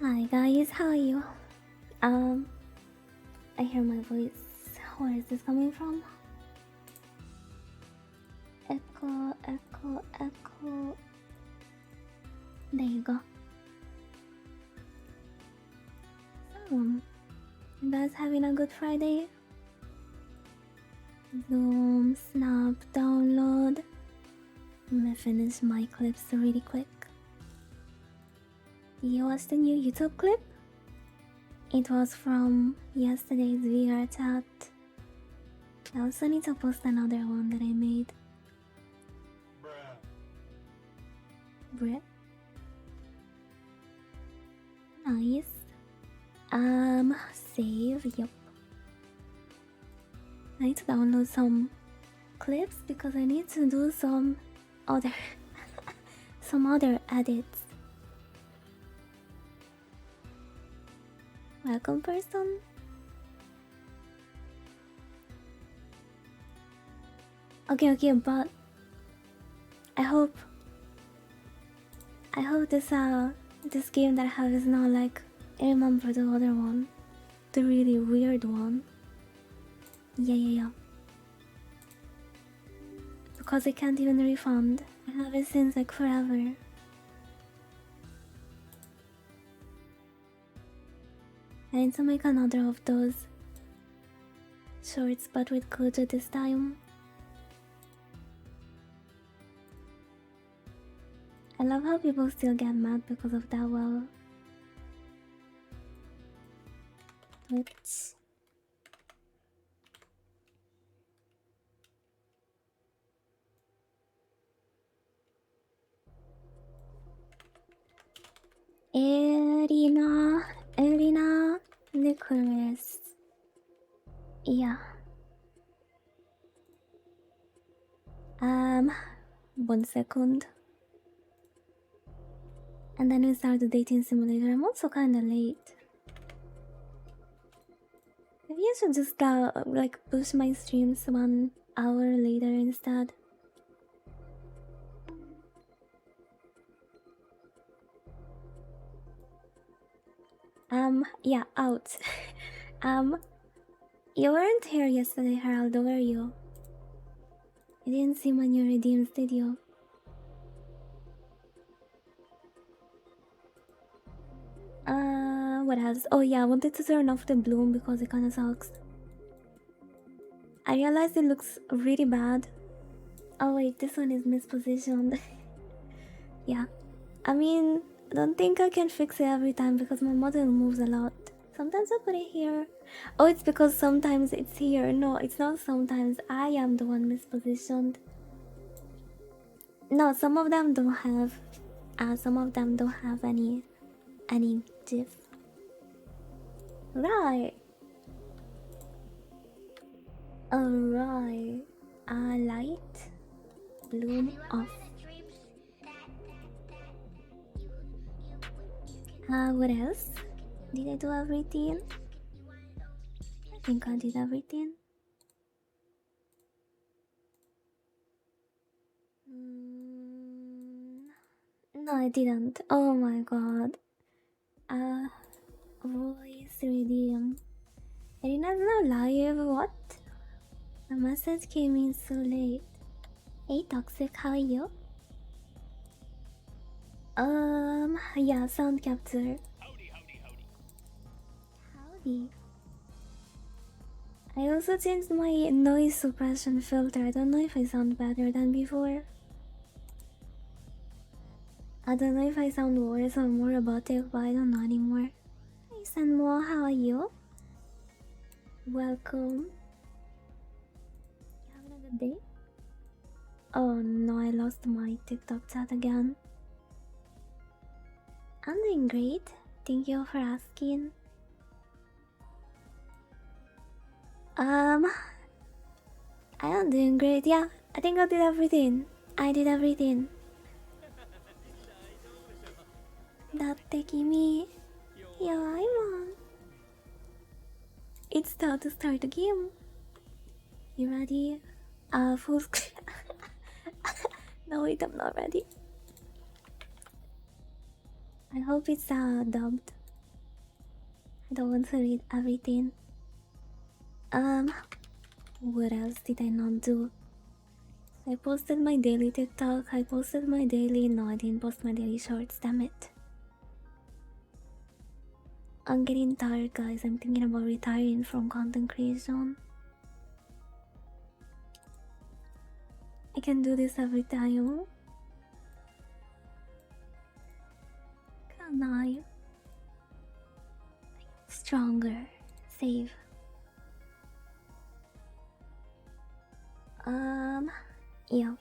Hi guys, how are you? I hear my voice. Where is this coming from? Echo, echo, echo. There you go. So, you guys having a good Friday? Zoom, Snap, download. I'm gonna finish my clips really quick. You watched the new YouTube clip? It was from yesterday's VR chat. I also need to post another one that I made. Bruh. Nice. Save, yep. I need to download some clips because I need to do some other some other edits. Welcome, person. Okay, but I hope this game that I have is not like I remember the other one, the really weird one. Yeah. Because I can't even refund. I have it since like forever. I need to make another of those shorts, but with Kojo this time. I love how people still get mad because of that. Well, let's. Erina, Nicholas. Yeah. 1 second. And then we start the dating simulator. I'm also kinda late. Maybe I should just like push my streams 1 hour later instead. Yeah, out. You weren't here yesterday, Heraldo, were you? You didn't see my new redeems, did you? What else? Oh yeah, I wanted to turn off the bloom because it kinda sucks. I realized it looks really bad. Oh wait, this one is mispositioned. Yeah. I mean, I don't think I can fix it every time because my model moves a lot. Sometimes I put it here. Oh, it's because sometimes it's here. No, it's not sometimes. I am the one mispositioned. No, some of them don't have any GIF. Right. Alright. Light. Bloom off. What else? Did I do everything? I think I did everything. No, I didn't. Oh my god. Voice redeem. Irina's now live. What? The message came in so late. Hey, Toxic, how are you? Yeah, sound capture. Howdy. I also changed my noise suppression filter. I don't know if I sound better than before. I don't know if I sound worse or more robotic, but I don't know anymore. Hey, Sanmo, how are you? Welcome. You having a good day? Oh no, I lost my TikTok chat again. I'm doing great. Thank you for asking. I am doing great. Yeah, I think I did everything. I did everything. That taking me. Yeah, I'm on. It's time to start the game. You ready? Full screen. No, wait, I'm not ready. I hope it's dubbed. I don't want to read everything. What else did I not do? I posted my daily TikTok, I posted my daily. No, I didn't post my daily shorts, damn it. I'm getting tired, guys. I'm thinking about retiring from content creation. I can do this every time. Can I? Stronger. Save. Yeah.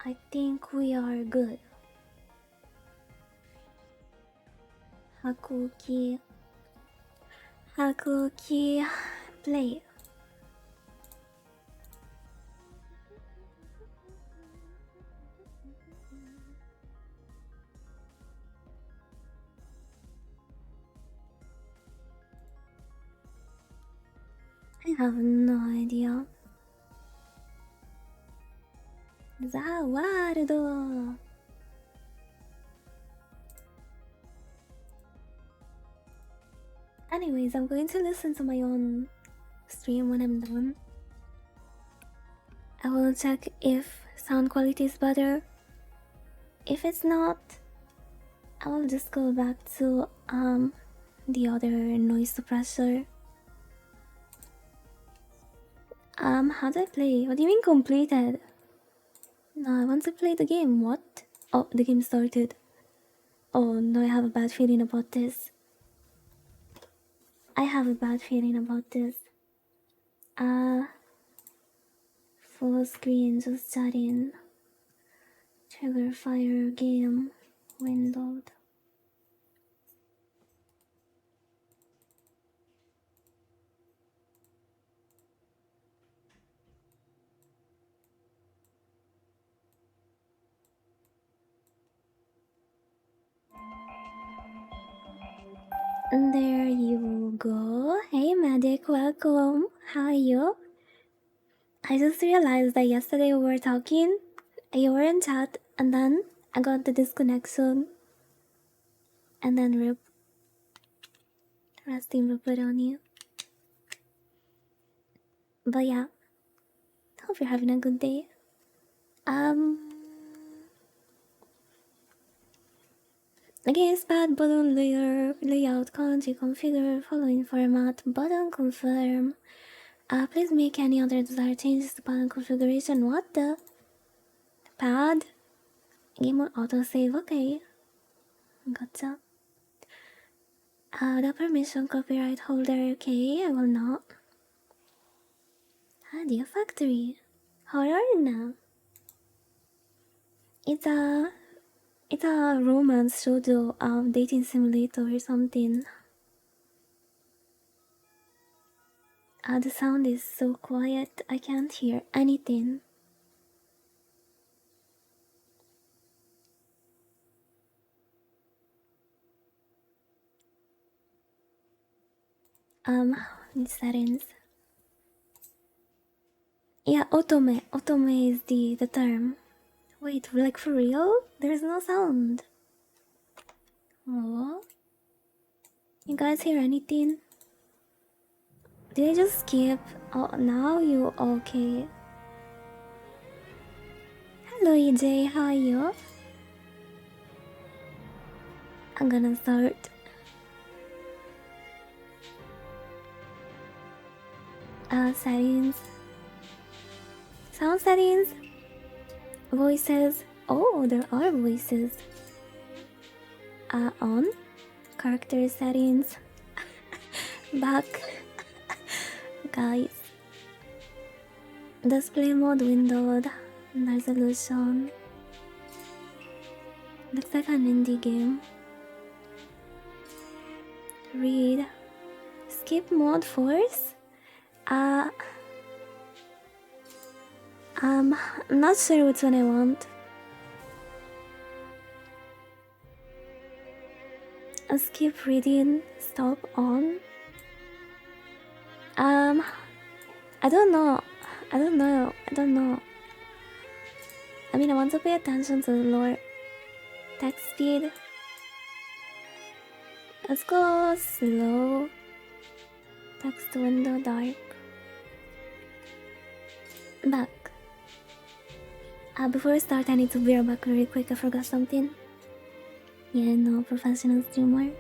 I think we are good. Hakuoki. Hakuoki. Play. I have no idea. Zawardo. Anyways, I'm going to listen to my own stream when I'm done. I will check if sound quality is better. If it's not, I will just go back to the other noise suppressor. How do I play? What do you mean completed? No, I want to play the game. What? Oh, the game started. Oh no, I have a bad feeling about this. I have a bad feeling about this. Full screen, just chatting. Trigger fire game windowed. And there you go. Hey Medic, welcome. How are you? I just realized that yesterday we were talking, you were in chat, and then I got the disconnection. And then rip. Resting pepperoni. But yeah. Hope you're having a good day. Against bad button layout, kanji configure, following format, button confirm. Please make any other desired changes to button configuration. What the? Pad? Game mode autosave, okay. Gotcha. The permission copyright holder, okay, I will not. Dear Factory. How are you now? It's a romance shoujo dating simulator or something. The sound is so quiet, I can't hear anything. Settings. Yeah, otome. Otome is the term. Wait, like for real? There's no sound. Oh. You guys hear anything? Did I just skip? Oh, now you okay. Hello EJ, how are you? I'm gonna start. Settings. Sound settings. Voices. Oh, there are voices. On. Character settings. Back. Guys. Display mode windowed. Resolution. Looks like an indie game. Read. Skip mode force. I'm not sure which one I want. Skip reading. Stop on. I don't know. I mean, I want to pay attention to the lore. Text speed. Let's go slow. Text window dark. Back. Before we start, I need to be back really quick. I forgot something. Yeah, no, professional streamer.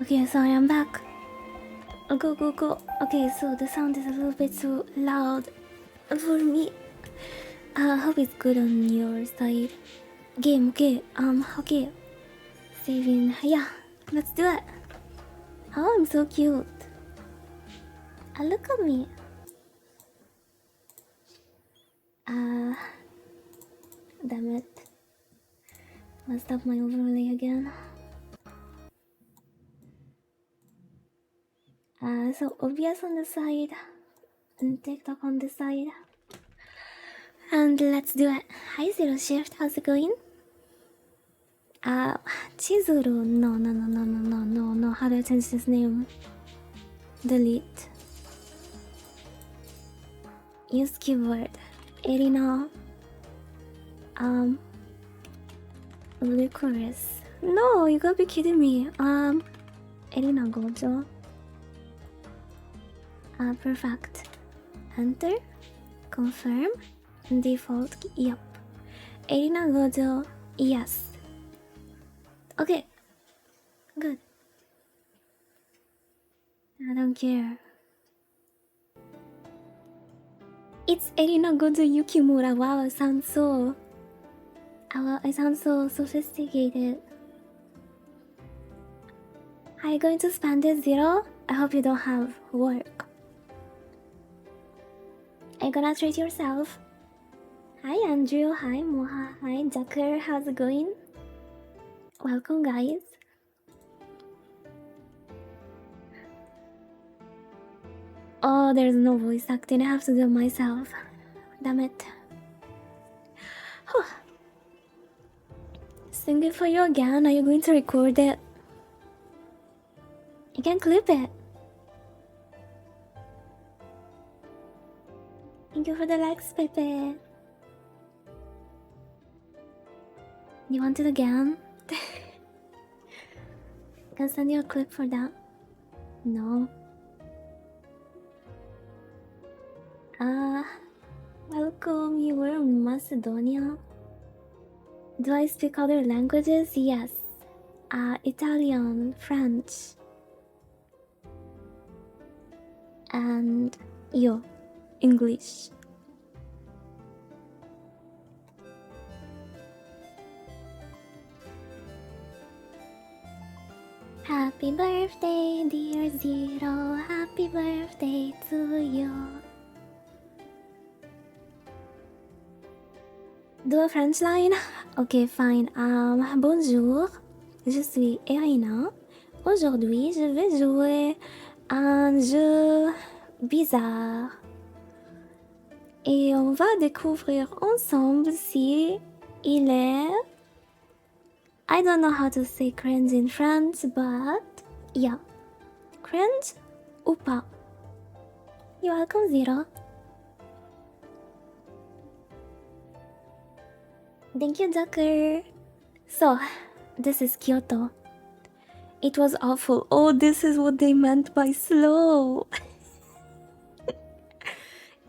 Okay, sorry, I'm back. Go, go, go. Okay, so the sound is a little bit too loud for me. I hope it's good on your side. Game, okay. Okay. Saving. Yeah, let's do it. Oh, I'm so cute. Look at me. Damn it. Messed up my overlay again. So obvious on the side and TikTok on the side. And let's do it. Hi Zero Shift, how's it going? Chizuru, no. How do I change this name? Delete. Use keyboard. Erina. Licorice. No, you gotta be kidding me. Erina Gojo. Perfect. Enter. Confirm. Default. Yep. Erina Gojo. Yes. Okay. Good. I don't care. It's Erina Gojo Yukimura. Wow, I sound so... I sound so sophisticated. Are you going to spend it, Zero? I hope you don't have work. Are you gonna treat yourself? Hi Andrew, hi Moha, hi Jacker, how's it going? Welcome guys. Oh, there's no voice acting, I have to do it myself. Damn it. Sing it for you again, are you going to record it? You can clip it. Thank you for the likes, Pepe. You want it again? Can send you a clip for that? No. Welcome, you were in Macedonia? Do I speak other languages? Yes. Italian, French. And English. Happy birthday, dear Zero. Happy birthday to you. Do a French line? Okay, fine. Bonjour. Je suis Erina. Aujourd'hui, je vais jouer un jeu bizarre. Et on va découvrir ensemble si il est... I don't know how to say cringe in French, but yeah. Cringe ou pas? You're welcome, Zero. Thank you, Ducker. So, this is Kyoto. It was awful. Oh, this is what they meant by slow.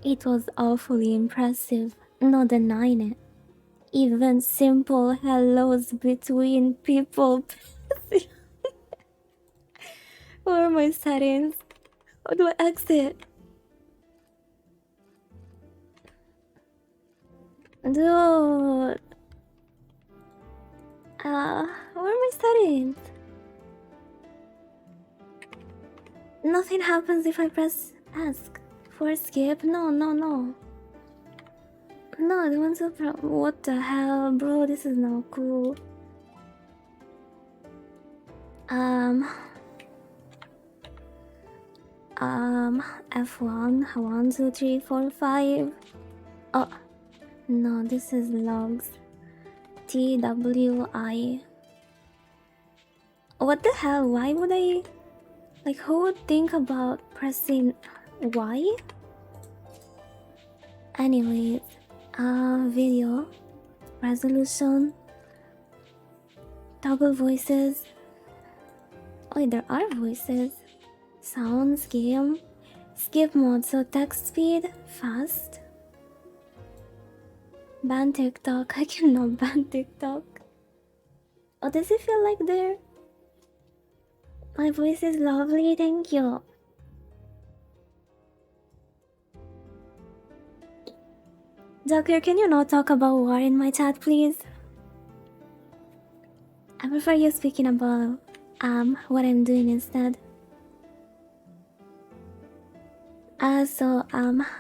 It was awfully impressive, no denying it. Even simple hellos between people. Where are my settings? How do I exit? Dude. Where are my settings? Nothing happens if I press ask for skip. No. No, I don't want to. What the hell, bro? This is not cool. Um, F1, 1, 2, 3, 4, 5. Oh, no, this is logs. TWI. What the hell? Why would I? Like, who would think about pressing Y? Anyways, video, resolution, toggle voices. Oh, there are voices. Sounds, game, skip mode, so text speed, fast. Ban TikTok, I cannot ban TikTok. Oh, does it feel like there? My voice is lovely, thank you. Doctor, can you not talk about war in my chat, please? I prefer you speaking about what I'm doing instead. I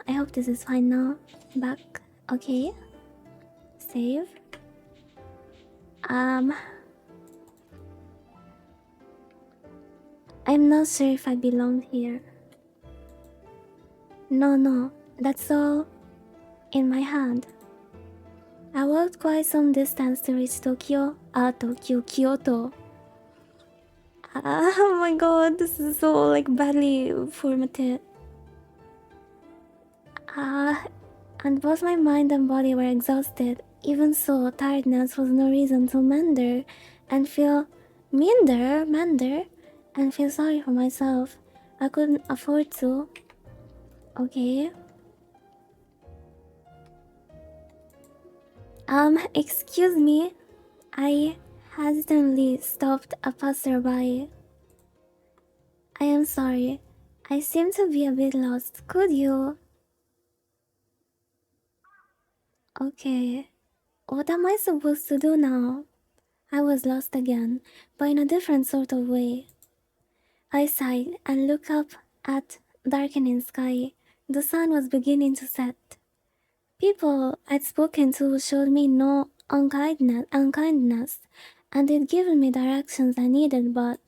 hope this is fine now. Back. Okay. Save. I'm not sure if I belong here. No, that's all in my hand. I walked quite some distance to reach Tokyo. Kyoto. Oh my god, this is so like badly formatted. And both my mind and body were exhausted. Even so, tiredness was no reason to mender and feel and feel sorry for myself. I couldn't afford to. Okay. Excuse me. I hesitantly stopped a passerby. I am sorry. I seem to be a bit lost. Could you? Okay. What am I supposed to do now? I was lost again, but in a different sort of way. I sighed and looked up at darkening sky. The sun was beginning to set. People I'd spoken to showed me no unkindness, and they'd given me directions I needed, but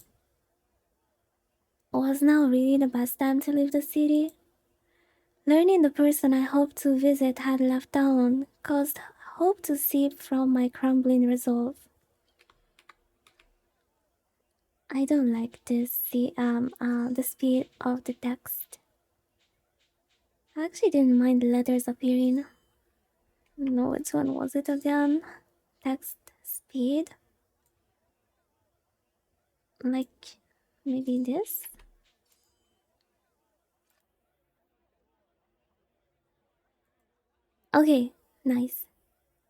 was now really the best time to leave the city? Learning the person I hoped to visit had left town caused hope to seep from my crumbling resolve. I don't like the speed of the text. I actually didn't mind the letters appearing. No, which one was it again? Text speed? Like, maybe this? Okay, nice.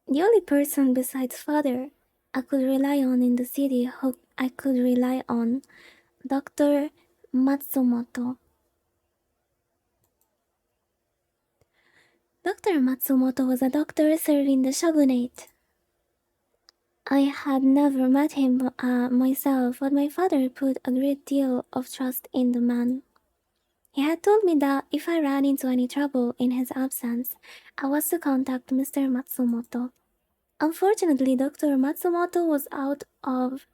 The only person besides father I could rely on in the city who I could rely on, Dr. Matsumoto. Dr. Matsumoto was a doctor serving the shogunate. I had never met him myself, but my father put a great deal of trust in the man. He had told me that if I ran into any trouble in his absence, I was to contact Mr. Matsumoto. Unfortunately, Dr. Matsumoto was out of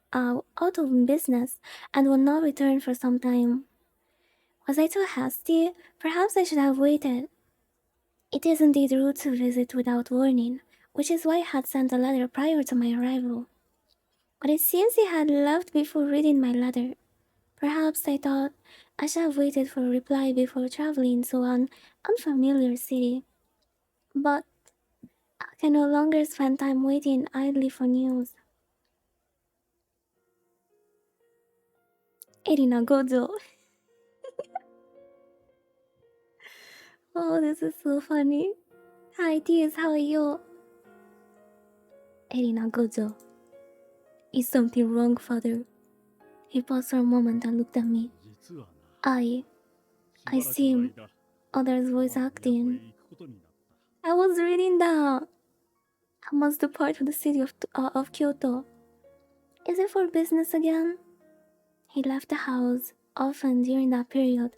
business and would not return for some time. Was I too hasty? Perhaps I should have waited. It is indeed rude to visit without warning, which is why I had sent a letter prior to my arrival. But it seems he had left before reading my letter. Perhaps I thought I should have waited for a reply before traveling to an unfamiliar city. But I can no longer spend time waiting idly for news. Erina Gojo. Oh, this is so funny. Hi, Tears, how are you? Erina Gojo. Is something wrong, father? He paused for a moment and looked at me. I seem others voice acting. I was reading that I must depart from the city of Kyoto. Is it for business again? He left the house often during that period,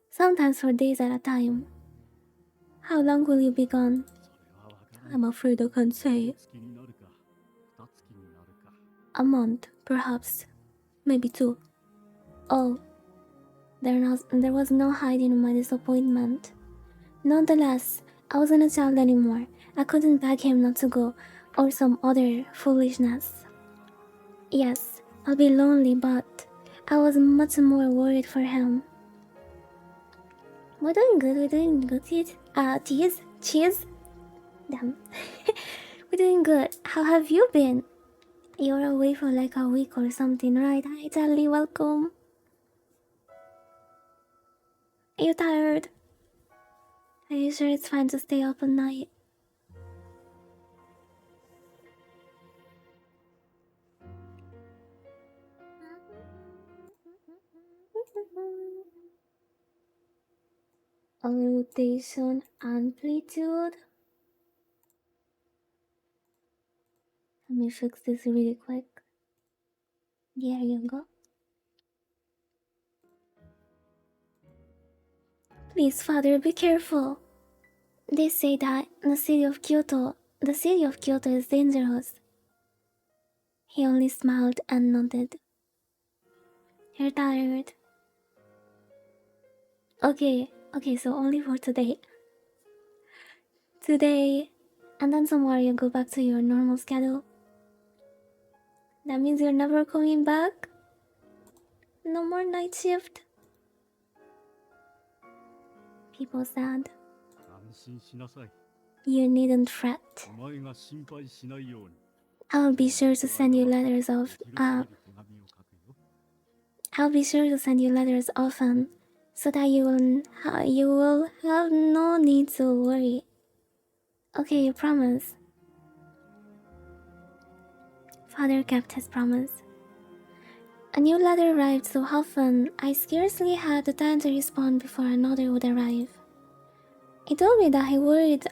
sometimes for days at a time. How long will you be gone? I'm afraid I can't say. A month, perhaps. Maybe 2. Oh, there was no hiding my disappointment. Nonetheless, I wasn't a child anymore. I couldn't beg him not to go, or some other foolishness. Yes, I'll be lonely, but I was much more worried for him. We're doing good, cheese. Damn. We're doing good. How have you been? You were away for like a week or something, right? Hi, Charlie, welcome. Are you tired? Are you sure it's fine to stay up all night? Rotation amplitude. Let me fix this really quick. There you go. Please, father, be careful. They say that the city of Kyoto is dangerous. He only smiled and nodded. You're tired. Okay, so only for today. Today, and then tomorrow you go back to your normal schedule. That means you're never coming back? No more night shift? People said. You needn't fret. I'll be sure to send you letters often, so that you will have no need to worry. Okay, you promise. Father kept his promise. A new letter arrived so often I scarcely had the time to respond before another would arrive. He told me that he worried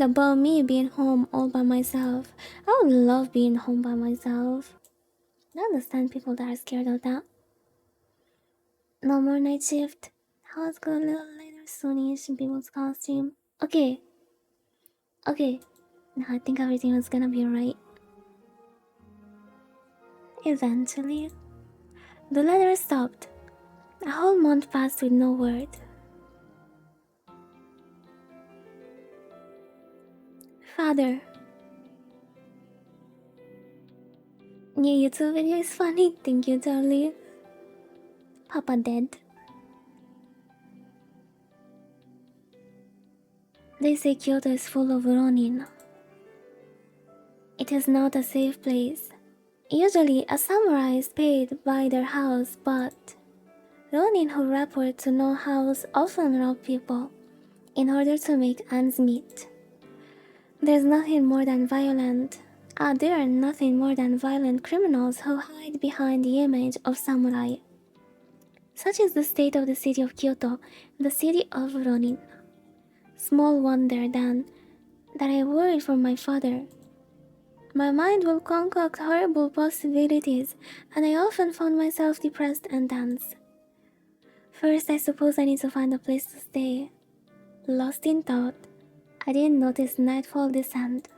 about me being home all by myself. I would love being home by myself. I understand people that are scared of that. No more night shift. I'll go a little later soonish in people's costume. Okay. Now I think everything is gonna be alright. Eventually, the letter stopped. A whole month passed with no word. Father. New YouTube video is funny. Thank you, Charlie. Papa dead. They say Kyoto is full of Ronin. It is not a safe place. Usually, a samurai is paid by their house, but Ronin who report to no house often rob people in order to make ends meet. There are nothing more than violent criminals who hide behind the image of samurai. Such is the state of the city of Kyoto, the city of Ronin. Small wonder then that I worried for my father. My mind will concoct horrible possibilities, and I often found myself depressed and tense. First, I suppose I need to find a place to stay. Lost in thought, I didn't notice nightfall descend.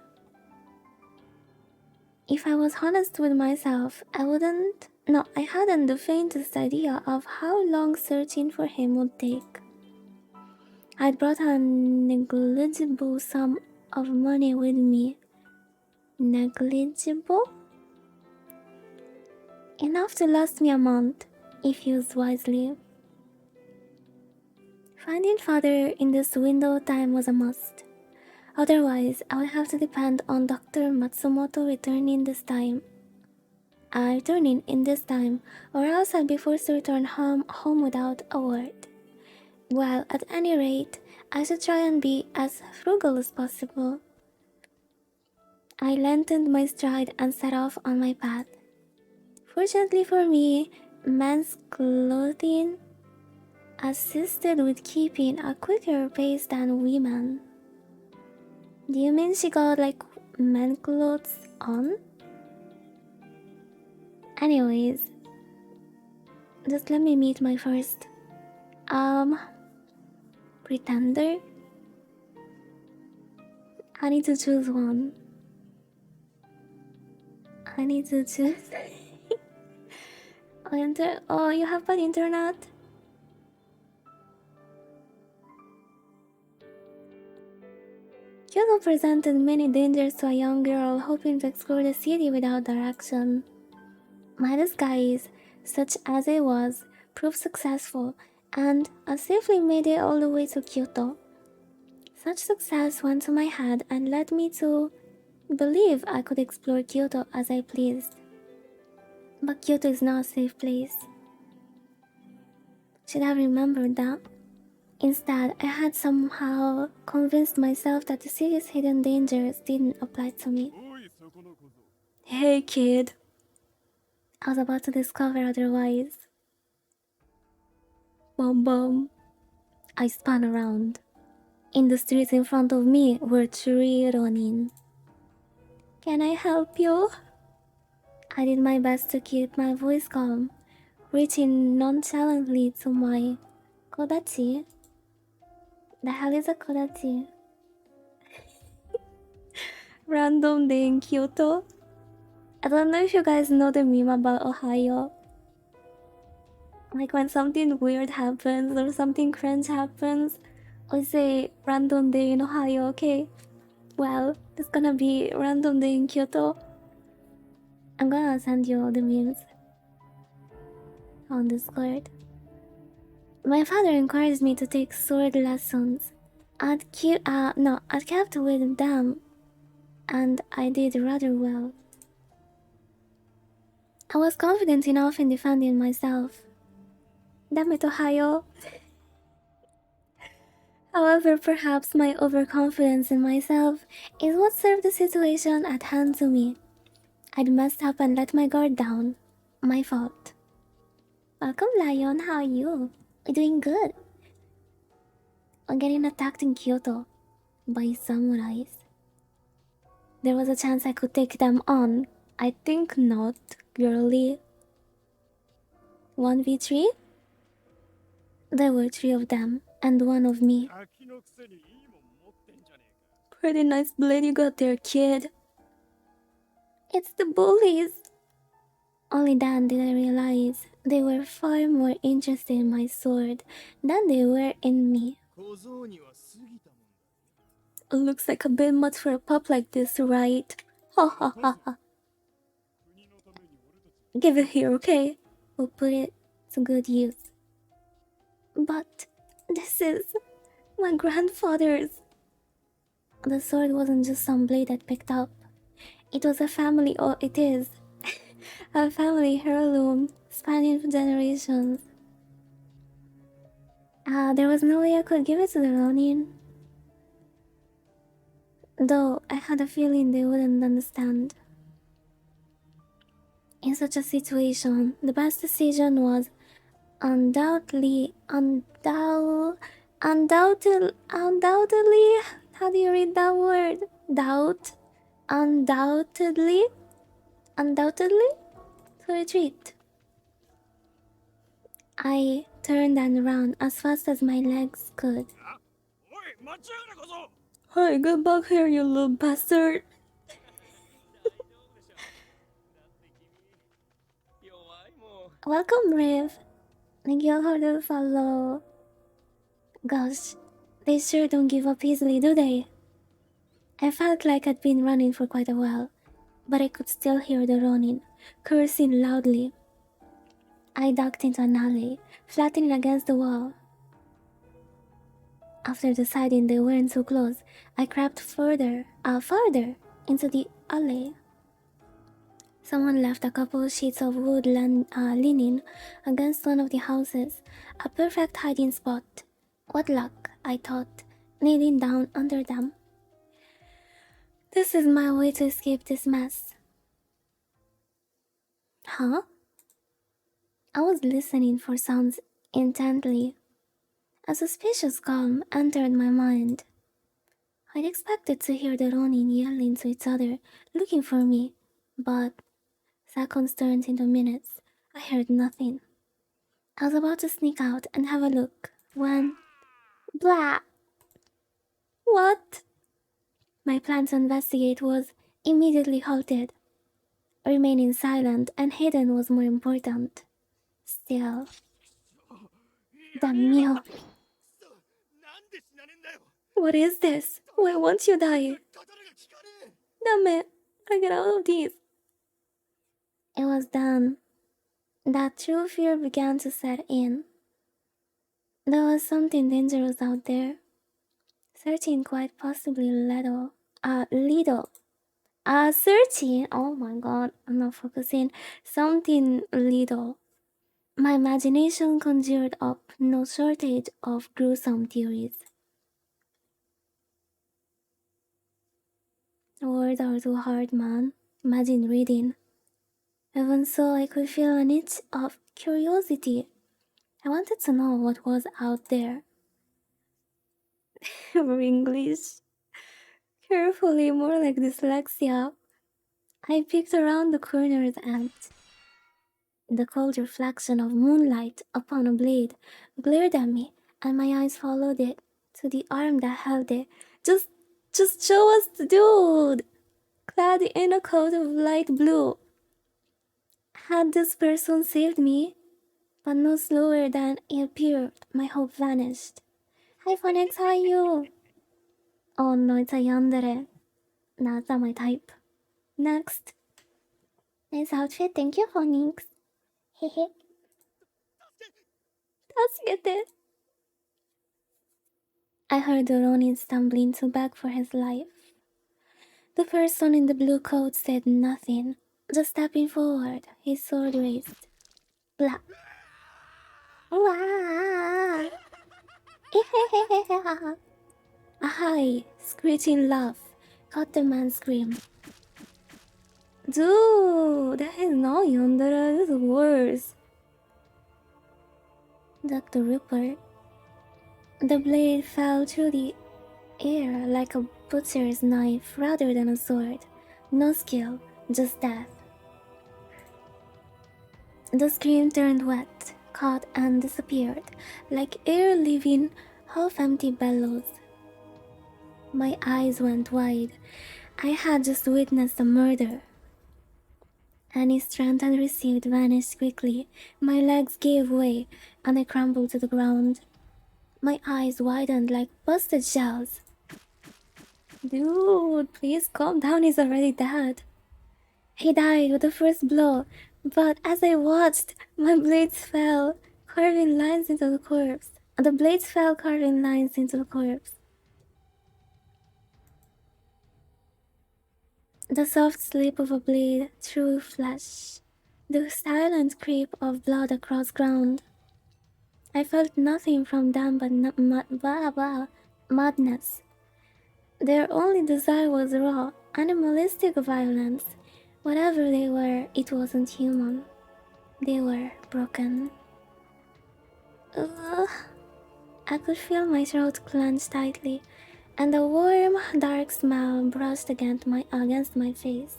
If I was honest with myself, I hadn't the faintest idea of how long searching for him would take. I'd brought a negligible sum of money with me. Negligible? Enough to last me a month, if used wisely. Finding father in this window of time was a must. Otherwise, I would have to depend on Dr. Matsumoto returning in this time, or else I'd be forced to return home without a word. Well, at any rate, I should try and be as frugal as possible. I lengthened my stride and set off on my path. Fortunately for me, men's clothing assisted with keeping a quicker pace than women. Do you mean she got like men clothes on? Anyways, just let me meet my first pretender. I need to choose one. Oh, you have bad internet? Kyoto presented many dangers to a young girl hoping to explore the city without direction. My disguise, such as it was, proved successful, and I safely made it all the way to Kyoto. Such success went to my head and led me to believe I could explore Kyoto as I pleased. But Kyoto is not a safe place. Should have remembered that. Instead, I had somehow convinced myself that the city's hidden dangers didn't apply to me. Hey kid. I was about to discover otherwise. Bum bum. I spun around. In the streets in front of me were three Ronin. Can I help you? I did my best to keep my voice calm, reaching nonchalantly to my kodachi. The hell is a kodachi? Random day in Kyoto? I don't know if you guys know the meme about Ohio. Like when something weird happens or something cringe happens, we say random day in Ohio, okay? Well, it's gonna be random day in Kyoto. I'm gonna send you all the memes on Discord. My father encouraged me to take sword lessons. I'd kept with them, and I did rather well. I was confident enough in defending myself. Damn it, Ohio. However, perhaps my overconfidence in myself is what served the situation at hand to me. I'd messed up and let my guard down. My fault. Welcome, Lion. How are you? We're doing good. I'm getting attacked in Kyoto by samurais. There was a chance I could take them on. I think not, girly. 1v3? There were three of them, and one of me. Pretty nice blade you got there, kid. It's the bullies. Only then did I realize they were far more interested in my sword than they were in me. Looks like a bit much for a pup like this, right? Ha ha ha ha. Give it here, okay? We'll put it to good use. But this is my grandfather's. The sword wasn't just some blade I picked up. It was a family, oh, it is. A family heirloom spanning generations. There was no way I could give it to the Ronin. Though I had a feeling they wouldn't understand. In such a situation, the best decision was undoubtedly, how do you read that word? Undoubtedly, to retreat. I turned and ran as fast as my legs could. Hey, get back here, you little bastard! Welcome, Riv. Thank you for the follow. Gosh, they sure don't give up easily, do they? I felt like I'd been running for quite a while, but I could still hear the Ronin, cursing loudly. I ducked into an alley, flattening against the wall. After deciding they weren't so close, I crept farther into the alley. Someone left a couple sheets of wood linen against one of the houses, a perfect hiding spot. What luck, I thought, kneeling down under them. This is my way to escape this mess. Huh? I was listening for sounds intently. A suspicious calm entered my mind. I'd expected to hear the Ronin yelling to each other, looking for me, but seconds turned into minutes. I heard nothing. I was about to sneak out and have a look when... Blah! What? My plan to investigate was immediately halted. Remaining silent and hidden was more important. Still, damn you. What is this? Why won't you die? Damn it, I get out of these. It was then that true fear began to set in. There was something dangerous out there, searching quite possibly little. Searching, oh my god, I'm not focusing. Something little. My imagination conjured up no shortage of gruesome theories. Words are too hard, man. Imagine reading. Even so, I could feel an itch of curiosity. I wanted to know what was out there. English. Carefully, more like dyslexia. I peeked around the corners and the cold reflection of moonlight upon a blade glared at me, and my eyes followed it to the arm that held it. Just, just show us the dude! Clad in a coat of light blue. Had this person saved me? But no slower than it appeared, my hope vanished. Hi Phoenix, how are you? Oh no, it's a yandere. That's not my type. Next. Nice outfit, thank you Phoenix. Hehe. Tasukete. I heard the Ronin stumbling to beg for his life. The person in the blue coat said nothing, just stepping forward, his sword raised. Blah. Wah! A high, screeching laugh caught the man's scream. Dude, that is not yandere, this is worse. Dr. Ripper. The blade fell through the air like a butcher's knife rather than a sword. No skill, just death. The scream turned wet, caught and disappeared, like air leaving half-empty bellows. My eyes went wide. I had just witnessed a murder. Any strength I received vanished quickly. My legs gave way, and I crumbled to the ground. My eyes widened like busted shells. Dude, please calm down, he's already dead. He died with the first blow, but as I watched, my blades fell, carving lines into the corpse. The blades fell, carving lines into the corpse. The soft slip of a blade through flesh. The silent creep of blood across ground. I felt nothing from them but madness. Their only desire was raw, animalistic violence. Whatever they were, it wasn't human. They were broken. Ugh. I could feel my throat clench tightly, and a warm, dark smile brushed against my face.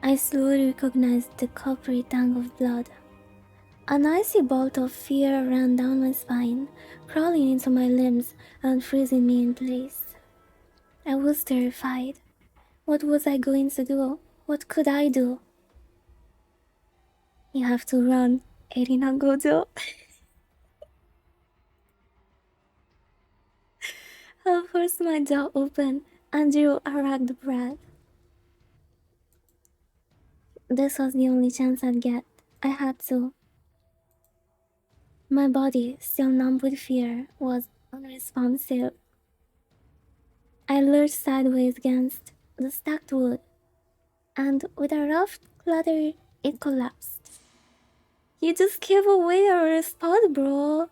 I slowly recognized the coppery tang of blood. An icy bolt of fear ran down my spine, crawling into my limbs and freezing me in place. I was terrified. What was I going to do? What could I do? You have to run, Erina Gojo. I forced my jaw open and drew a ragged breath. This was the only chance I'd get. I had to. My body, still numb with fear, was unresponsive. I lurched sideways against the stacked wood, and with a rough clatter, it collapsed. You just gave away our spot, bro.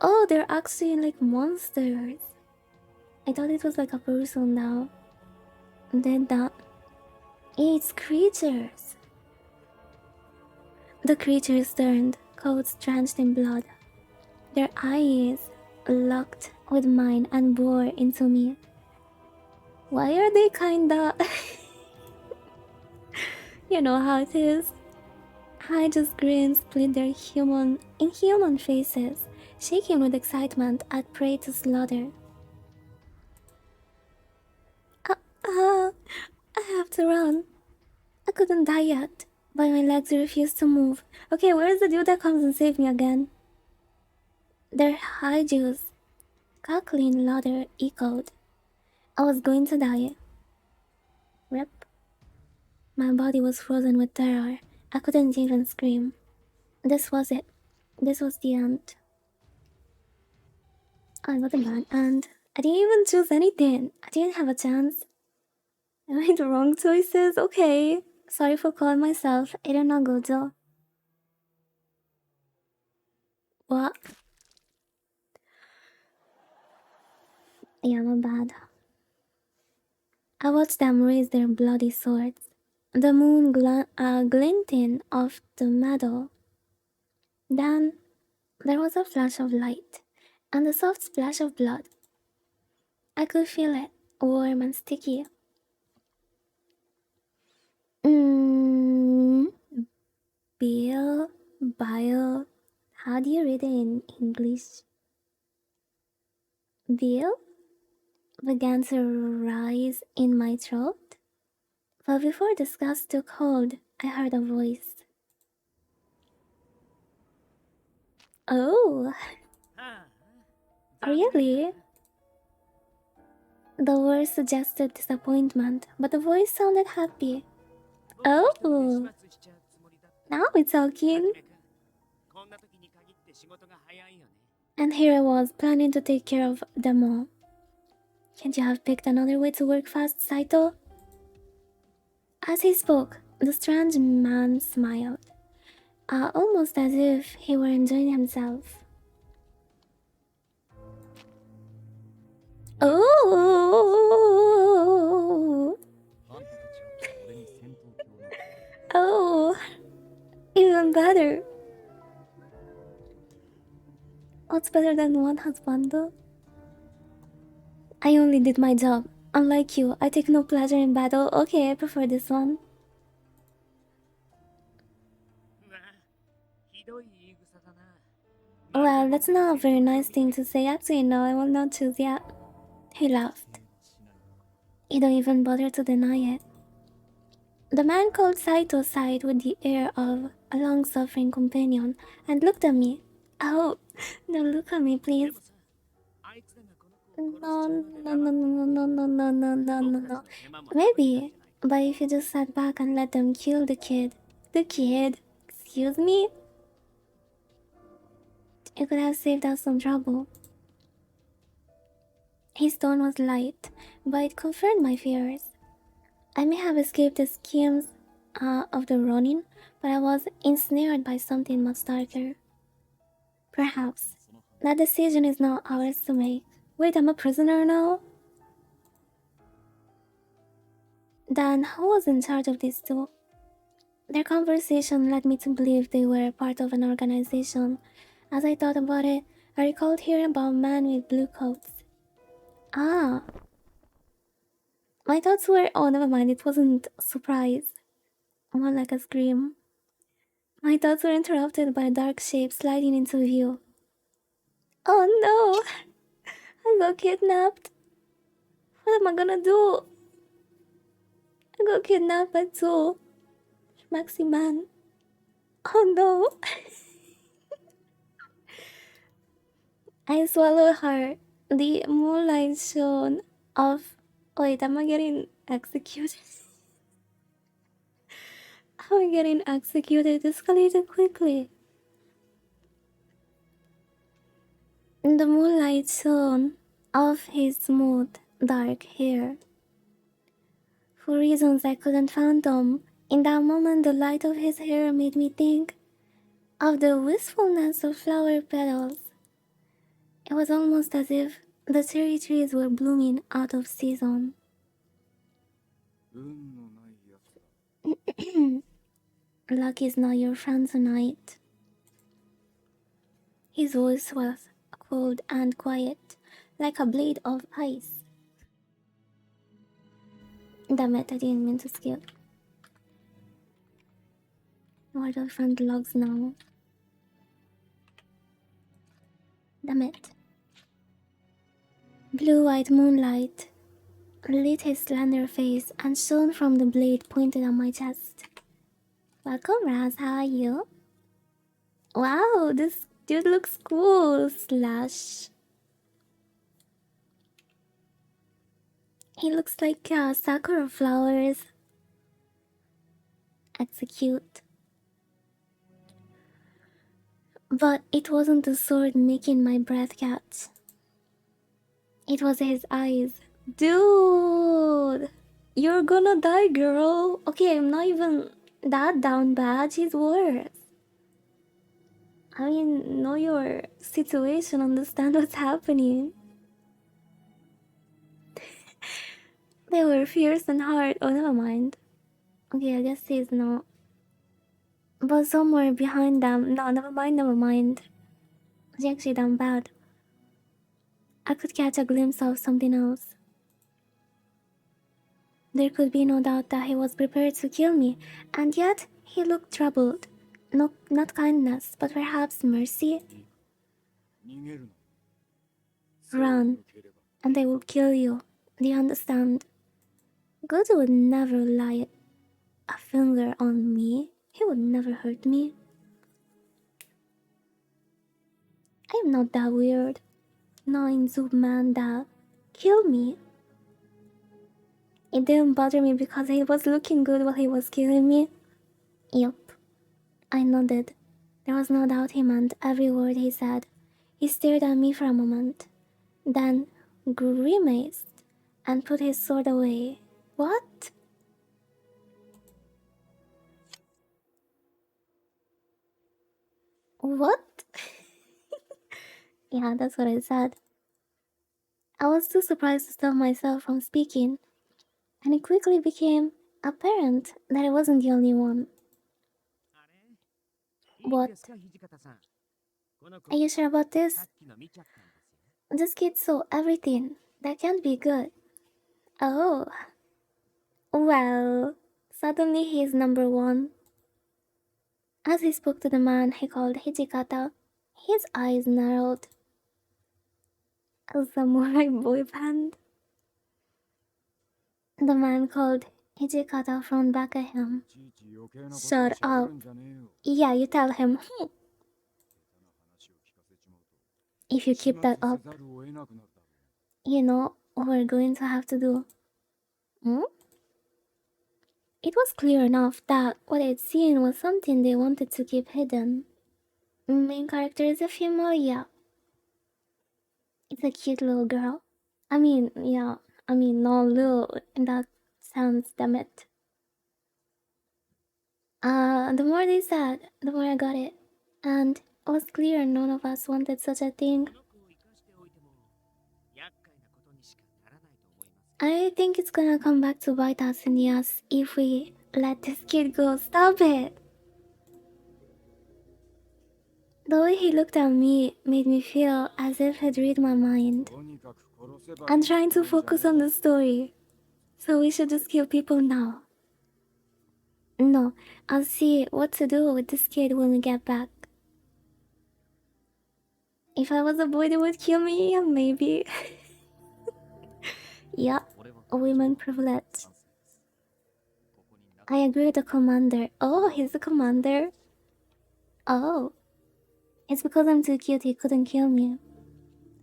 Oh, they're actually like monsters. I thought it was like a person now. Then that. It's creatures. The creatures turned, coats drenched in blood. Their eyes locked with mine and bored into me. Why are they kinda... You know how it is. I just grinned, split their inhuman faces, shaking with excitement at prey to slaughter. have to run. I couldn't die yet, but my legs refused to move. Okay, where's the dude that comes and saves me again? Their high juice, cackling louder, echoed. I was going to die. Rip. My body was frozen with terror. I couldn't even scream. This was it. This was the end. I got a bad end. I didn't even choose anything. I didn't have a chance. I made the wrong choices. Okay. Sorry for calling myself Eren Gojo. What? Yeah, my bad. I watched them raise their bloody swords. The moon glinting off the meadow. Then there was a flash of light and a soft splash of blood. I could feel it, warm and sticky. Mmm. Bile. How do you read it in English? Bile began to rise in my throat. But before the disgust took hold, I heard a voice. Oh, really? The words suggested disappointment, but the voice sounded happy. Oh, now it's talking. And here I was, planning to take care of them all. Can't you have picked another way to work fast, Saito? As he spoke, the strange man smiled, almost as if he were enjoying himself. Oh, oh, even better. What's better than one husband, though? I only did my job. Unlike you, I take no pleasure in battle. Okay, I prefer this one. Well, that's not a very nice thing to say. Actually, no, I will not choose yet. He laughed. You don't even bother to deny it. The man called Saito sighed with the air of a long-suffering companion and looked at me. Oh, don't look at me, please. No, no, no, no, no, no, no, no, no, no, no. Maybe, but if you just sat back and let them kill the kid. The kid? Excuse me? You could have saved us some trouble. His tone was light, but it confirmed my fears. I may have escaped the schemes of the Ronin, but I was ensnared by something much darker. Perhaps that decision is not ours to make. Wait, I'm a prisoner now? Then who was in charge of these two? Their conversation led me to believe they were part of an organization. As I thought about it, I recalled hearing about men with blue coats. Ah. My thoughts were, oh, never mind, it wasn't a surprise. More like a scream. My thoughts were interrupted by a dark shape sliding into view. Oh no! I got kidnapped. What am I gonna do? I got kidnapped by two Maxi man. Oh no! I swallow her. The moonlight shone off. Wait, am I getting executed? Am I getting executed? Escalated quickly. The moonlight shone off his smooth, dark hair. For reasons I couldn't fathom, in that moment the light of his hair made me think of the wistfulness of flower petals. It was almost as if the cherry trees were blooming out of season. Luck is not your friend tonight. His voice was cold and quiet, like a blade of ice. Damn it, I didn't mean to skip. What are front logs now? Damn it. Blue-white moonlight. lit his slender face and shone from the blade pointed at my chest. Welcome, Raz. How are you? Wow, this dude looks cool. Slash. He looks like sakura flowers. Execute. But it wasn't the sword making my breath catch. It was his eyes. Dude! You're gonna die, girl. Okay, I'm not even that down bad. She's worse. I mean, know your situation, understand what's happening. They were fierce and hard. Oh, never mind. Okay, I guess he's not. But somewhere behind them. No, never mind, never mind. It's actually damn bad. I could catch a glimpse of something else. There could be no doubt that he was prepared to kill me, and yet he looked troubled. No, not kindness, but perhaps mercy. Run, and they will kill you. Do you understand? God would never lay a finger on me. He would never hurt me. I'm not that weird. Knowing Zubman that killed me. It didn't bother me because he was looking good while he was killing me. Yup. I nodded. There was no doubt he meant every word he said. He stared at me for a moment, then grimaced and put his sword away. What? What? Yeah, that's what I said. I was too surprised to stop myself from speaking, and it quickly became apparent that I wasn't the only one. What? Are you sure about this? This kid saw everything. That can't be good. Oh. Well, suddenly he is number one. As he spoke to the man he called Hijikata, his eyes narrowed. A samurai boy band. The man called Hijikata frowned back at him. Shut up. Yeah, you tell him. If you keep that up, you know what we're going to have to do. Hmm? It was clear enough that what I'd seen was something they wanted to keep hidden. Main character is a female, yeah. It's a cute little girl. Yeah. No little in that sense, damn it. The more they said, the more I got it. And it was clear none of us wanted such a thing. I think it's gonna come back to bite us in the ass if we let this kid go. Stop it! The way he looked at me made me feel as if he'd read my mind. I'm trying to focus on the story, so we should just kill people now. No, I'll see what to do with this kid when we get back. If I was a boy, they would kill me, yeah, maybe. Yeah, women privilege. I agree with the commander. Oh, he's the commander? Oh. It's because I'm too cute he couldn't kill me.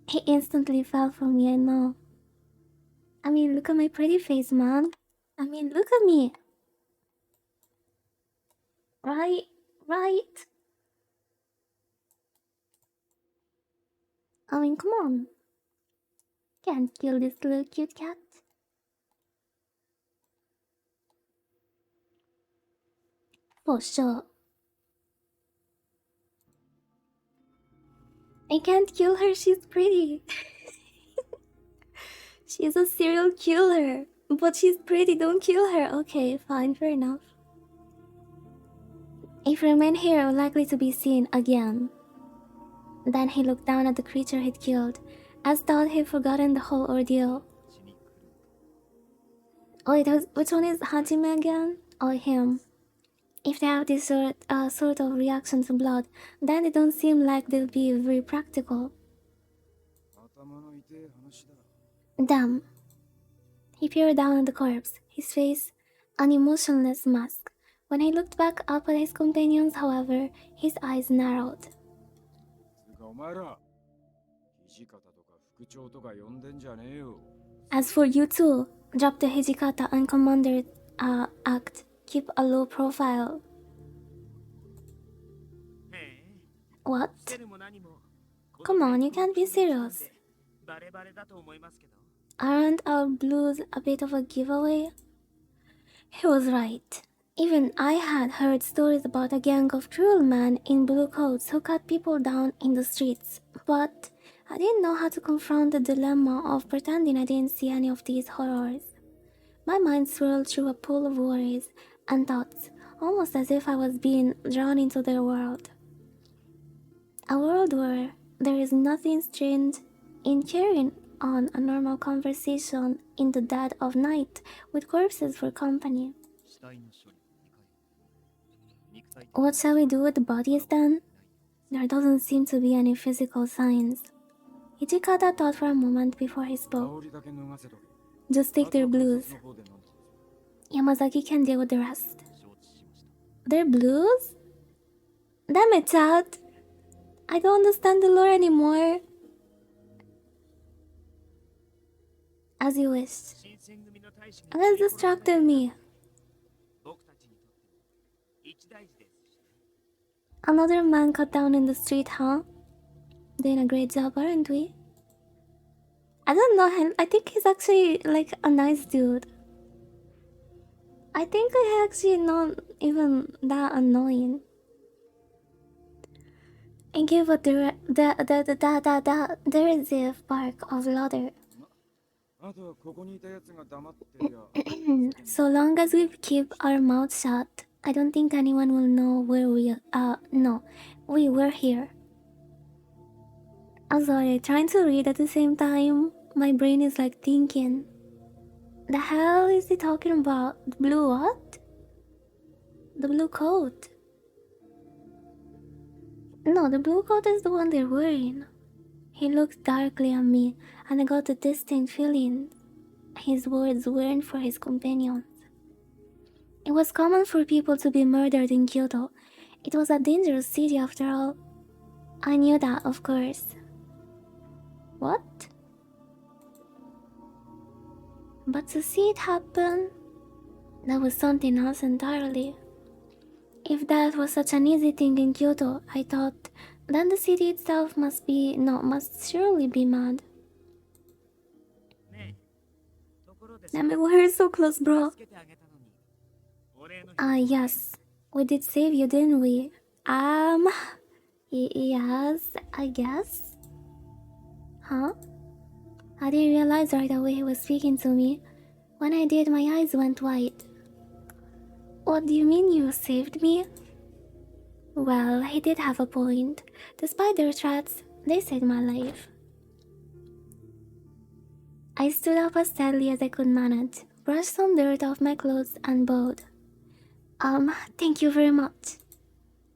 He instantly fell for me, I know. Look at my pretty face, man. Look at me. Right, right. Come on. Can't kill this little cute cat. For sure. I can't kill her, she's pretty. She's a serial killer. But she's pretty, don't kill her. Okay, fine, fair enough. If we remain here, we're likely to be seen again. Then he looked down at the creature he'd killed, as though he'd forgotten the whole ordeal. Oh, which one is Hajime again? Or him? If they have this sort of reaction to blood, then they don't seem like they'll be very practical. Damn. He peered down at the corpse, his face an emotionless mask. When he looked back up at his companions, however, his eyes narrowed. つうかお前ら土方とか副長とか呼んでんじゃねえよ。 As for you two, drop the Hijikata and commander act. Keep a low profile. What? Come on, you can't be serious. Aren't our blues a bit of a giveaway? He was right. Even I had heard stories about a gang of cruel men in blue coats who cut people down in the streets, but I didn't know how to confront the dilemma of pretending I didn't see any of these horrors. My mind swirled through a pool of worries and thoughts, almost as if I was being drawn into their world. A world where there is nothing strange in carrying on a normal conversation in the dead of night with corpses for company. What shall we do with the bodies then? There doesn't seem to be any physical signs. Hijikata thought for a moment before he spoke. Just take their blues. Yamazaki can deal with the rest. Their blues? Damn it, Chad! I don't understand the lore anymore. As you wish. Let's distract me. Another man cut down in the street, huh? Doing a great job, aren't we? I don't know him. I think he's actually like a nice dude. I think I actually not even that annoying. I gave a derisive bark of laughter. So long as we keep our mouths shut, I don't think anyone will know where we were here. I'm sorry, trying to read at the same time, my brain is like thinking. The hell is he talking about? The blue what? The blue coat. No, the blue coat is the one they're wearing. He looked darkly at me, and I got a distinct feeling his words weren't for his companions. It was common for people to be murdered in Kyoto. It was a dangerous city after all. I knew that, of course. What? But to see it happen, that was something else entirely. If that was such an easy thing in Kyoto, I thought, then the city itself must surely be mad. Damn it, we're so close, bro. Yes. We did save you, didn't we? Yes, I guess. Huh? I didn't realize right away he was speaking to me. When I did, my eyes went wide. What do you mean you saved me? Well, he did have a point. Despite their threats, they saved my life. I stood up as steadily as I could manage, brushed some dirt off my clothes, and bowed. Thank you very much.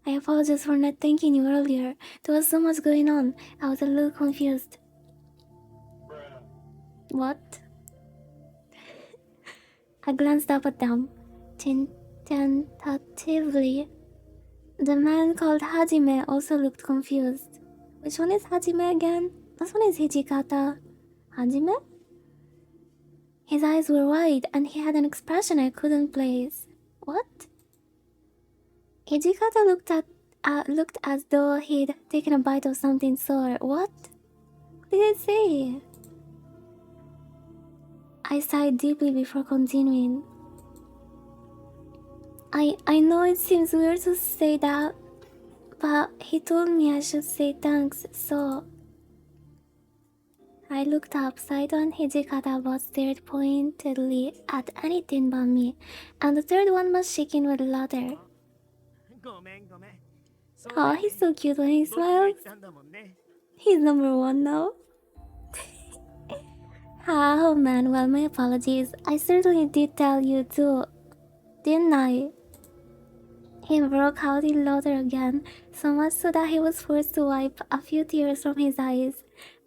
I apologize for not thanking you earlier. There was so much going on. I was a little confused. What? I glanced up at them, tentatively. The man called Hajime also looked confused. Which one is Hajime again? This one is Hijikata. Hajime? His eyes were wide and he had an expression I couldn't place. What? Hijikata looked as though he'd taken a bite of something sour. What did it say? I sighed deeply before continuing. I know it seems weird to say that, but he told me I should say thanks, so... I looked up, Saito and Hijikata both stared pointedly at anything but me, and the third one was shaking with laughter. Oh, he's so cute when he smiles. He's number one now. Oh man, well, my apologies. I certainly did tell you too, didn't I? He broke out in laughter again, so much so that he was forced to wipe a few tears from his eyes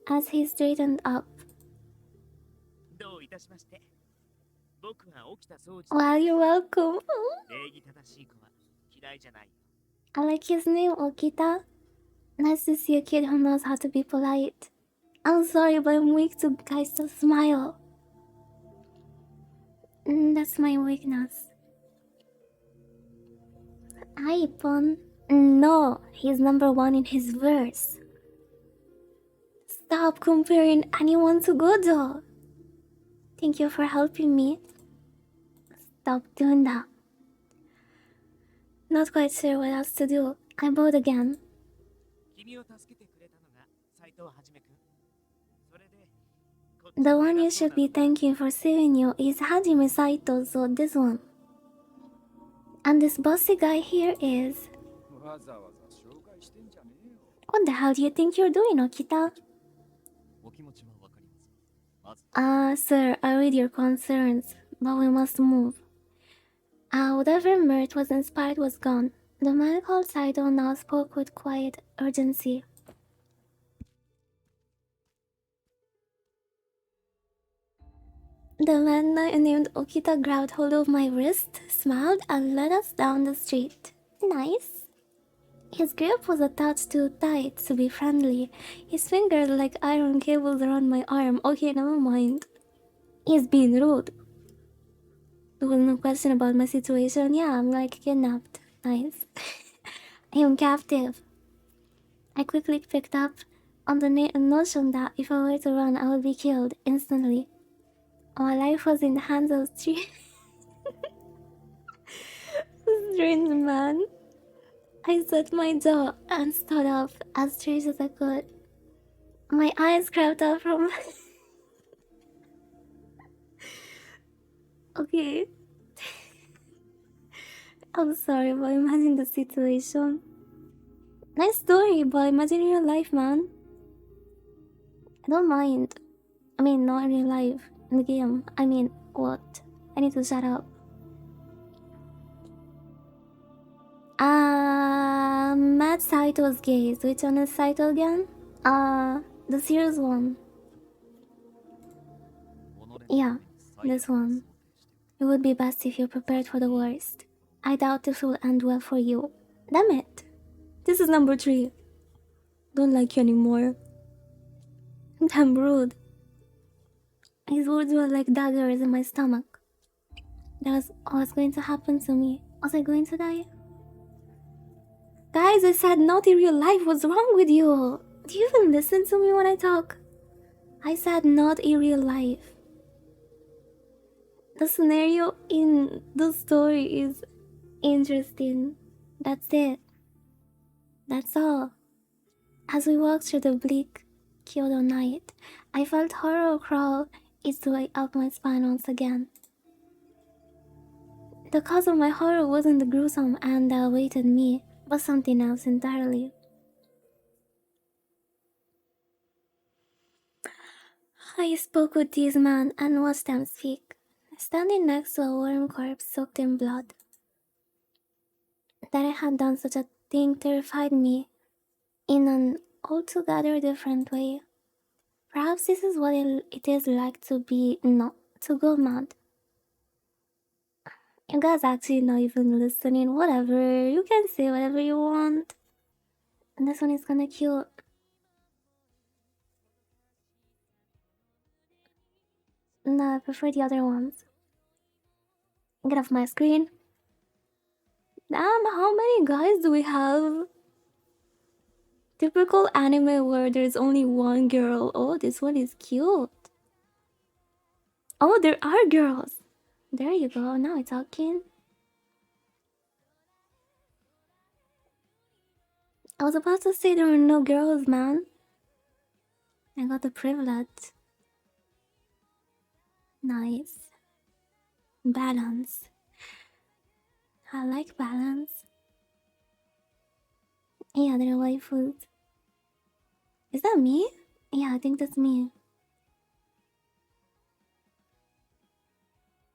as he straightened up. Well, you're welcome. I like his name, Okita. Nice to see a kid who knows how to be polite. I'm sorry, but I'm weak to guys to smile. That's my weakness. Hi, Pon. No, he's number one in his verse. Stop comparing anyone to Gojo. Thank you for helping me. Stop doing that. Not quite sure what else to do. I bowed again. The one you should be thanking for saving you is Hajime Saito, so this one. And this bossy guy here is... What the hell do you think you're doing, Okita? Sir, I read your concerns, but we must move. Whatever mirth was inspired was gone. The man called Saito now spoke with quiet urgency. The man named Okita grabbed hold of my wrist, smiled, and led us down the street. Nice. His grip was a touch too tight to be friendly. His fingers like iron cables around my arm. Okay, never mind. He's being rude. There was no question about my situation. Yeah, I'm like kidnapped. Nice. I am captive. I quickly picked up on the notion that if I were to run, I would be killed instantly. My life was in the hands of strange man. I set my jaw and stood up as straight as I could. My eyes crept up from... Okay. I'm sorry, but imagine the situation. Nice story, but imagine real life, man. I don't mind. I mean, not in real life. In the game. I mean, what? I need to shut up. Mad Saito's gaze. Which one is Saito again? The serious one. Yeah, this one. It would be best if you prepared for the worst. I doubt this will end well for you. Damn it. This is number 3. Don't like you anymore. Damn rude. His words were like daggers in my stomach. That was what's going to happen to me. Was I going to die? Guys, I said not in real life. What's wrong with you? Do you even listen to me when I talk? I said not in real life. The scenario in the story is interesting. That's it. That's all. As we walked through the bleak Kyoto night, I felt horror crawl its way up my spine once again. The cause of my horror wasn't the gruesome end that awaited me, but something else entirely. I spoke with these men and watched them speak, standing next to a warm corpse soaked in blood. That I had done such a thing terrified me in an altogether different way. Perhaps this is what it is like to be, no, to go mad. You guys actually not even listening, whatever, you can say whatever you want. And this one is kinda cute. No, I prefer the other ones. Get off my screen. Damn, how many guys do we have? Typical anime where there's only one girl. Oh, this one is cute. Oh, there are girls. There you go, now we're talking. I was about to say there were no girls, man. I got the privilege. Nice. Balance. I like balance. Yeah, they're waifus. Is that me? Yeah, I think that's me.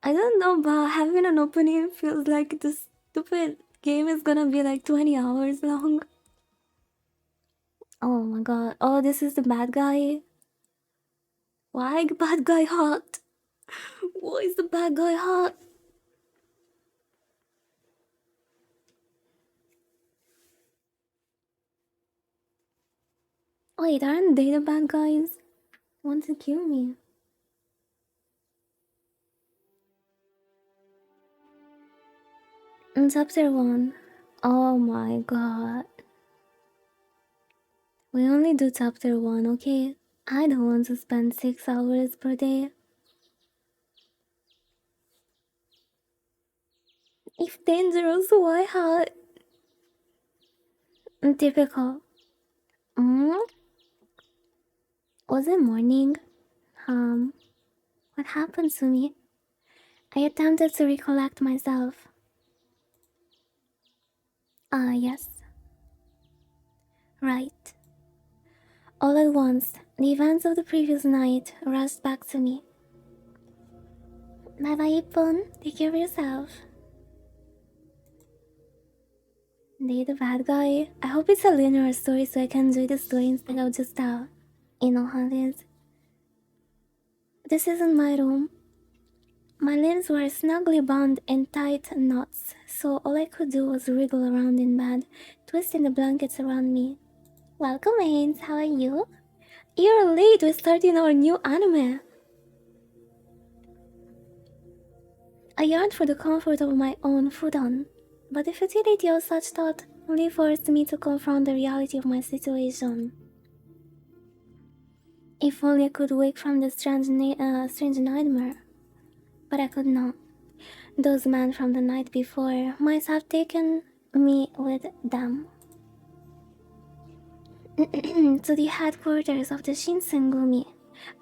I don't know, but having an opening feels like this stupid game is gonna be like 20 hours long. Oh my god. Oh, this is the bad guy. Why bad guy hot? What is the bad guy hot? Wait, aren't they the bad guys? Want to kill me? In chapter 1. Oh my god. We only do chapter 1, okay? I don't want to spend 6 hours per day. If dangerous, why hot? Typical. Mm? Was it morning? What happened to me? I attempted to recollect myself. Ah, yes. Right. All at once, the events of the previous night rushed back to me. Bye-bye, Ippon. Take care of yourself. They the bad guy? I hope it's a linear story so I can enjoy the story instead of just you know how it is. This isn't my room. My limbs were snugly bound in tight knots, so all I could do was wriggle around in bed, twisting the blankets around me. Welcome, Haynes. How are you? You're late. We're starting our new anime. I yearned for the comfort of my own futon, but the futility of such thought only forced me to confront the reality of my situation. If only I could wake from the strange nightmare. But I could not. Those men from the night before might have taken me with them. To the headquarters of the Shinsengumi.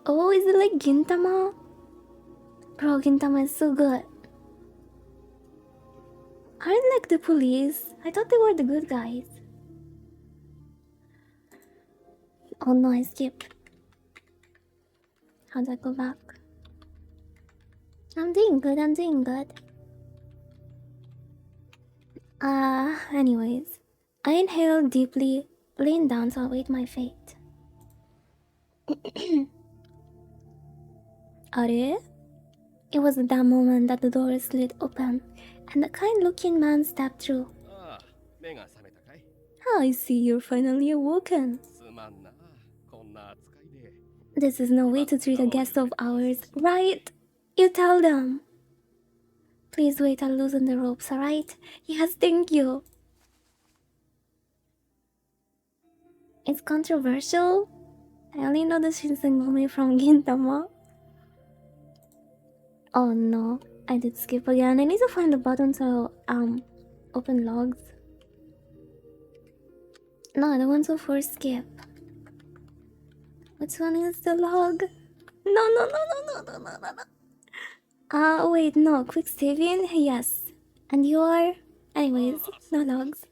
Oh, is it like Gintama? Bro, Gintama is so good. Aren't like the police? I thought they were the good guys. Oh no, I skipped. How do I go back? I'm doing good, I'm doing good. Anyways. I inhaled deeply, leaned down to await my fate. Are? It was at that moment that the door slid open, and a kind-looking man stepped through. I see you're finally awoken. This is no way to treat a guest of ours, right? You tell them. Please wait, I'll loosen the ropes, alright? Yes, thank you. It's controversial. I only know the Shinsengumi from Gintama. Oh no, I did skip again. I need to find the button to open logs. No, I don't want to force skip. Which one is the log? No. Wait, no. Quick saving? Yes. And you are? Anyways, no logs.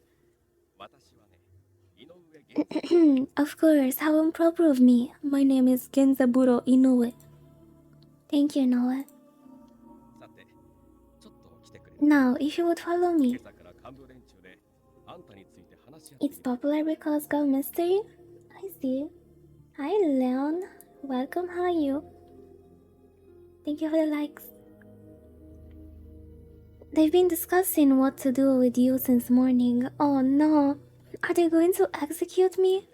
Of course, how improper of me. My name is Genzaburo Inoue. Thank you, Inoue. Now, if you would follow me. It's popular because got mystery? I see. Hi, Leon. Welcome, how are you? Thank you for the likes. They've been discussing what to do with you since morning. Oh no. Are they going to execute me?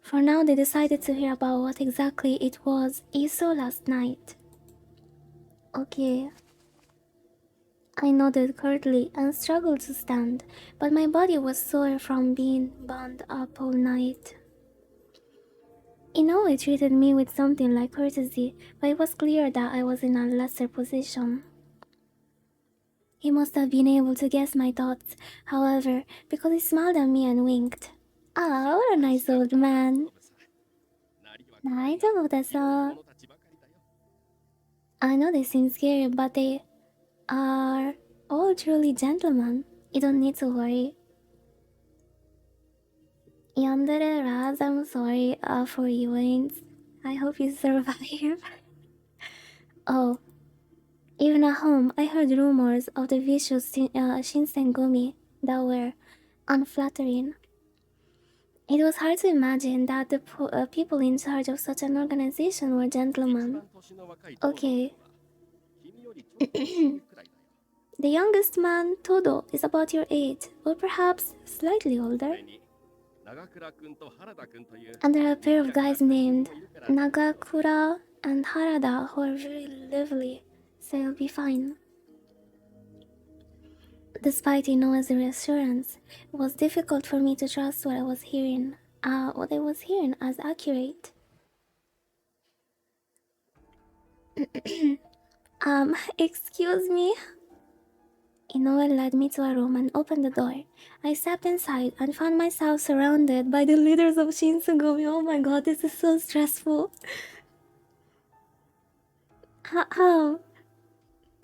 For now, they decided to hear about what exactly it was you saw last night. Okay. I nodded curtly and struggled to stand, but my body was sore from being bound up all night. Inoue treated me with something like courtesy, but it was clear that I was in a lesser position. He must have been able to guess my thoughts, however, because he smiled at me and winked. Ah, what a nice old man. I know they seem scary, but they are all truly gentlemen. You don't need to worry. Yandere Raz, I'm sorry for you, Waynes. I hope you survive. Oh, even at home, I heard rumors of the vicious Shinsengumi that were unflattering. It was hard to imagine that the people in charge of such an organization were gentlemen. Okay. The youngest man, Todo, is about your age, or perhaps slightly older. And there are a pair of guys named Nagakura and Harada who are very lively, so you'll be fine. Despite Inoue's reassurance, it was difficult for me to trust what I was hearing. What I was hearing as accurate. Excuse me? Inoue led me to a room and opened the door. I stepped inside and found myself surrounded by the leaders of Shinsengumi. Oh my god, this is so stressful. How?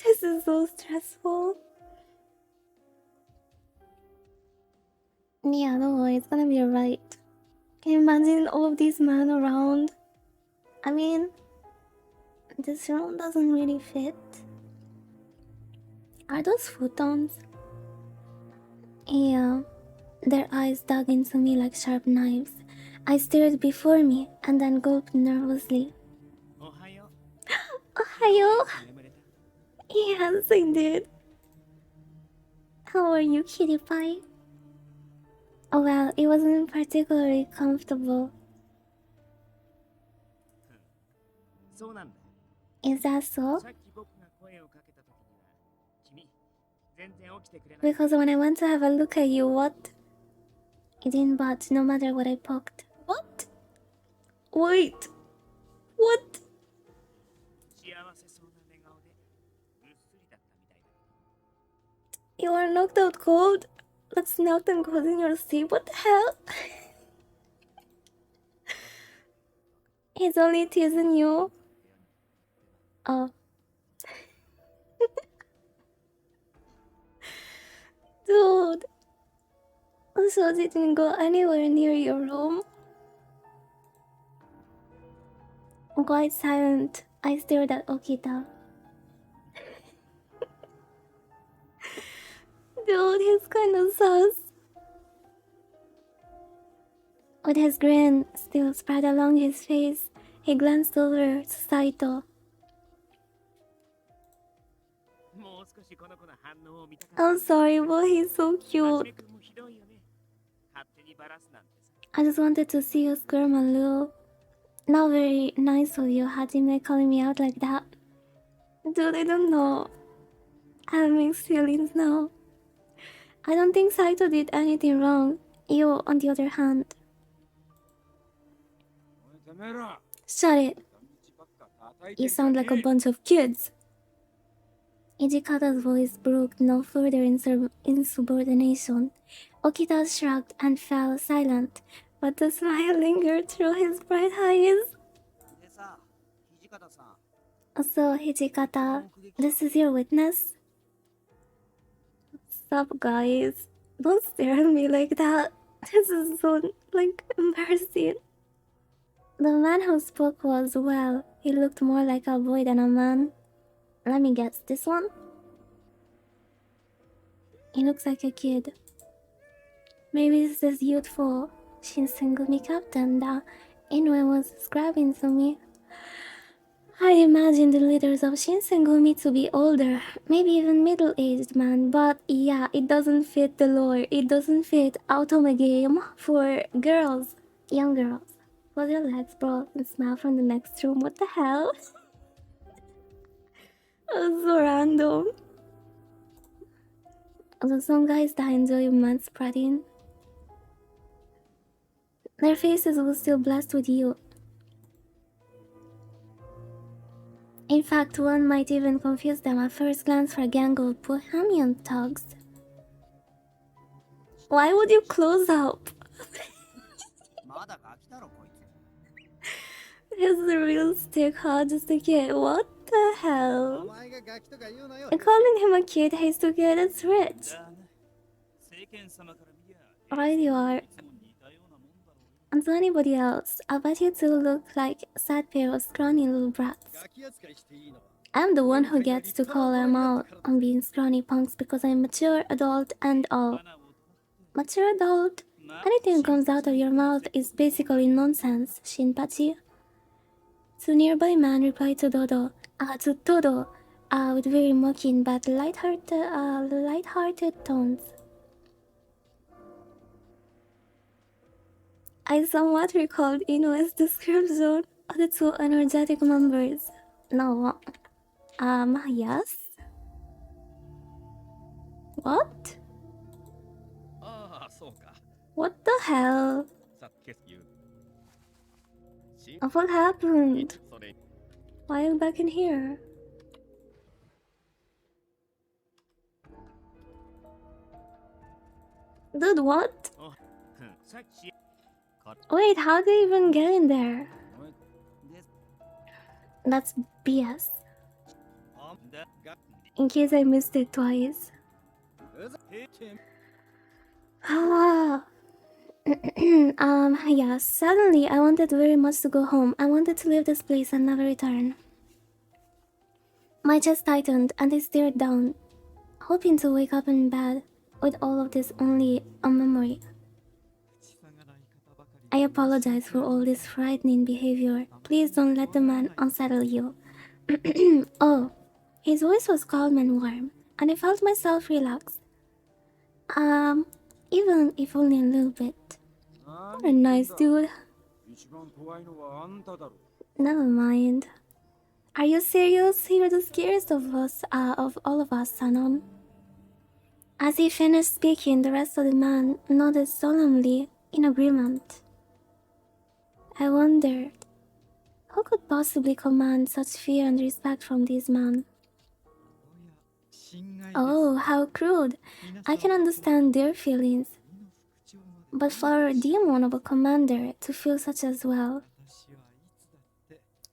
This is so stressful. Yeah, don't worry, it's gonna be alright. Can you imagine all of these men around? I mean, this room doesn't really fit. Are those futons? Yeah, their eyes dug into me like sharp knives. I stared before me and then gulped nervously. Ohayo! Yes, I did. How are you, kitty pie? Oh well, it wasn't particularly comfortable. Is that so? Because when I went to have a look at you, what? It didn't budge no matter what I poked. What? Wait. What? You are knocked out cold? Let's knock them cold in your sleep. What the hell? He's only teasing you. Oh. Dude. So didn't go anywhere near your room. Quite silent, I stared at Okita. Dude, he's kind of sus. With his grin still spread along his face, he glanced over to Saito. I'm sorry, but he's so cute. I just wanted to see you squirm a little. Not very nice of you, Hajime, calling me out like that. Dude, I don't know. I have mixed feelings now. I don't think Saito did anything wrong. You, on the other hand. Shut it. You sound like a bunch of kids. Ijikata's voice broke no further insubordination. Okita shrugged and fell silent, but the smile lingered through his bright eyes. So, Hijikata, this is your witness? Stop, guys. Don't stare at me like that. This is so, embarrassing. The man who spoke was, well, he looked more like a boy than a man. Let me guess, this one? He looks like a kid. Maybe it's this youthful Shinsengumi captain that Inoue was describing to me. I imagine the leaders of Shinsengumi to be older, maybe even middle-aged man, but yeah, it doesn't fit the lore. It doesn't fit Automa game for girls, young girls. Close your legs, bro, and smile from the next room. What the hell? That's so random. Also, some guys that enjoy mud spreading, their faces will still blessed with you. In fact, one might even confuse them at first glance for a gang of Bohemian thugs. Why would you close up? He's the real stick, huh? Just a kid. What the hell? And calling him a kid hates to get it's rich. Right you are. And to anybody else, I bet you two look like a sad pair of scrawny little brats. I'm the one who gets to call them out on being scrawny punks because I'm mature, adult, and all. Mature adult? Anything everything comes out of your mouth is basically nonsense, Shinpachi. The nearby man replied to Todo, with very mocking but light-hearted tones. I somewhat recalled Inue's description of the two energetic members. No, yes? What? What the hell? What happened? Why are you back in here? Dude, what? Wait, how did they even get in there? That's BS. In case I missed it twice. Yeah, suddenly I wanted very much to go home. I wanted to leave this place and never return. My chest tightened and I stared down, hoping to wake up in bed with all of this only a memory. I apologize for all this frightening behavior. Please don't let the man unsettle you. Oh, his voice was calm and warm, and I felt myself relax. Even if only a little bit. What a nice dude. Never mind. Are you serious? You're the scariest of us, of all of us, Sanon. As he finished speaking, the rest of the men nodded solemnly in agreement. I wondered, who could possibly command such fear and respect from these men? Oh, how crude. I can understand their feelings. But for a demon of a commander to feel such as well,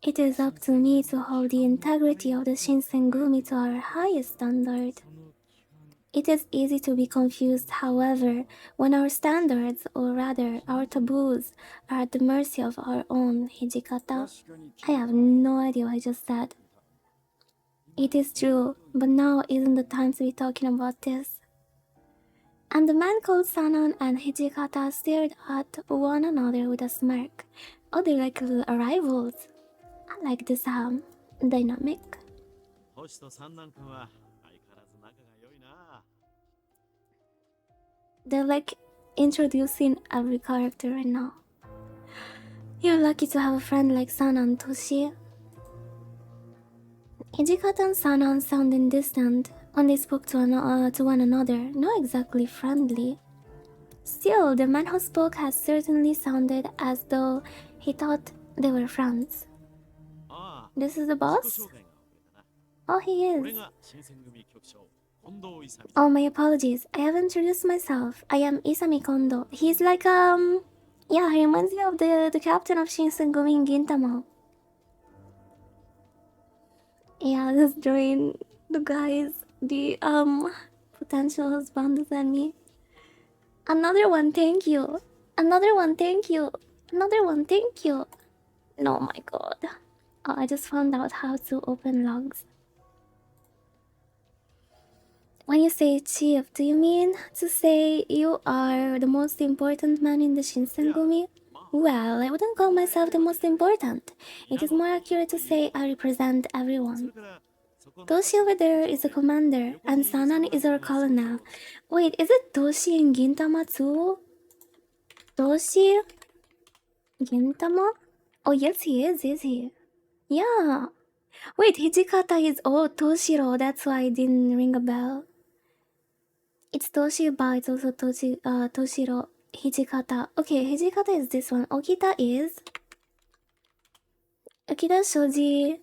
it is up to me to hold the integrity of the Shinsengumi to our highest standard. It is easy to be confused, however, when our standards, or rather our taboos, are at the mercy of our own Hijikata. I have no idea what I just said. It is true, but now isn't the time to be talking about this. And the man called Sanon and Hijikata stared at one another with a smirk. Oh, they're like little rivals. I like this dynamic. They're like introducing every character right now. You're lucky to have a friend like Sanon, Toshi. Hijikata and Sanon sounded distant when they spoke to one another, not exactly friendly. Still, the man who spoke had certainly sounded as though he thought they were friends. This is the boss? Oh, he is. Oh, my apologies. I haven't introduced myself. I am Isami Kondo. He's like, yeah, he reminds me of the captain of Shinsengumi in Gintama. Yeah, just drawing the guys, the, potential husband and me. Another one, thank you. Another one, thank you. Another one, thank you. Oh my god. Oh, I just found out how to open logs. When you say chief, do you mean to say you are the most important man in the Shinsengumi? Well, I wouldn't call myself the most important. It is more accurate to say I represent everyone. Toshi over there is a commander, and Sanan is our colonel. Wait, is it Toshi in Gintama too? Toshi? Gintama? Oh yes, he is he? Yeah. Wait, Hijikata is Toshiro, that's why it didn't ring a bell. It's Toshiba, it's also Toshiro. Hijikata. Okay, Hijikata is this one. Okita is... Okita Shoji...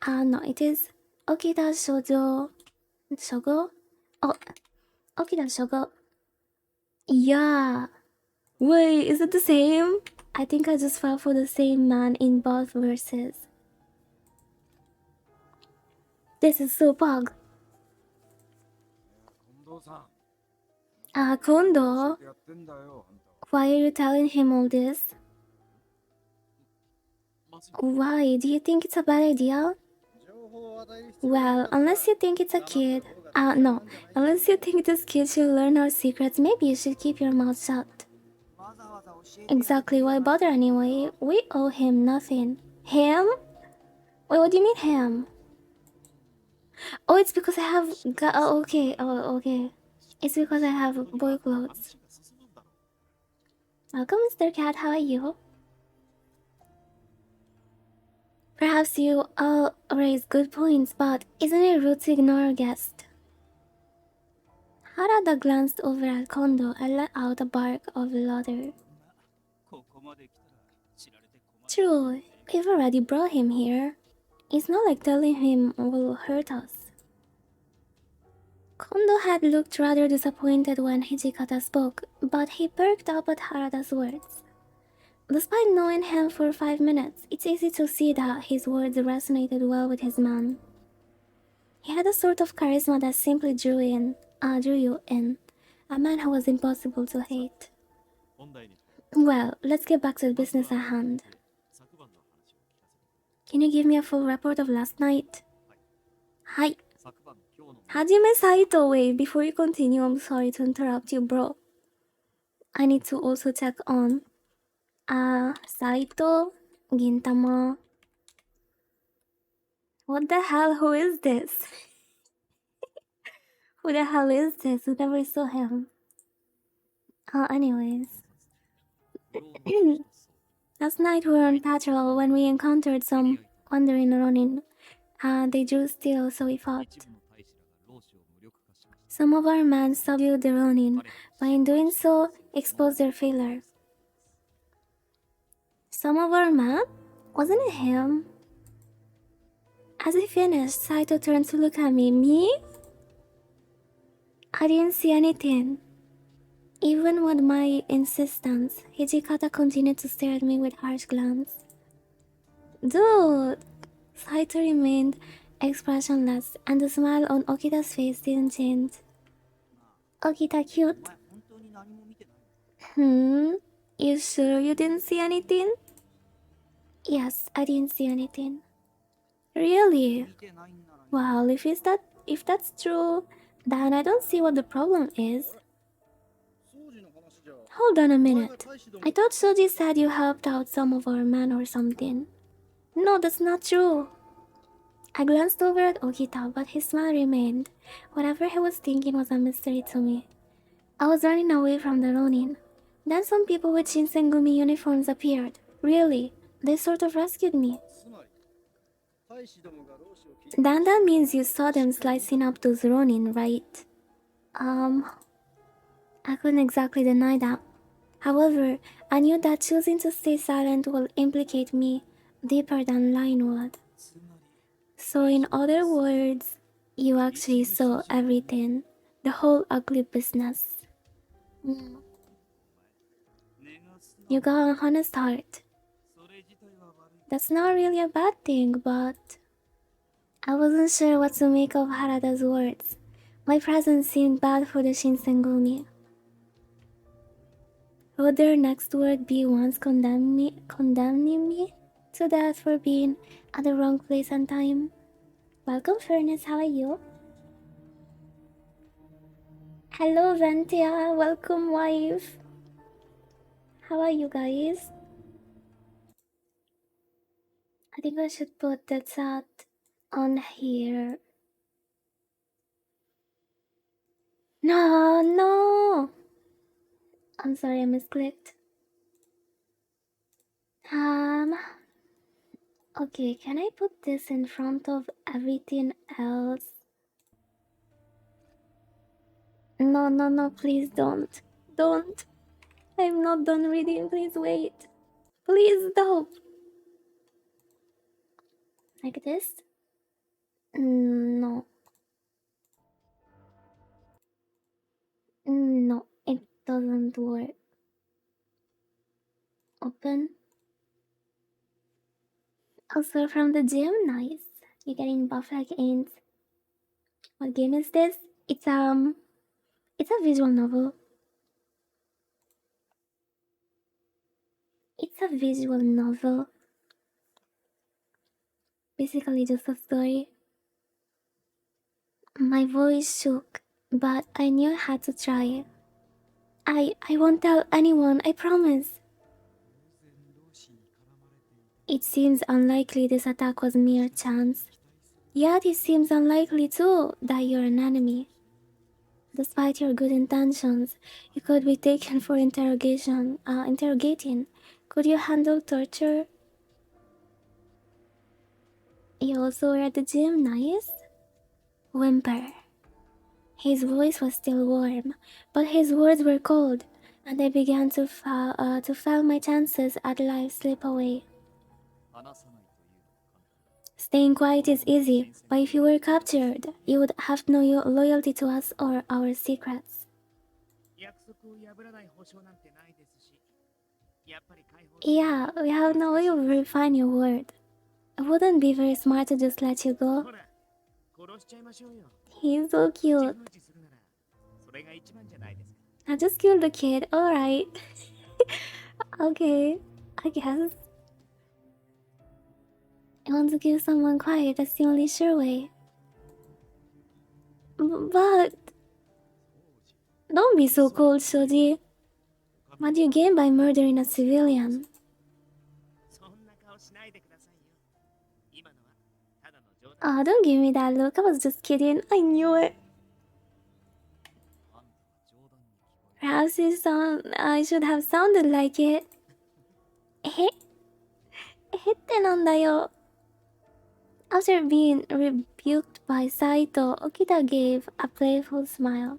no, it is... Okita Shoujo... Shogo? Oh, Okita Shogo. Yeah. Wait, is it the same? I think I just fell for the same man in both verses. This is so bug. Kondo? Why are you telling him all this? Why? Do you think it's a bad idea? Well, unless you think it's a kid... no. Unless you think this kid should learn our secrets, maybe you should keep your mouth shut. Exactly, why bother anyway? We owe him nothing. Him? Wait, what do you mean him? Oh, it's because I have... Oh, okay, oh, okay. It's because I have boy clothes. Welcome, Mr. Cat, how are you? Perhaps you all raise good points, but isn't it rude to ignore a guest? Harada glanced over at Kondo and let out a bark of laughter. True, we've already brought him here. It's not like telling him will hurt us. Kondo had looked rather disappointed when Hijikata spoke, but he perked up at Harada's words. Despite knowing him for 5 minutes, it's easy to see that his words resonated well with his man. He had a sort of charisma that simply drew you in. A man who was impossible to hate. Well, let's get back to the business at hand. Can you give me a full report of last night? Hi. Hajime Saito, wait, before you continue, I'm sorry to interrupt you, bro. I need to also check on Saito, Gintama. What the hell? Who is this? Who the hell is this? Who never saw him? Anyways. Last night we were on patrol when we encountered some wandering Ronin. They drew still, so we fought. Some of our men subdued the Ronin, but in doing so, exposed their failure. Some of our men? Wasn't it him? As he finished, Saito turned to look at me. Me? I didn't see anything. Even with my insistence, Hijikata continued to stare at me with harsh glance. Dude! Saito remained expressionless, and the smile on Okita's face didn't change. Okita cute. You sure you didn't see anything? Yes, I didn't see anything. Really? Well, if that's true, then I don't see what the problem is. Hold on a minute. I thought Shoji said you helped out some of our men or something. No, that's not true. I glanced over at Okita, but his smile remained. Whatever he was thinking was a mystery to me. I was running away from the Ronin. Then some people with Shinsengumi uniforms appeared. Really, they sort of rescued me. Then that means you saw them slicing up those Ronin, right? I couldn't exactly deny that. However, I knew that choosing to stay silent will implicate me deeper than lying would. So in other words, you actually saw everything. The whole ugly business. You got an honest heart. That's not really a bad thing, but... I wasn't sure what to make of Harada's words. My presence seemed bad for the Shinsengumi. Would their next word be once condemning me to death for being at the wrong place and time? Welcome, Furnace, how are you? Hello, Ventia, welcome, wife. How are you guys? I think I should put the chat on here. No! I'm sorry, I misclicked. Okay, can I put this in front of everything else? No, please don't. Don't. I'm not done reading, please wait. Please stop. Like this? No. No, it doesn't work. Open. Also from the gym, nice. You're getting buff like ants. What game is this? It's a visual novel. It's a visual novel. Basically just a story. My voice shook, but I knew I had to try. I won't tell anyone, I promise. It seems unlikely this attack was mere chance. Yet it seems unlikely too that you're an enemy. Despite your good intentions, you could be taken for interrogating. Could you handle torture? You also were at the gym, nice? Whimper. His voice was still warm, but his words were cold, and I began to feel my chances at life slip away. Staying quiet is easy, but if you were captured, you would have no loyalty to us or our secrets. Yeah, we have no way of verifying your word. It wouldn't be very smart to just let you go. He's so cute. I just killed the kid, alright. Okay, I guess. I want to kill someone quiet, that's the only sure way. But... Don't be so cold, Shoji. What do you gain by murdering a civilian? Oh, don't give me that look, I was just kidding, I knew it. Perhaps I should have sounded like it. Nanda. After being rebuked by Saito, Okita gave a playful smile.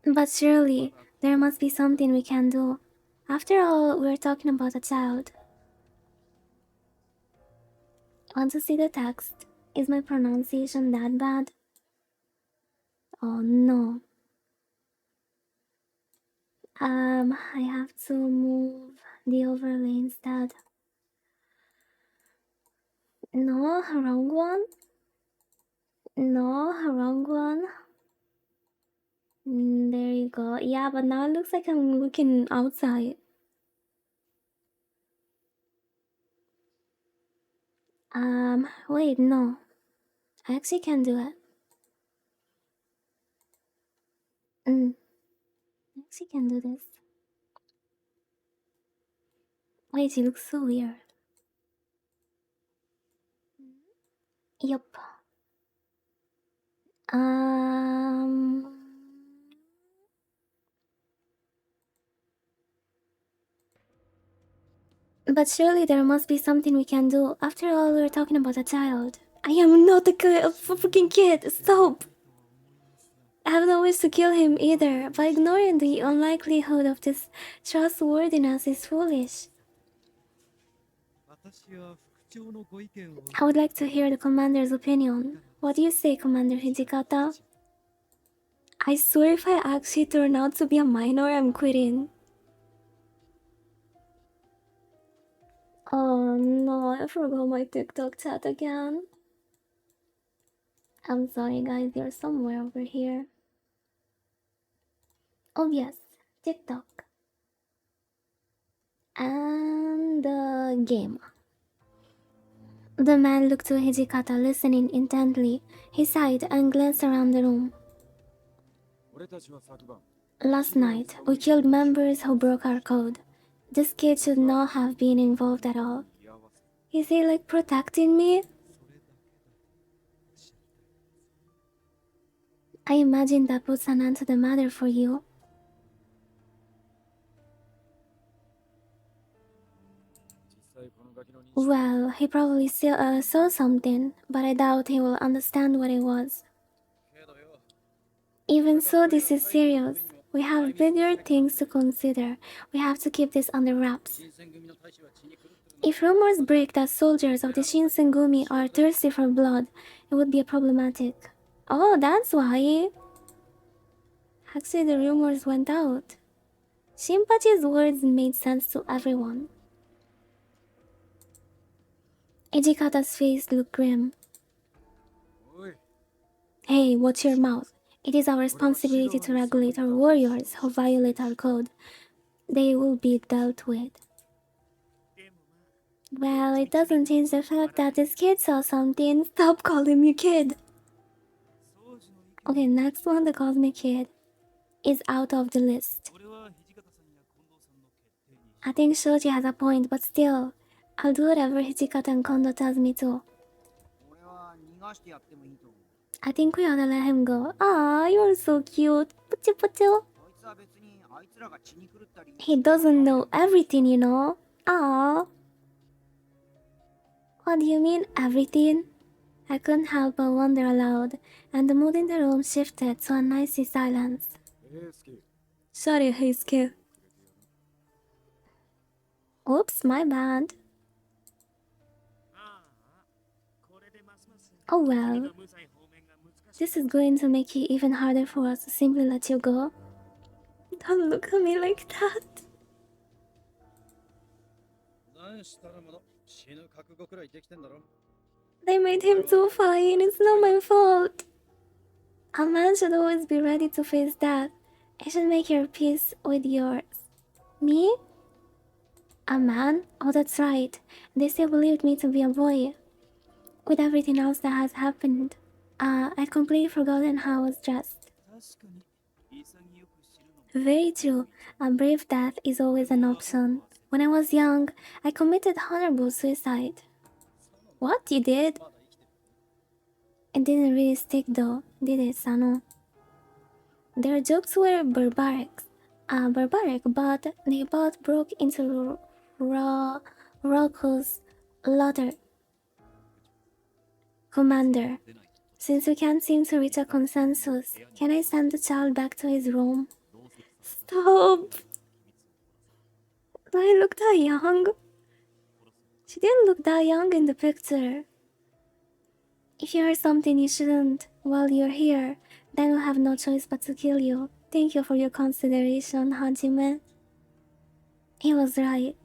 But surely, there must be something we can do. After all, we're talking about a child. Want to see the text? Is my pronunciation that bad? Oh no. I have to move the overlay instead. No, wrong one. No, wrong one. There you go. Yeah, but now it looks like I'm looking outside. Wait, no. I actually can do it. I actually can do this. Wait, it looks so weird. Yup. But surely there must be something we can do. After all, we're talking about a child. I am not a freaking kid. Stop. I have no wish to kill him either, but ignoring the unlikelihood of this trustworthiness is foolish. I would like to hear the commander's opinion. What do you say, Commander Hijikata? I swear if I actually turn out to be a minor, I'm quitting. Oh no, I forgot my TikTok chat again. I'm sorry guys, you're somewhere over here. Oh yes, TikTok. And the game. The man looked to Hijikata, listening intently. He sighed and glanced around the room. Last night, we killed members who broke our code. This kid should not have been involved at all. Is he like protecting me? I imagine that puts an end to the matter for you. Well, he probably saw something, but I doubt he will understand what it was. Even so, this is serious. We have bigger things to consider. We have to keep this under wraps. If rumors break that soldiers of the Shinsengumi are thirsty for blood, it would be problematic. Oh, that's why. Actually, the rumors went out. Shinpachi's words made sense to everyone. Ejikata's face looked grim. Hey, watch your mouth. It is our responsibility to regulate our warriors who violate our code. They will be dealt with. Well, it doesn't change the fact that this kid saw something. Stop calling me kid. Okay, next one, the cosmic kid. is out of the list. I think Shoji has a point, but still, I'll do whatever Hijikata and Kondo tells me to. I think we ought to let him go. Ah, you're so cute. Puchu puchu. He doesn't know everything, you know. Ah. What do you mean, everything? I couldn't help but wonder aloud, and the mood in the room shifted to an icy silence. Sorry, Heisuke. Oops, my bad. Oh well. This is going to make it even harder for us to simply let you go. Don't look at me like that. They made him too fine. It's not my fault. A man should always be ready to face death. I should make your peace with yours. Me? A man? Oh, that's right. They still believed me to be a boy. With everything else that has happened, I'd completely forgotten how I was dressed. Very true. A brave death is always an option. When I was young, I committed honorable suicide. What? You did? It didn't really stick though, did it, Sano? Their jokes were barbaric, but they both broke into raucous laughter. Commander, since we can't seem to reach a consensus, can I send the child back to his room? Stop! Do I look that young? She didn't look that young in the picture. If you hear something you shouldn't while you're here, then we'll have no choice but to kill you. Thank you for your consideration, Hajime. He was right.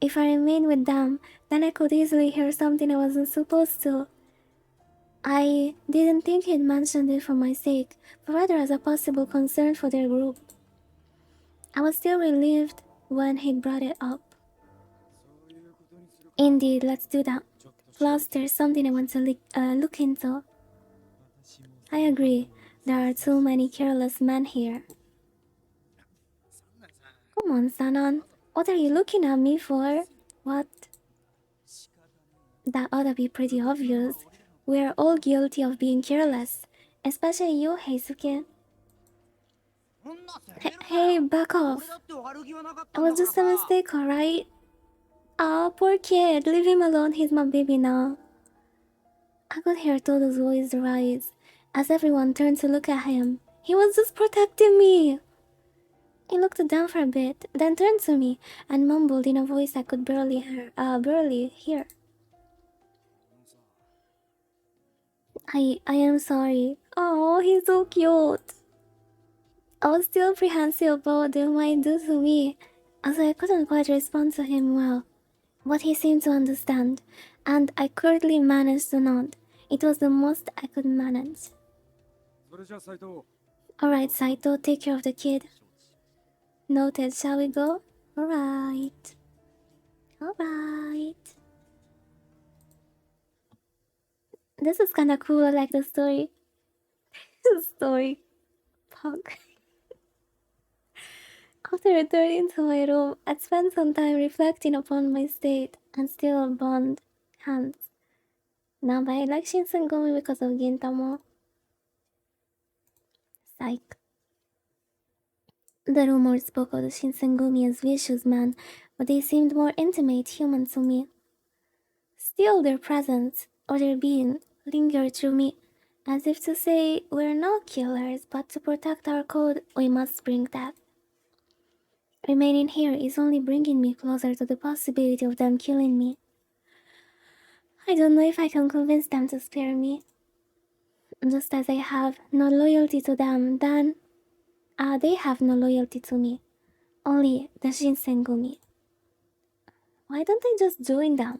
If I remain with them, then I could easily hear something I wasn't supposed to. I didn't think he'd mentioned it for my sake, but rather as a possible concern for their group. I was still relieved when he'd brought it up. Indeed, let's do that. Plus, there's something I want to look into. I agree. There are too many careless men here. Come on, Sanan. What are you looking at me for? What? That ought to be pretty obvious. We're all guilty of being careless. Especially you, Heisuke. Hey, back off. It was just a mistake, alright? Aw, poor kid. Leave him alone. He's my baby now. I could hear Todo's voice rise as everyone turned to look at him. He was just protecting me. He looked down for a bit, then turned to me and mumbled in a voice I could barely hear. I am sorry. Oh, he's so cute. I was still apprehensive about what they might do to me, as I couldn't quite respond to him well. But he seemed to understand, and I curtly managed to nod. It was the most I could manage. Alright, Saito, take care of the kid. Noted, shall we go? Alright. This is kinda cool, I like the story. Story. Punk. After returning to my room, I'd spent some time reflecting upon my state and still bound hands. Now by like Shinsengumi because of Gintamo. Psych. The rumors spoke of the Shinsengumi as vicious men, but they seemed more intimate human to me. Still their presence, or their being, lingered through me, as if to say, we're not killers, but to protect our code, we must bring death. Remaining here is only bringing me closer to the possibility of them killing me. I don't know if I can convince them to spare me. Just as I have no loyalty to them, then they have no loyalty to me. Only the Shinsengumi. Why don't I just join them?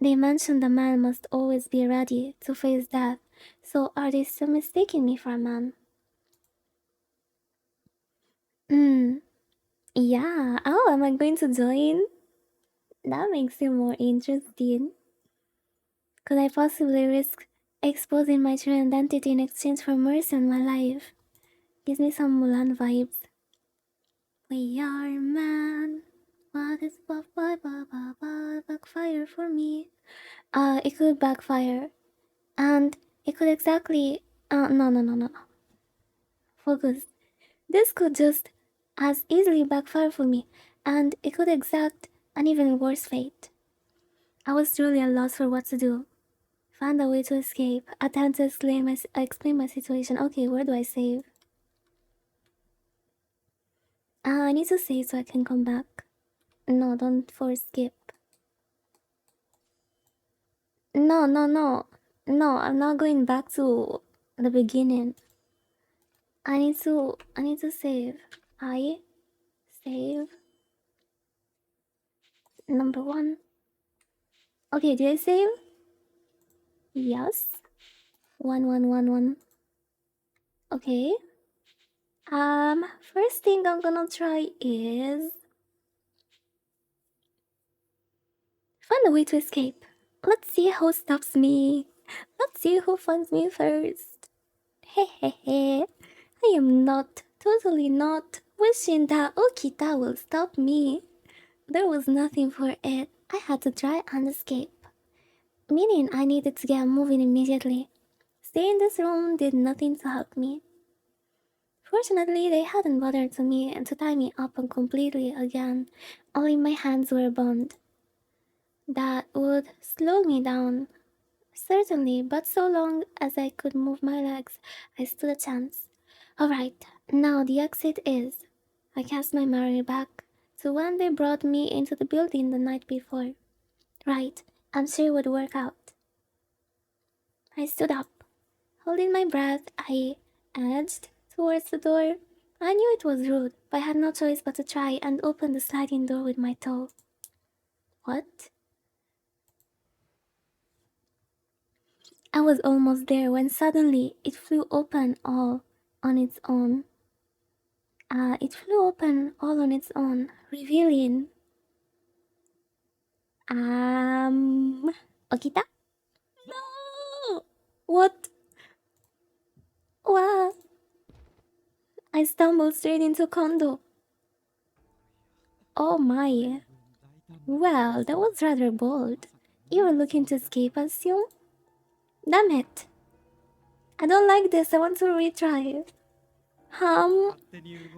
They mentioned the man must always be ready to face death, so are they still mistaking me for a man? Yeah. Oh, am I going to join? That makes it more interesting. Could I possibly risk exposing my true identity in exchange for mercy on my life? Gives me some Mulan vibes. We are man. What is backfire for me? It could backfire. And it could exactly. No. Focus. This could just as easily backfire for me, and it could exact an even worse fate. I was truly at a loss for what to do. Found a way to escape. Attempt to explain my situation. Okay, where do I save? I need to save so I can come back. No, don't force skip. No. No, I'm not going back to the beginning. I need to save. I save number 1. Okay, did I save? Yes. 1111. Okay. First thing I'm gonna try is find a way to escape. Let's see who stops me. Let's see who finds me first. Hehehe. I am not, totally not, wishing that Okita will stop me. There was nothing for it. I had to try and escape. Meaning I needed to get moving immediately. Staying in this room did nothing to help me. Fortunately, they hadn't bothered to tie me up completely again. Only my hands were bound. That would slow me down, certainly, but so long as I could move my legs, I stood a chance. Alright, now the exit is. I cast my memory back to when they brought me into the building the night before. Right, I'm sure it would work out. I stood up. Holding my breath, I edged towards the door. I knew it was rude, but I had no choice but to try and open the sliding door with my toe. What? I was almost there when suddenly it flew open all on its own. Revealing Okita? No! What? What? I stumbled straight into Kondo. Oh my. Well, that was rather bold. You were looking to escape, I assume? Damn it. I don't like this, I want to retry.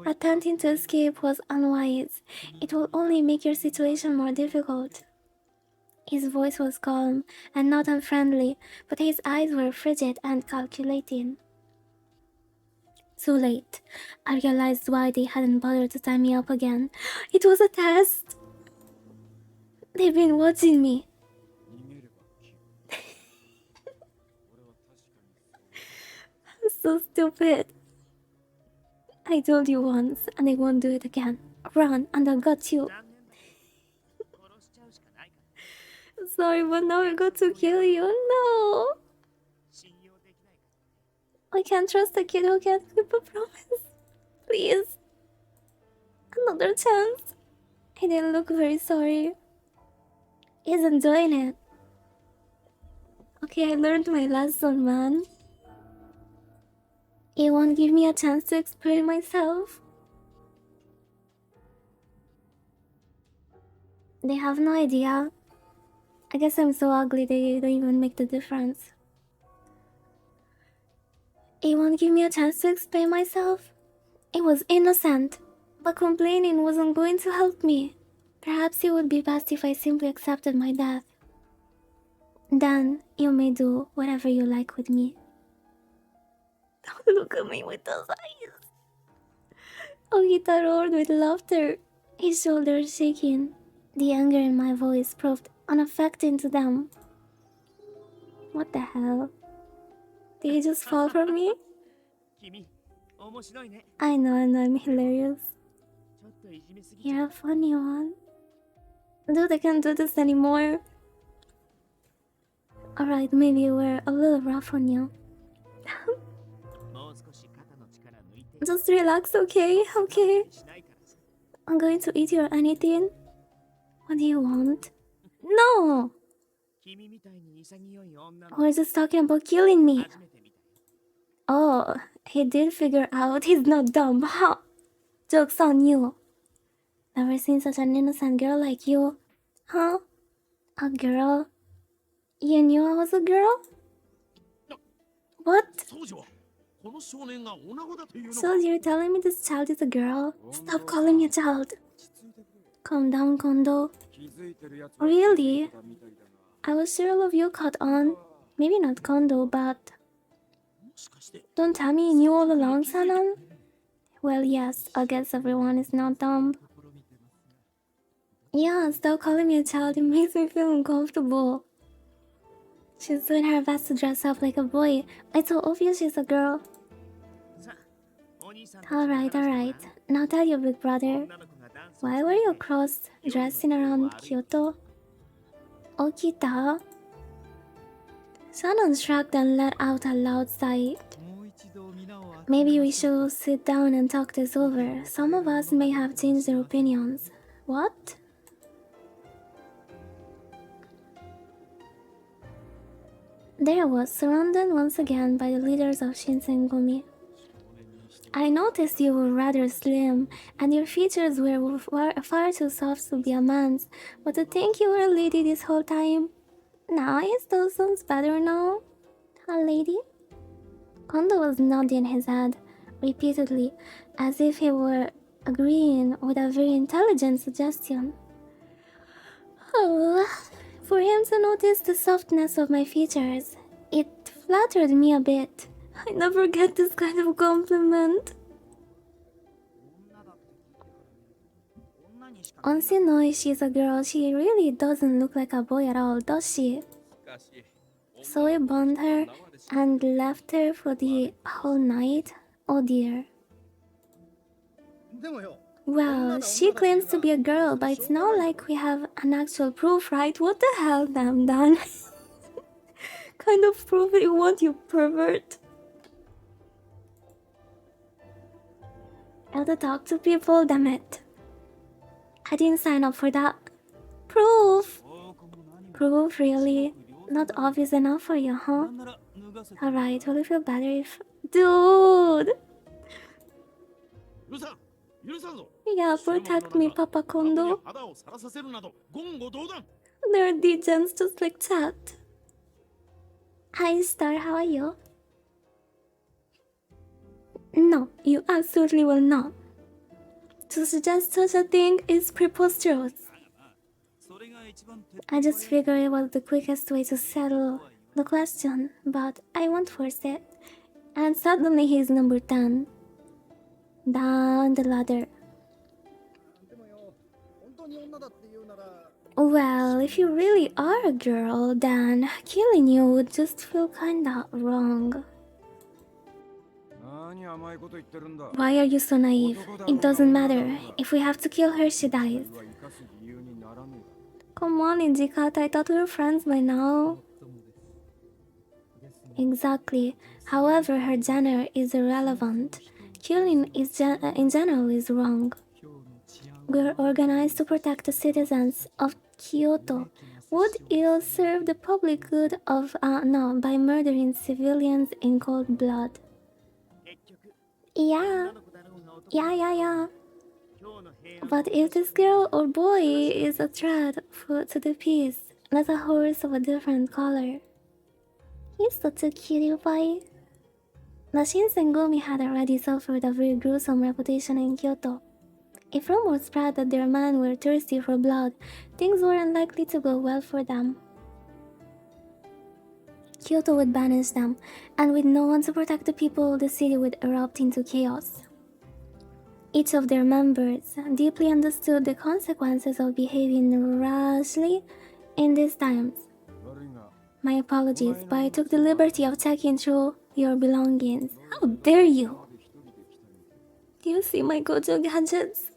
Attempting to escape was unwise. It will only make your situation more difficult. His voice was calm and not unfriendly, but his eyes were frigid and calculating. Too late. I realized why they hadn't bothered to tie me up again. It was a test. They've been watching me. I'm so stupid. I told you once, and I won't do it again. Run, and I'll got you. Sorry, but now I got to kill you. No! I can't trust a kid who can't keep a promise. Please. Another chance. He didn't look very sorry. He's enjoying it. Okay, I learned my lesson, man. He won't give me a chance to explain myself. They have no idea. I guess I'm so ugly they don't even make the difference. He won't give me a chance to explain myself. It was innocent, but complaining wasn't going to help me. Perhaps it would be best if I simply accepted my death. Then you may do whatever you like with me. Don't look at me with those eyes. Okita roared with laughter, his shoulders shaking. The anger in my voice proved unaffecting to them. What the hell? Did he just fall for me? I know, I'm hilarious. You're a funny one. Dude, I can't do this anymore. Alright, maybe we're a little rough on you. Just relax, okay? Okay. I'm going to eat you or anything. What do you want? No! We're just talking about killing me. Oh, he did figure out he's not dumb, huh? Joke's on you. Never seen such an innocent girl like you. Huh? A girl? You knew I was a girl? What? 当時はこの少年が女子だというのか。 So you're telling me this child is a girl? Stop calling me a child. Calm down, Kondo. 気づいてるやつは Really? 気づいてたみたいだが I was sure all of you caught on. Maybe not Kondo, but... もしかして Don't tell me you knew all along, Sanan? Well, yes, I guess everyone is not dumb. Yeah, stop calling me a child. It makes me feel uncomfortable. She's doing her best to dress up like a boy. It's so obvious she's a girl. さあお兄さんたち Alright, alright. Now tell your big brother. 女の子がダンス Why were you cross-dressing around Kyoto? Okita? Shannon shrugged and let out a loud sigh. もう一度皆を集め Maybe we should sit down and talk this over. Some of us may have changed their opinions. What? There I was, surrounded once again by the leaders of Shinsengumi. I noticed you were rather slim, and your features were far too soft to be a man's, but to think you were a lady this whole time. Nice, those sounds better now. A lady? Kondo was nodding his head repeatedly, as if he were agreeing with a very intelligent suggestion. Oh, for him to notice the softness of my features, it flattered me a bit. I never get this kind of compliment. 女だって聞いてから見ると女にしか Once you know she's a girl, she really doesn't look like a boy at all, does she? しかし So we bond her and left her for the whole night? Oh dear. でもよ Well, she claims to be a girl, but it's not like we have an actual proof, right? What the hell, damn Dan? Kind of proof you want, you pervert? I have to talk to people, damn it. I didn't sign up for that. Proof? 証拠も何も Proof, really? Not obvious enough for you, な huh? んなら脱がせて Alright, will you feel better if... Dude! 許さん許さんぞ Yeah, protect me, Papa 子供に Kondo. 肌をさらさせるなど言語道断 They're degens just like that. Hi, Star, how are you? No, you absolutely will not. To suggest such a thing is preposterous. それが一番手っ I just figured it was the quickest way to settle the question, but I won't force it. And suddenly he's number 10. Down the ladder. でもよ本当に女だって言うなら Well, if you really are a girl, then killing you would just feel kinda wrong. 何甘いこと言ってるんだ Why are you so naive? It doesn't matter. If we have to kill her, she dies. それは生かす理由にならねえ Come on, Ijikata, I thought we were friends by now. 友ですですね Exactly. However, her gender is irrelevant. Killing in general is wrong. 今日の治安 We're organized to protect the citizens of Kyoto. Would ill serve the public good of no by murdering civilians in cold blood? 結局 Yeah, 女の子だろうが男 yeah. 今日の平安 But if this girl or boy is a threat to the peace, that's a horse of a different color. He's such a cutie pie. The Shinsengumi had already suffered a very gruesome reputation in Kyoto. If rumors spread that their men were thirsty for blood, things weren't likely to go well for them. Kyoto would banish them, and with no one to protect the people, the city would erupt into chaos. Each of their members deeply understood the consequences of behaving rashly in these times. 悪いが My apologies, but I took the liberty of checking through your belongings. How dare you! まで一人で来たみたい Do you see my Gojo gadgets?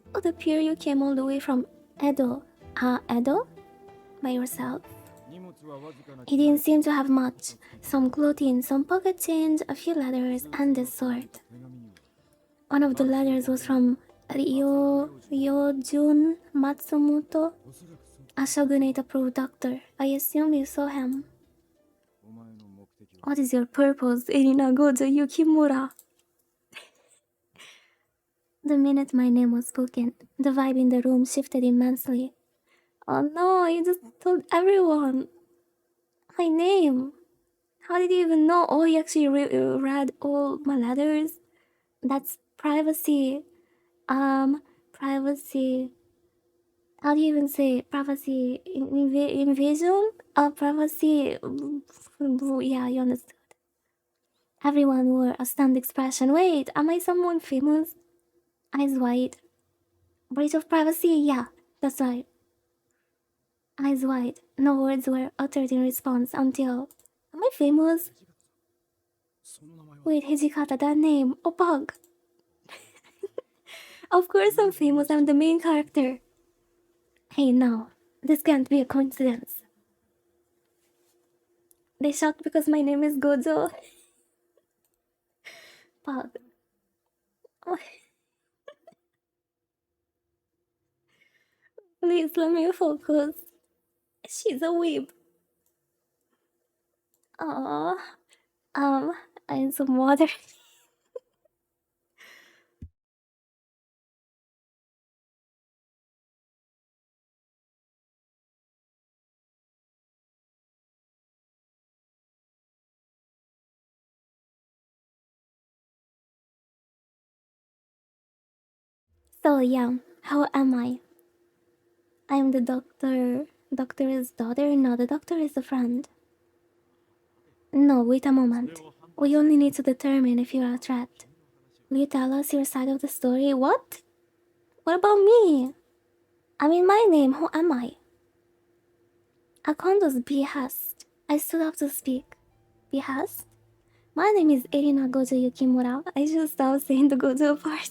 It would appear you came all the way from Edo. Edo? By yourself. 荷物はわずかな He didn't seem to have much. Some clothing, some pocket change, a few letters, and this sort. 手紙には One of the letters was from Ryojun Matsumoto, おそらくそう a shogunate approved doctor. I assume you saw him. お前の目的 What is your purpose, Irina Gojo Yukimura? The minute my name was spoken, the vibe in the room shifted immensely. Oh no, you just told everyone my name. How did you even know? Oh, you actually read all my letters? That's privacy. Privacy. How do you even say privacy invasion? Privacy. Yeah, you understood. Everyone wore a stunned expression. Wait, am I someone famous? Eyes wide. Breach of privacy? Yeah, that's right. Eyes wide. No words were uttered in response until. Am I famous? その名前は Wait, Hijikata, that name. Oh, bug. Of course I'm famous. I'm the main character. Hey, no. This can't be a coincidence. They shocked because my name is Gojo. Bug. Oh. Please let me focus. She's a weeb. Aww. I need some water. So yeah, how am I? I am the doctor's daughter. No, the doctor is a friend. No, wait a moment. We only need to determine if you're a threat. Will you tell us your side of the story? What? What about me? I mean my name, who am I? Akondo's behest. I stood up to speak. Behest? My name is Erina Gojo Yukimura. I should stop saying the Gojo part.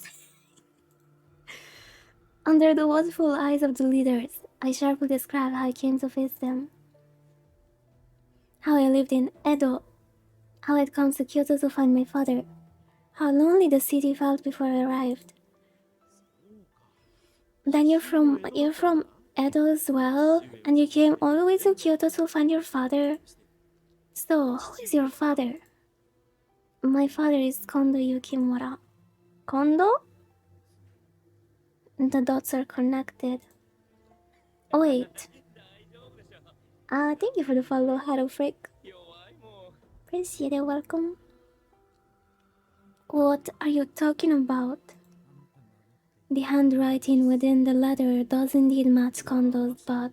Under the watchful eyes of the leaders, I sharply described how I came to face them. How I lived in Edo. How I'd come to Kyoto to find my father. How lonely the city felt before I arrived. Then you're from Edo as well, and you came all the way to Kyoto to find your father. So, who is your father? My father is Kondo Yukimura. Kondo? The dots are connected. Oh, wait. Thank you for the follow, Haru Freak. Appreciate it, welcome. What are you talking about? The handwriting within the letter does indeed match Kondo's, but...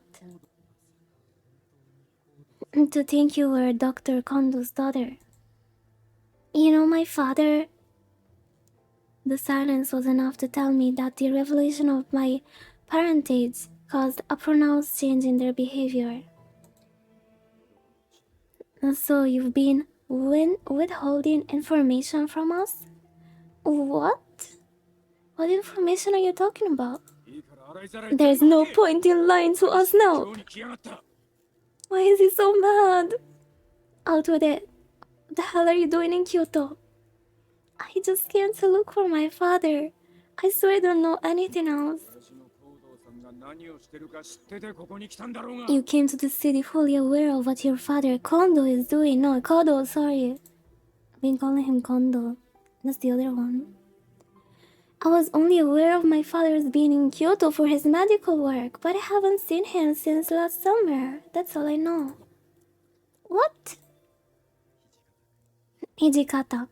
To think you were Dr. Kondo's daughter. You know, my father... The silence was enough to tell me that the revelation of my parentage caused a pronounced change in their behavior. And so you've been withholding information from us? What? What information are you talking about? いいから洗いざらい There's no point in lying to us now. 今日に来やがった Why is he so mad? Out with it. What the hell are you doing in Kyoto? I just came to look for my father. I swear I don't know anything else. 私の行動さんが何をしてるか知っててここに来たんだろうが You came to the city fully aware of what your father Kondo is doing. No, Kodo, sorry. I've been calling him Kondo. That's the other one. I was only aware of my father's being in Kyoto for his medical work, but I haven't seen him since last summer. That's all I know. What? Hijikata.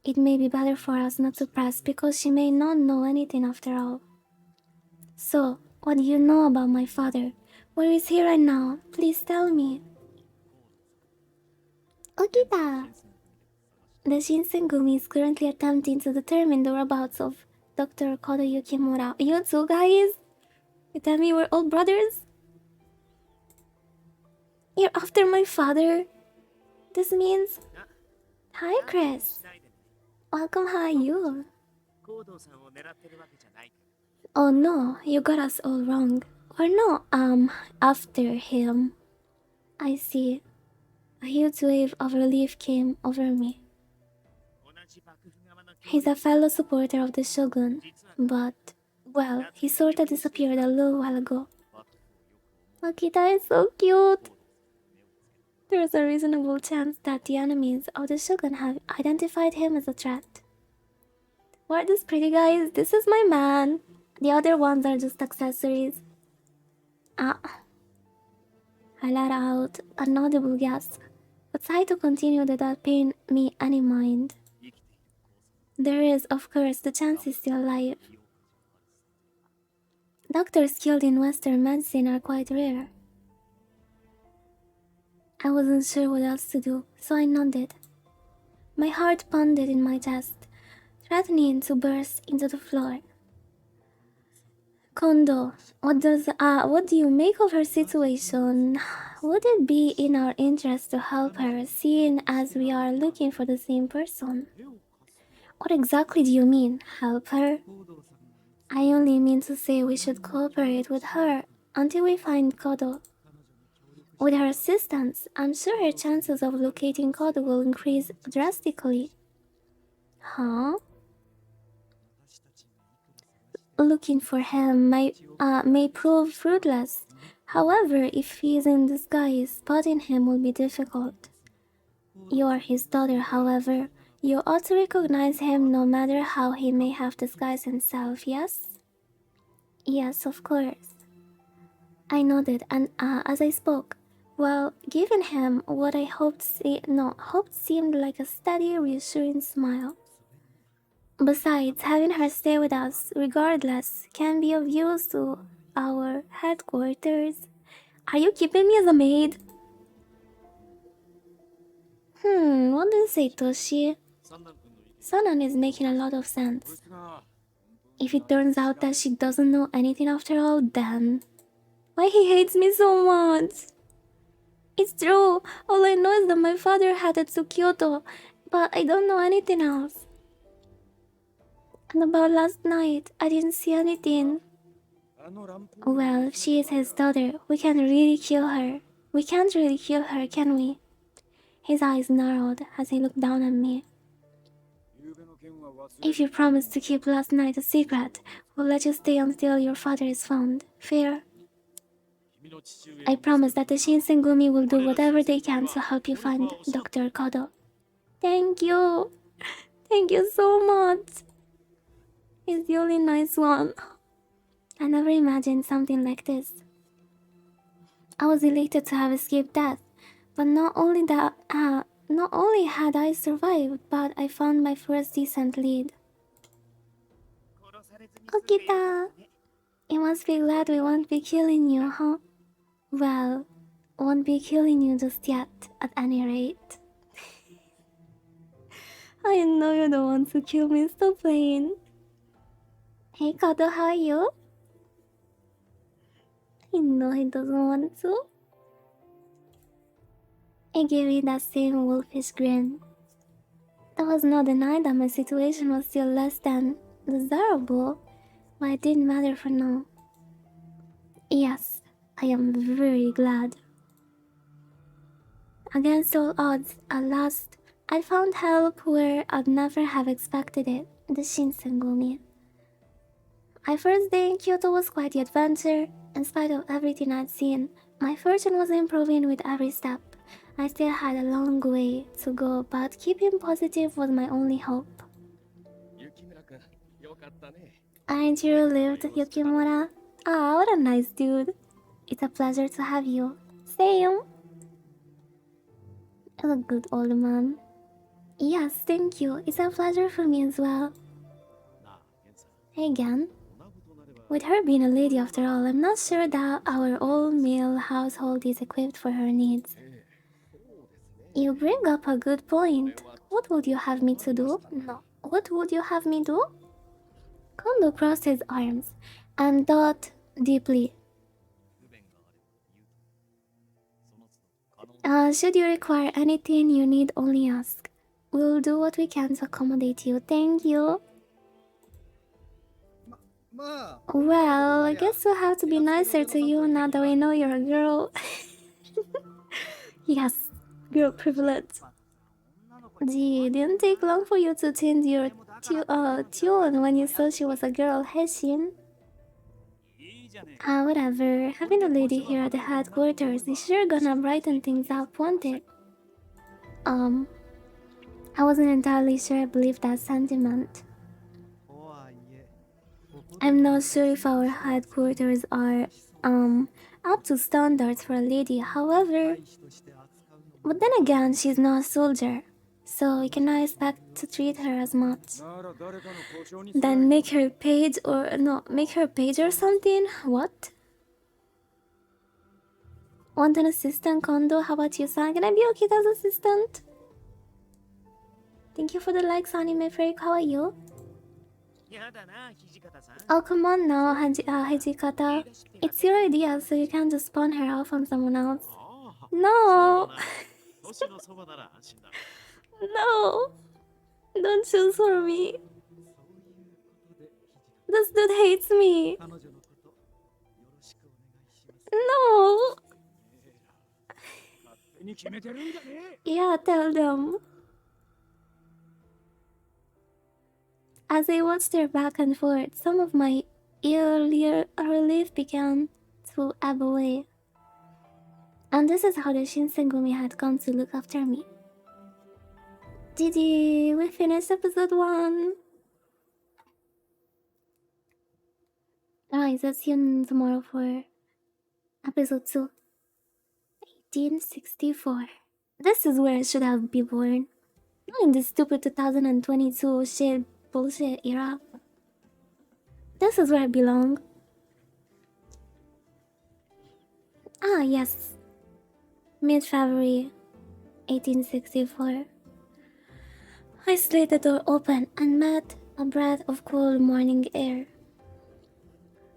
It may be better for us not to press because she may not know anything after all. So, what do you know about my father? Where is he right now? Please tell me. Okita! The Shinsengumi is currently attempting to determine the whereabouts of Dr. Kodo Yukimura. You two guys? You tell me we're all brothers? You're after my father? This means... Hi, Chris. Welcome, how are you? Oh no, you got us all wrong. We're not, after him. I see. A huge wave of relief came over me. He's a fellow supporter of the Shogun, but, well, he sorta disappeared a little while ago. Okita is so cute. There is a reasonable chance that the enemies of the Shogun have identified him as a threat. What are these pretty guys? This is my man. The other ones are just accessories. Ah. I let out an audible gasp, but Saito continued without paying me any mind. There is, of course, the chance he's still alive. Doctors skilled in Western medicine are quite rare. I wasn't sure what else to do, so I nodded. My heart pounded in my chest, threatening to burst into the floor. Kondo, what do you make of her situation? Would it be in our interest to help her, seeing as we are looking for the same person? What exactly do you mean, help her? I only mean to say we should cooperate with her until we find Kodo. With her assistance, I'm sure her chances of locating Kodo will increase drastically. Huh? Looking for him may prove fruitless. However, if he is in disguise, spotting him will be difficult. You are his daughter, however. You ought to recognize him no matter how he may have disguised himself, yes? Yes, of course. I nodded, and as I spoke, while giving him what I hoped seemed like a steady, reassuring smile. Besides, having her stay with us, regardless, can be of use to our headquarters. Are you keeping me as a maid? What do you say, Toshi? Sanan is making a lot of sense. If it turns out that she doesn't know anything after all, then... Why he hates me so much? It's true. All I know is that my father headed to Kyoto, but I don't know anything else. And about last night, I didn't see anything. Well, if she is his daughter, we can't really kill her. We can't really kill her, can we? His eyes narrowed as he looked down at me. If you promise to keep last night a secret, we'll let you stay until your father is found. Fair? I promise that the Shinsengumi will do whatever they can to help you find Dr. Kodo. Thank you. Thank you so much. He's the only nice one. I never imagined something like this. I was elated to have escaped death, but not only had I survived, but I found my first decent lead. Okita! You must be glad we won't be killing you, huh? Well, won't be killing you just yet, at any rate. I know you don't want to kill me, stop playing. Hey Kodo, how are you? I know he doesn't want to. He gave me that same wolfish grin. There was no denying that my situation was still less than desirable, but it didn't matter for now. Yes, I am very glad. Against all odds, at last, I found help where I'd never have expected it, the Shinsengumi. My first day in Kyoto was quite the adventure. In spite of everything I'd seen, my fortune was improving with every step. I still had a long way to go, but keeping positive was my only hope. Aren't you relieved, Yukimura? Ah, what a nice dude. It's a pleasure to have you. Same. You're a good old man. Yes, thank you. It's a pleasure for me as well. Hey again. With her being a lady after all, I'm not sure that our all-male household is equipped for her needs. You bring up a good point. What would you have me to do? No. What would you have me do? Kondo crossed his arms and thought deeply. Should you require anything, you need only ask. We'll do what we can to accommodate you. Thank you. Well, I guess we'll have to be nicer to you now that we know you're a girl. Yes, girl privilege. Gee, didn't take long for you to change your tune when you saw she was a girl, Heshin. じゃねえか。 Whatever. Having a lady here at the headquarters is sure gonna brighten things up, won't it? I wasn't entirely sure I believed that sentiment. とはいえ、ここで I'm not sure if our headquarters are, up to standards for a lady. However, 大使として扱うのも but then again, she's not a soldier, so we cannot expect to treat her as much. なら誰かの故障にすりゃ Then make her page or no, make her page or something? What? Want an assistant, Kondo? How about you, son? Can I be Okita's assistant? Thank you for the likes, Anime Freak. How are you? やだな、土方さん。 Oh, come on now, Hijikata. It's your idea, so you can't just spawn her off on someone else. ああ、 No! 年のそばなら安心だ。 No! Don't choose for me. そういうことで、土方 This dude hates me. 彼女のこと、よろしくお願いします。 No! 勝手に決めてるんじゃね Yeah, tell them. As I watched their back and forth, some of my earlier relief began to ebb away. And this is how the Shinsengumi had come to look after me. GG, we finished episode 1. Guys, let's see you tomorrow for episode 2. 1864. This is where I should have been born. Not in this stupid 2022 shit bullshit era. This is where I belong. Ah, yes. Mid-February 1864. I slid the door open and met a breath of cool morning air.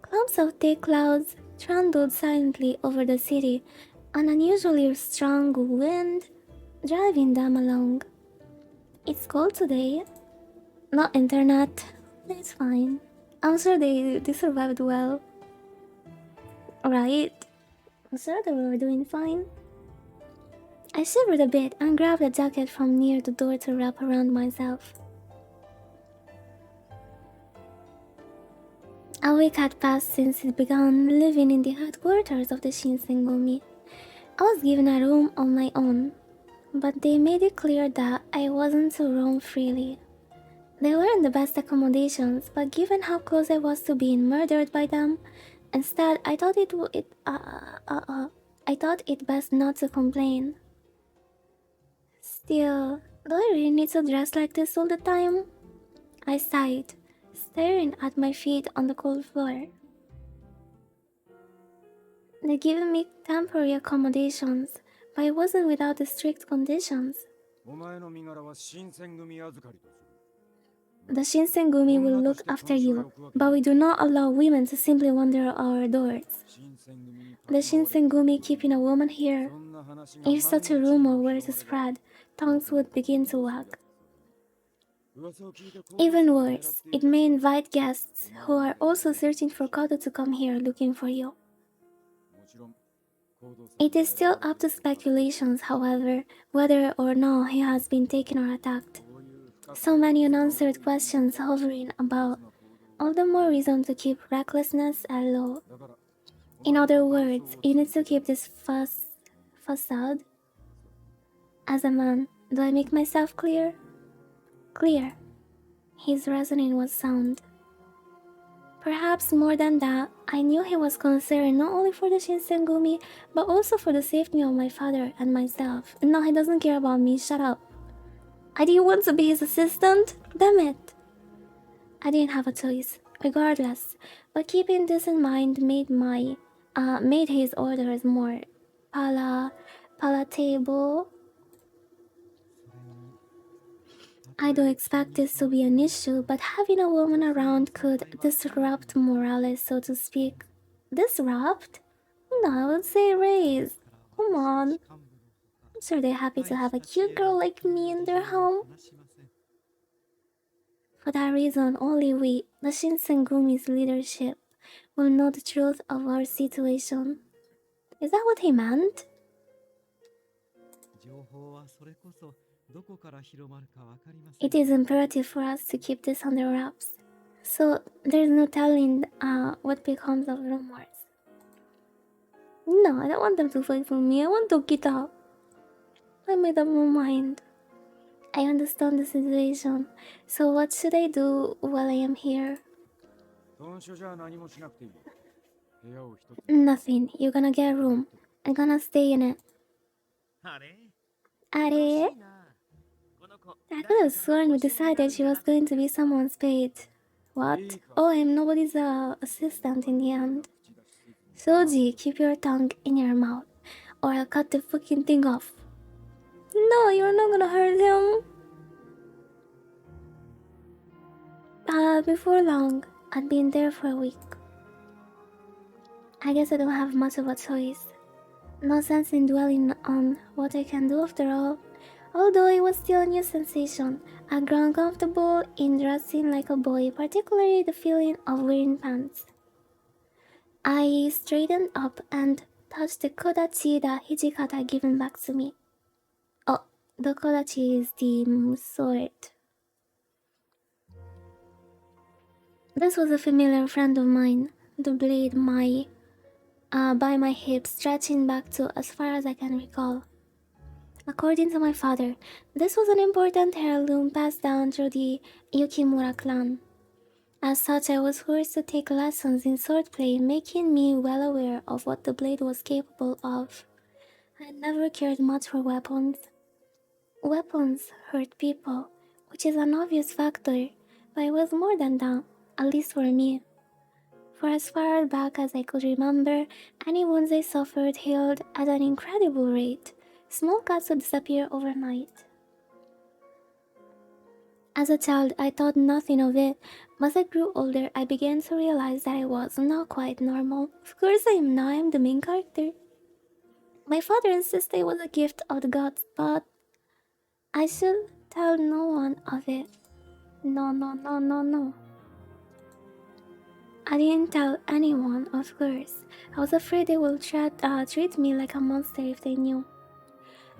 Clumps of thick clouds trundled silently over the city, an unusually strong wind driving them along. It's cold today. Not internet. It's fine. I'm sure they survived well. Right? I'm sure they were doing fine. I shivered a bit and grabbed a jacket from near the door to wrap around myself. A week had passed since I began living in the headquarters of the Shinsengumi. I was given a room on my own, but they made it clear that I wasn't to roam freely. They weren't the best accommodations, but given how close I was to being murdered by them, instead I thought it best not to complain. Still, do I really need to dress like this all the time? I sighed, staring at my feet on the cold floor. They'd given me temporary accommodations, but it wasn't without the strict conditions. お前の身柄は新選組預かりとする。 The Shinsengumi will look after you, but we do not allow women to simply wander our doors. 新選組に The Shinsengumi keeping a woman here. そんな話が If such a rumor were to spread, tongues would begin to wag. 噂を聞いて Even worse, it may invite guests who are also searching for Kyoto to come here looking for you. もちろん行動する It is still up to speculations, however, whether or not he has been taken or attacked. こういう不可 So many unanswered questions hovering about, all the more reason to keep recklessness at low. だから In other words, you need to keep this facade. As a man, do I make myself clear? Clear. His reasoning was sound. Perhaps more than that, I knew he was concerned not only for the Shinsengumi, but also for the safety of my father and myself. No, he doesn't care about me, shut up. I didn't want to be his assistant? Damn it. I didn't have a choice, regardless, but keeping this in mind made his orders more palatable. I don't expect this to be an issue, but having a woman around could disrupt morale, so to speak. Disrupt? No, I would say raise. Come on. I'm sure they're happy to have a cute girl like me in their home. For that reason, only we, the Shinsengumi's leadership, will know the truth of our situation. Is that what he meant? 情報はそれこそどこから広まるかわかりません。 It is imperative for us to keep this under wraps. So there's no telling what becomes of rumors. No, I don't want them to fight for me. I want Okita. I made up my mind. I understand the situation. So what should I do while I am here? 豚書じゃ何もしなくていい。部屋を一つ Nothing. You're gonna get a room. I'm gonna stay in it. あれ Are? この子 I could have sworn you decided she was going to be someone's page. What? Oh, I'm nobody's assistant in the end. Shoji, keep your tongue in your mouth, or I'll cut the fucking thing off. No, you're not gonna hurt him. Before long, I'd been there for a week. I guess I don't have much of a choice. No sense in dwelling on what I can do after all. Although it was still a new sensation, I'd grown comfortable in dressing like a boy, particularly the feeling of wearing pants. I straightened up and touched the kodachi that Hijikata had given back to me. Oh, the kodachi is the sword. This was a familiar friend of mine, the blade by my hip, stretching back to as far as I can recall. According to my father, this was an important heirloom passed down through the Yukimura clan. As such, I was forced to take lessons in swordplay, making me well aware of what the blade was capable of. I never cared much for weapons. Weapons hurt people, which is an obvious factor, but it was more than that, at least for me. For as far back as I could remember, any wounds I suffered healed at an incredible rate. Small cuts would disappear overnight. As a child, I thought nothing of it, but as I grew older, I began to realize that I was not quite normal. Of course I am now, I am the main character. My father insisted it was a gift of the gods, but I should tell no one of it. No. I didn't tell anyone, of course. I was afraid they would treat me like a monster if they knew.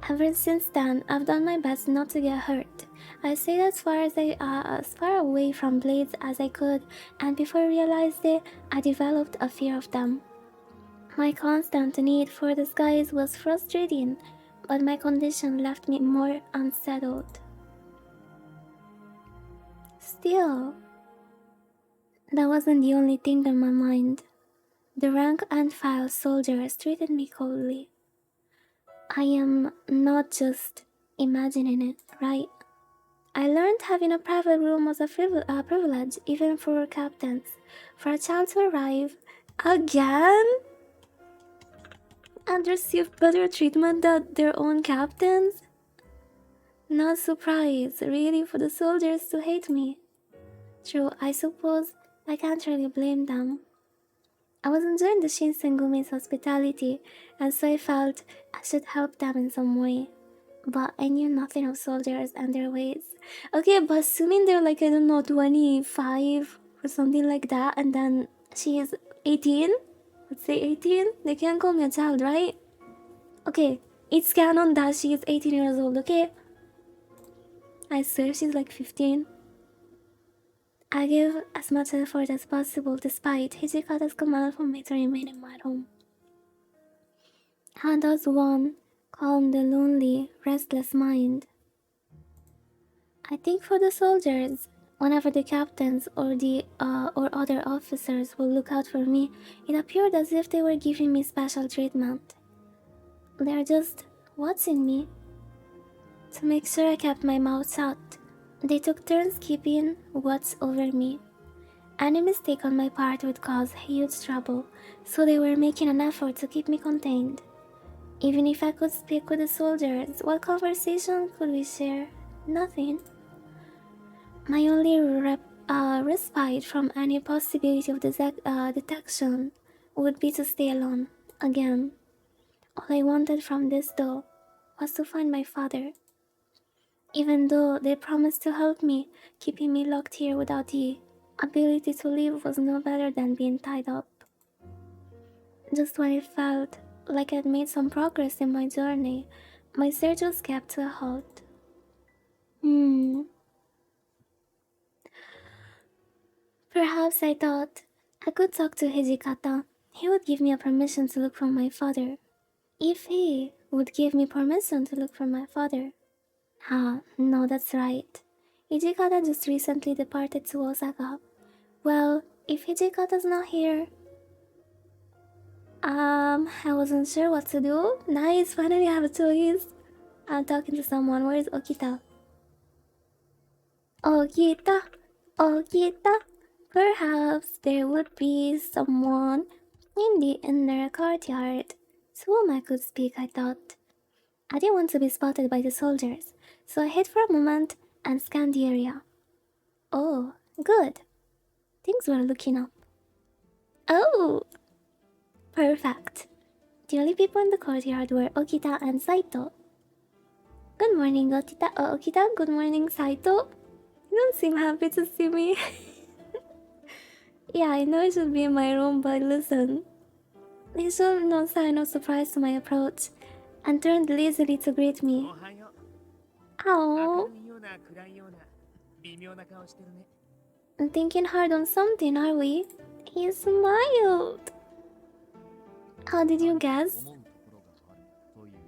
Ever since then, I've done my best not to get hurt. I stayed as far away from blades as I could, and before I realized it, I developed a fear of them. My constant need for disguise was frustrating, but my condition left me more unsettled. Still, that wasn't the only thing on my mind. The rank and file soldiers treated me coldly. I am not just imagining it, right? I learned having a private room was a privilege, even for captains. For a child to arrive again and receive better treatment than their own captains? Not surprised, really, for the soldiers to hate me. True, I suppose I can't really blame them. I was enjoying the Shinsengumi's hospitality, and so I felt I should help them in some way. But I knew nothing of soldiers and their ways. Okay, but assuming they're like, I don't know, 25 or something like that, and then she is 18? Let's say 18? They can't call me a child, right? Okay, it's canon that she is 18 years old, okay? I swear she's like 15. I gave as much effort as possible despite Hijikata's command for me to remain in my room. How does one calm the lonely, restless mind? I think for the soldiers, whenever the captains or other officers will look out for me, it appeared as if they were giving me special treatment. They're just watching me to make sure I kept my mouth shut. They took turns keeping watch over me. Any mistake on my part would cause huge trouble, so they were making an effort to keep me contained. Even if I could speak with the soldiers, what conversation could we share? Nothing. My only respite from any possibility of detection would be to stay alone, again. All I wanted from this, though, was to find my father. Even though they promised to help me, keeping me locked here without the ability to leave was no better than being tied up. Just when it felt like I'd made some progress in my journey, my search was kept to a halt. Perhaps I thought I could talk to Hijikata. He would give me a permission to look for my father. If he would give me permission to look for my father. Ah, no, that's right. Hijikata just recently departed to Osaka. Well, if Hijikata's not here... I wasn't sure what to do. Nice, finally I have a choice. I'm talking to someone. Where is Okita? Okita? Okita? Perhaps there would be someone in the inner courtyard to whom I could speak, I thought. I didn't want to be spotted by the soldiers, so I hid for a moment and scanned the area. Oh, good. Things were looking up. Oh! Perfect. The only people in the courtyard were Okita and Saito. Good morning, Okita. Good morning, Saito. You don't seem happy to see me. Yeah, I know I should be in my room, but listen. They showed no sign of surprise to my approach and turned lazily to greet お me. はよう。 Oh, 明るいような暗いような微妙な顔してるね。 I'm thinking hard on something, are we? He smiled. How did you guess? 思うところがあるという様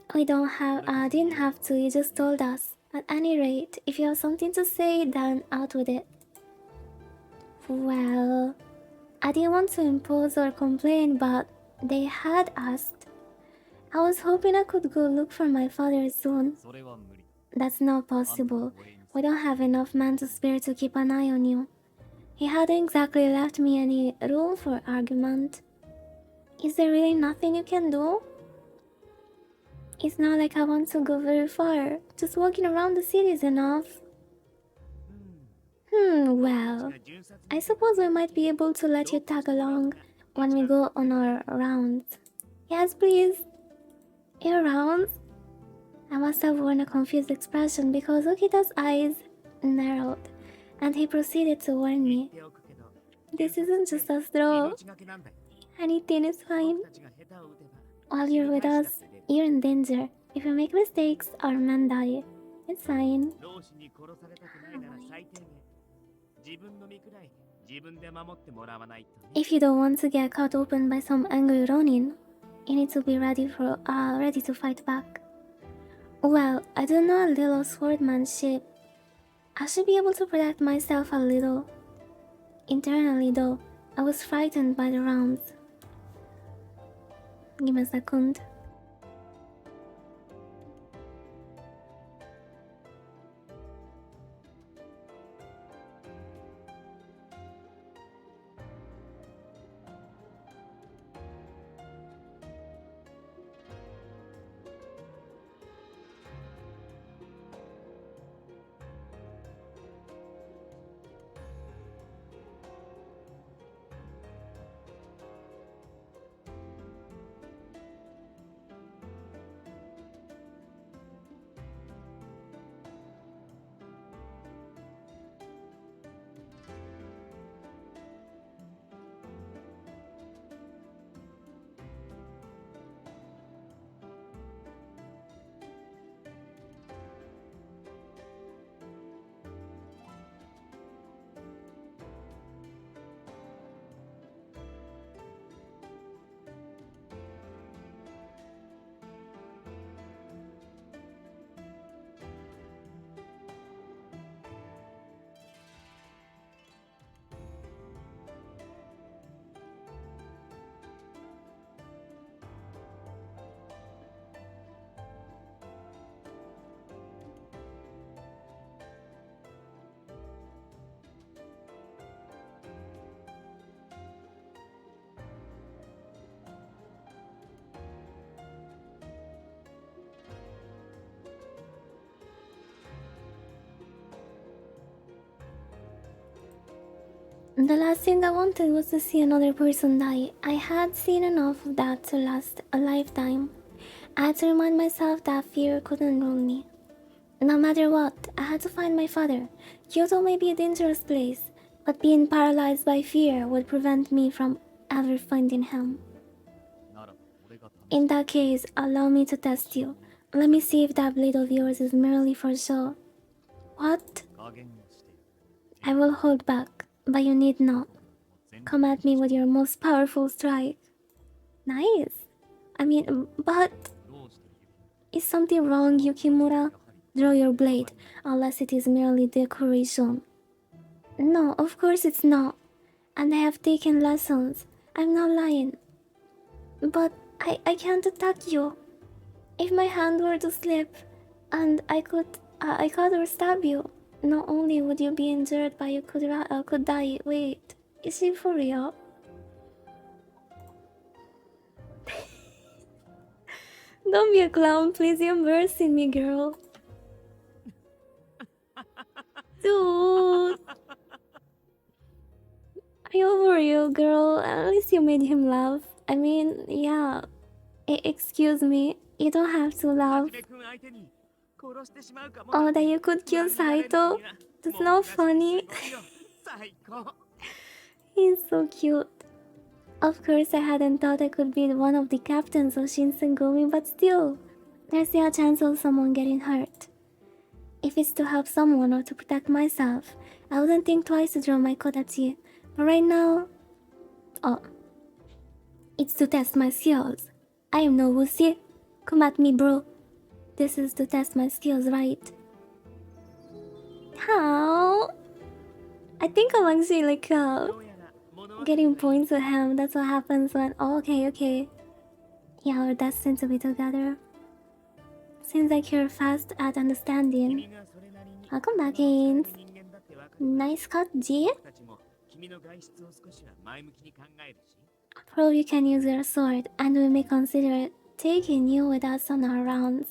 子。 We didn't have to, you just told us. At any rate, if you have something to say, then out with it. Well, I didn't want to impose or complain, but they had asked. I was hoping I could go look for my father soon. それは無理。 That's not possible. We don't have enough men to spare to keep an eye on you. He hadn't exactly left me any room for argument. Is there really nothing you can do? It's not like I want to go very far. Just walking around the city is enough. Well, I suppose we might be able to let you tag along when we go on our rounds. Yes, please. Your rounds? I must have worn a confused expression because Okita's eyes narrowed, and he proceeded to warn 言 me. っておくけど、 This isn't just a throw. 命がけなんだよ。 Anything is fine. 僕たちが下手を打てば、 While you're with us, you're in danger. If you make mistakes, our men die. It's fine. 老子に殺されたくないなら最低限、自分の身くらい自分で守ってもらわないとね。 If you don't want to get caught open by some angry Ronin, you need to be ready to fight back. Well, I do know a little swordmanship. I should be able to protect myself a little. Internally, though, I was frightened by the rounds. Give me a second. The last thing I wanted was to see another person die. I had seen enough of that to last a lifetime. I had to remind myself that fear couldn't rule me. No matter what, I had to find my father. Kyoto may be a dangerous place, but being paralyzed by fear would prevent me from ever finding him. ならば俺が試す。 In that case, allow me to test you. Let me see if that blade of yours is merely for show. What? 加減をしてやる。 I will hold back. but you need not. Come at me with your most powerful strike. Nice. I mean, but is something wrong, Yukimura? Draw your blade, unless it is merely decoration. No, of course it's not. And I have taken lessons. I'm not lying. But I can't attack you. If my hand were to slip, and I could or stab you, not only would you be injured, but you could die. Wait, is she for real? Don't be a clown, please. You're embarrassing me, girl. Dude. I over you, girl. At least you made him laugh. I mean, yeah. Excuse me. You don't have to laugh. はじめくん相手に殺してしまうかも。 Oh, that you could kill Saito? That's not funny. 最高。 He's so cute. Of course, I hadn't thought I could be one of the captains of Shinsengumi, but still, there's still a chance of someone getting hurt. If it's to help someone or to protect myself, I wouldn't think twice to draw my kodachi. But right now, oh, it's to test my skills. I am no wussy. Come at me, bro. This is to test my skills, right? How? I think I'm actually like getting points with him. That's what happens when. Oh, okay. Yeah, we're destined to be together. Seems like you're fast at understanding. Welcome back, Ains. Nice cut, G. たちも君の外出を少しは前向きに考えるし。 Prove you can use your sword, and we may consider taking you with us on our rounds.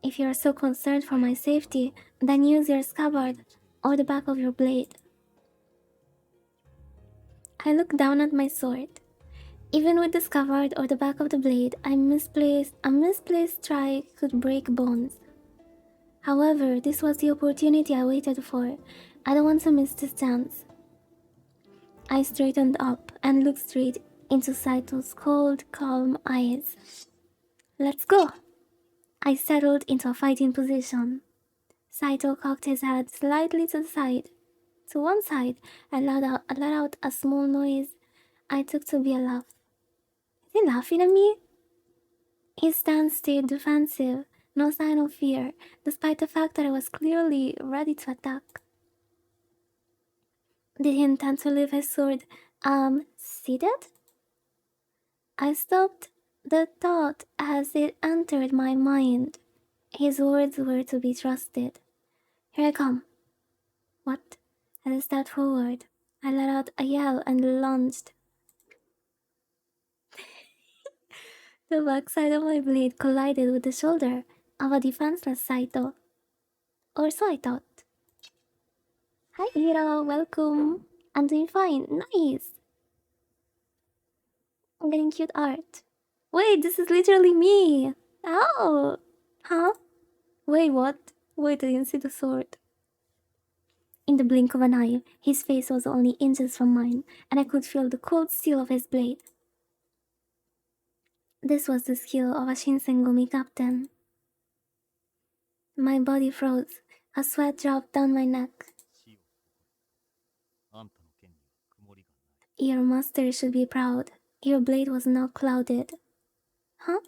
If you are so concerned for my safety, then use your scabbard or the back of your blade. I look down at my sword. Even with the scabbard or the back of the blade, a misplaced strike could break bones. However, this was the opportunity I waited for. I don't want to miss this chance. I straightened up and looked straight into Saito's cold, calm eyes. Let's go! I settled into a fighting position. Saito cocked his head slightly to one side, and let out a small noise I took to be a laugh. Is he laughing at me? His stance stayed defensive, no sign of fear, despite the fact that I was clearly ready to attack. Did he intend to leave his sword, seated? I stopped the thought as it entered my mind. His words were to be trusted. Here I come. What? As I stepped forward, I let out a yell and lunged. The backside of my blade collided with the shoulder of a defenseless Saito. Or so I thought. Hi Iro, welcome. I'm doing fine. Nice. I'm getting cute art. Wait, this is literally me. Oh. Huh? Wait, what? Wait, I didn't see the sword. In the blink of an eye, his face was only inches from mine, and I could feel the cold steel of his blade. This was the skill of a Shinsengumi captain. My body froze. A sweat dropped down my neck. Your master should be proud. Your blade was not clouded. Huh?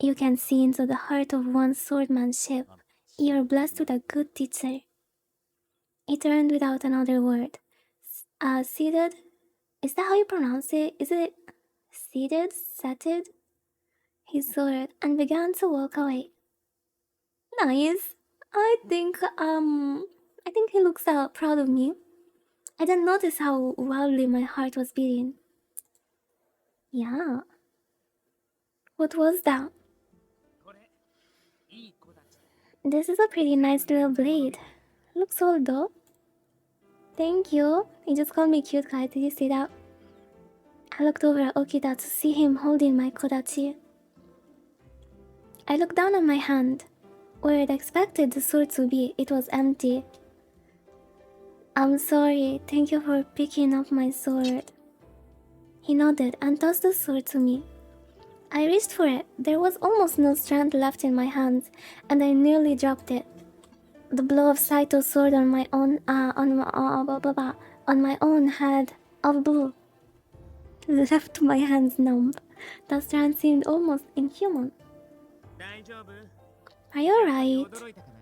You can see into the heart of one's swordsmanship. You're blessed with a good teacher. He turned without another word. Seated? Is that how you pronounce it? Is it seated? Setted? He soared and began to walk away. Nice. I think he looks proud of me. I didn't notice how wildly my heart was beating. Yeah. What was that? This is a pretty nice little blade. Looks old though. Thank you. He just called me cute guy. Did you see that? I looked over at Okita to see him holding my kodachi. I looked down at my hand. Where I'd expected the sword to be, it was empty. I'm sorry. Thank you for picking up my sword. He nodded and tossed the sword to me. I reached for it. There was almost no strength left in my hands, and I nearly dropped it. the blow of Saito's sword on my own on my own head of blue left my hands numb. The strand seemed almost inhuman. 大丈夫 Are you やっぱり alright? 驚いたかな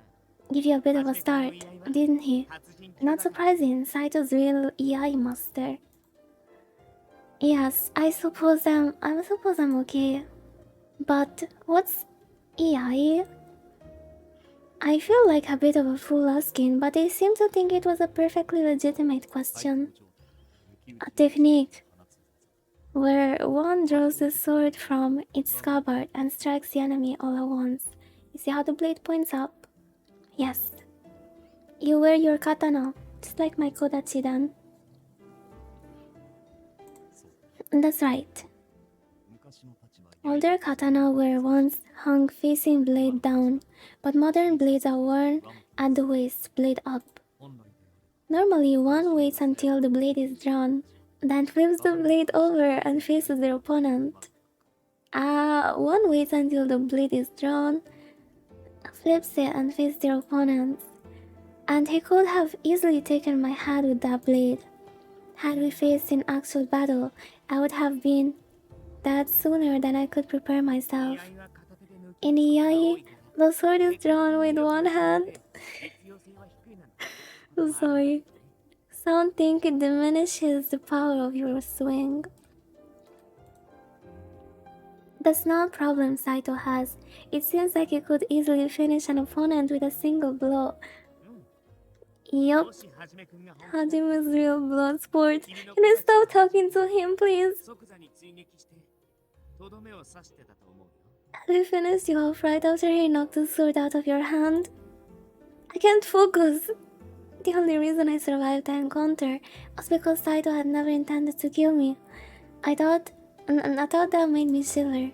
Give you a bit of a 初めからの start, 言い合いは didn't he? 達人級だ Not から surprising, Saito's real EI master. Yes, I suppose I'm okay. But what's EI? I feel like a bit of a fool asking, but they seem to think it was a perfectly legitimate question. A technique where one draws the sword from its scabbard and strikes the enemy all at once. You see how the blade points up? Yes. You wear your katana, just like my kodachi then. That's right. Older katana were once hung facing blade down, but modern blades are worn at the waist, blade up. Normally, one waits until the blade is drawn, then flips the blade over and faces their opponent. One waits until the blade is drawn, flips it and faces their opponent. And he could have easily taken my head with that blade. Had we faced in actual battle, I would have been dead sooner than I could prepare myself. 居合は片手で抜く In ことが多 Iai, いから the sword is drawn with one hand. 実用性は低いなんて I'm sorry. Some think it diminishes the power of your swing. That's not a problem Saito has. It seems like he could easily finish an opponent with a single blow. Yup, もしはじめくんが本気 Hajime's real blood sport. Can you stop talking to him, please? 即座に追撃してとどめを刺してたと思うよ Have you finished you off right after he knocked the sword out of your hand? I can't focus. The only reason I survived the encounter was because Saito had never intended to kill me. I thought that made me shiver.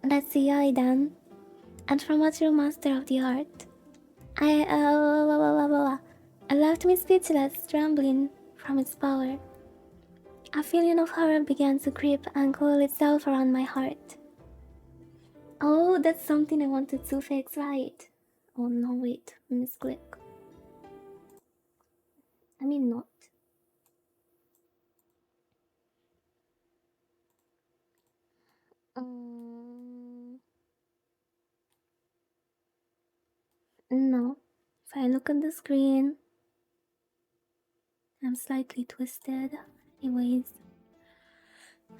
That's the eye then. And from a true master of the art. It left me speechless, trembling from its power. A feeling of horror began to creep and coil itself around my heart. Oh, that's something I wanted to fix, right? Oh no, wait, misclick. I mean not. No. If I look at the screen, I'm slightly twisted. Anyways.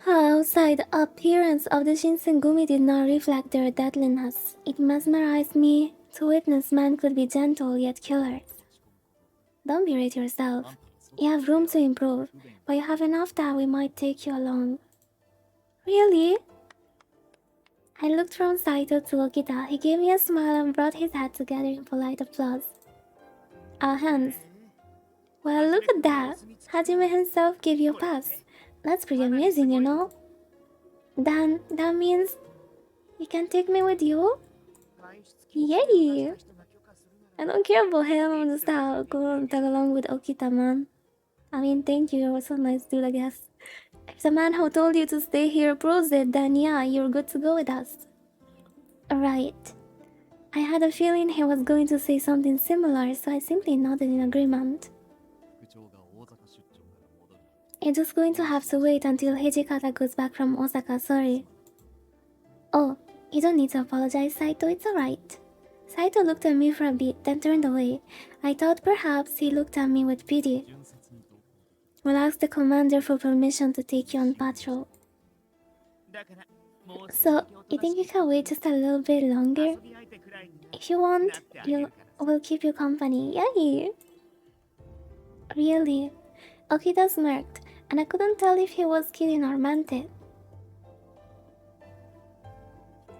Outside, the appearance of the Shinsengumi did not reflect their deadliness. It mesmerized me to witness men could be gentle yet killers. Don't berate yourself. You have room to improve, but you have enough that we might take you along. Really? I looked from Saito to Okita. He gave me a smile and brought his head together in polite applause. Our hands. Well, look at that. Hajime himself gave you a pass. That's pretty amazing, you know? Then, that means you can take me with you? Yay! I don't care about him, I'm just going to tag along with Okita, man. I mean, thank you, you're so nice dude, I guess. If the man who told you to stay here proves it, then yeah, you're good to go with us. Right. I had a feeling he was going to say something similar, so I simply nodded in agreement. You're just going to have to wait until Hijikata goes back from Osaka, sorry. Oh, you don't need to apologize, Saito, it's alright. Saito looked at me for a bit, then turned away. I thought perhaps he looked at me with pity. We'll ask the commander for permission to take you on patrol. だからもう So, you think you can wait just a little bit longer? 遊び相手くらいに If you want, なってあげるから we'll keep you company. Yay! Really? Okita smirked, and I couldn't tell if he was kidding or meant it.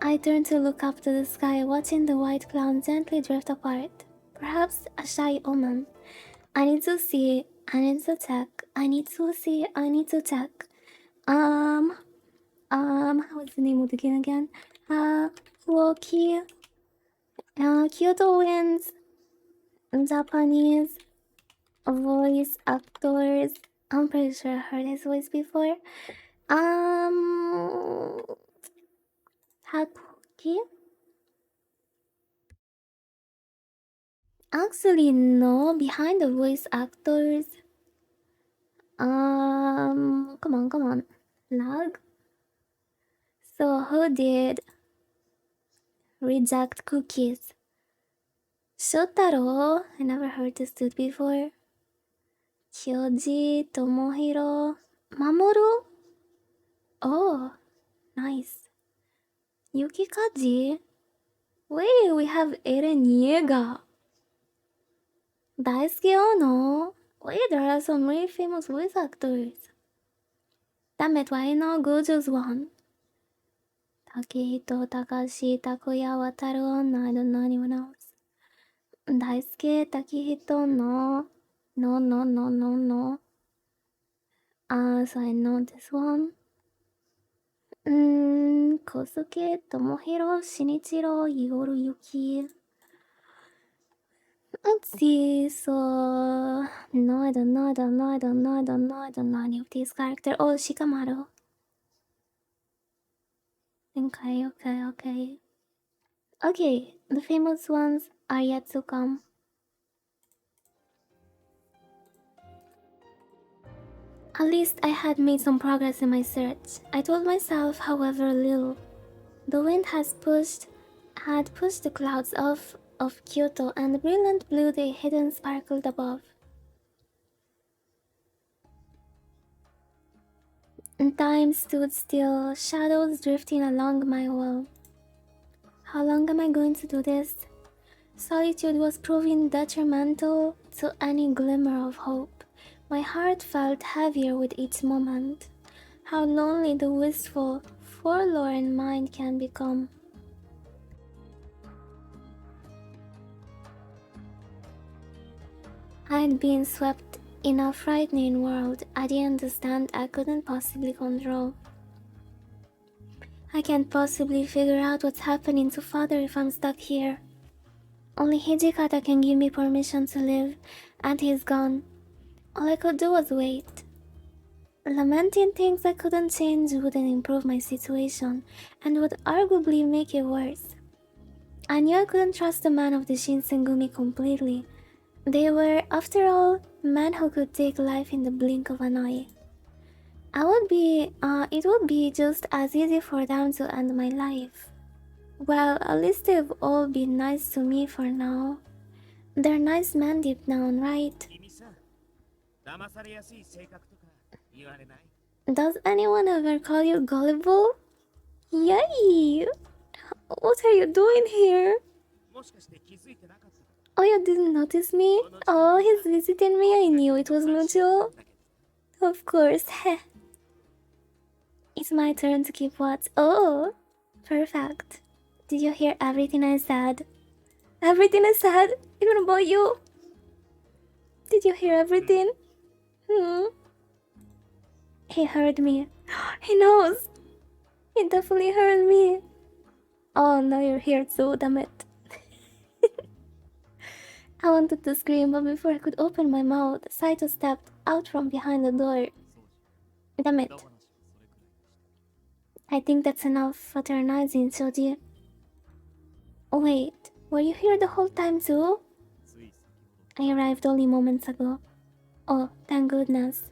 I turned to look up to the sky, watching the white clouds gently drift apart. Perhaps a shy omen. I need to see. I need to check. I need to see. I need to check. What's the name of the game again? Hakuoki. Kyoto Winds. Japanese voice actors. I'm pretty sure I heard his voice before. Hakuoki? Actually, no. Behind the voice actors. Come on. Lag. So who did reject cookies? Shotaro. I never heard this dude before. Kyoji, Tomohiro, Mamoru. Oh, nice. Yukikaji. Wait, we have Eren Yeager. Daisuke Ono. Wait, there are some really famous voice actors. Damn it, why not Gojo's one? Takehito, Takashi, Takuya, Wataru, no, I don't know anyone else. Daisuke, Takehito, no. No. So I know this one. Kosuke, Tomohiro, Shinichiro, Yoru Yuki. Let's see, so... No, I don't know any of these characters. Oh, Shikamaru. Okay. Okay, the famous ones are yet to come. At least I had made some progress in my search. I told myself, however little. The wind had pushed the clouds off of Kyoto, and the brilliant blue they hidden sparkled above. And time stood still, shadows drifting along my wall. How long am I going to do this? Solitude was proving detrimental to any glimmer of hope. My heart felt heavier with each moment. How lonely the wistful, forlorn mind can become. I'd been swept in a frightening world I didn't understand, I couldn't possibly control. I can't possibly figure out what's happening to father if I'm stuck here. Only Hijikata can give me permission to live, and he's gone. All I could do was wait. Lamenting things I couldn't change wouldn't improve my situation, and would arguably make it worse. I knew I couldn't trust the men of the Shinsengumi completely. They were, after all, men who could take life in the blink of an eye. It would be just as easy for them to end my life. Well, at least they've all been nice to me for now. They're nice men deep down, right? 君さ、騙されやすい性格とか言われない？ Does anyone ever call you gullible? Yay! What are you doing here? もしかして気づいてなかった？ Oh, you didn't notice me? Oh, he's visiting me. I knew it was mutual. Of course. Heh. It's my turn to keep watch. Oh, perfect. Did you hear everything I said? Everything I said? Even about you? Did you hear everything? He heard me. He knows. He definitely heard me. Oh, now you're here too, damn it. I wanted to scream, but before I could open my mouth, Saito stepped out from behind the door. Damn it. I think that's enough fraternizing, Shoji. Wait, were you here the whole time too? I arrived only moments ago. Oh, thank goodness.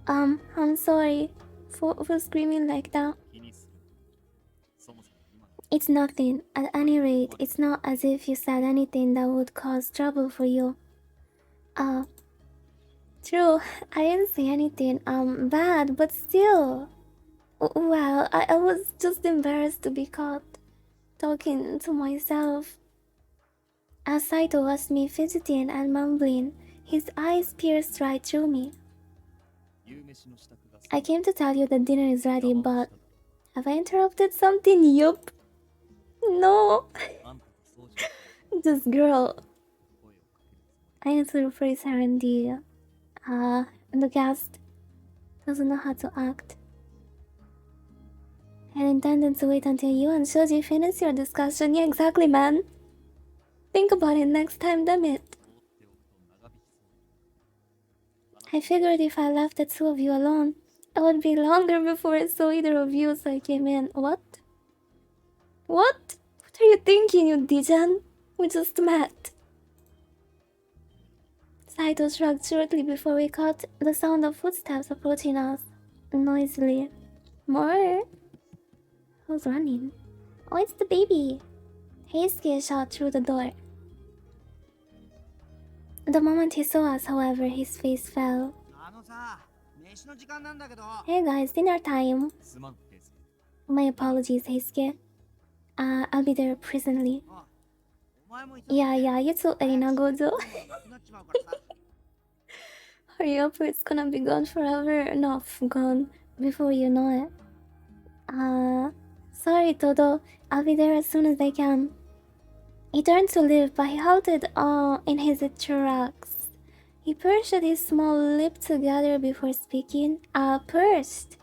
I'm sorry for screaming like that. It's nothing. At any rate, it's not as if you said anything that would cause trouble for you. True, I didn't say anything, bad, but still. Well, I was just embarrassed to be caught talking to myself. As Saito watched me fidgeting and mumbling, his eyes pierced right through me. I came to tell you that dinner is ready, but have I interrupted something? Yup. No. This girl. I need to rephrase her in the cast doesn't know how to act. I intended to wait until you and Shoji finish your discussion. Yeah, exactly, man. Think about it next time, damn it. I figured if I left the two of you alone, it would be longer before I saw either of you, so I came in. What? What? What are you thinking, you Dijan? We just met. Saito shrugged shortly before we caught the sound of footsteps approaching us noisily. More? Who's running? Oh, it's the baby! Heisuke shot through the door. The moment he saw us, however, his face fell. あのさ、飯の時間なんだけど。 Hey guys, dinner time. すまんです My apologies, Heisuke. I'll be there presently. お前も忙しい Yeah, you too, Elena, go do. なくなっちまうからさ。 Hurry up, or it's gonna be gone forever. No, gone before you know it. Sorry, Todo. I'll be there as soon as I can. He turned to leave, but he halted in his tracks. He pursed his small lip together before speaking. Pursed.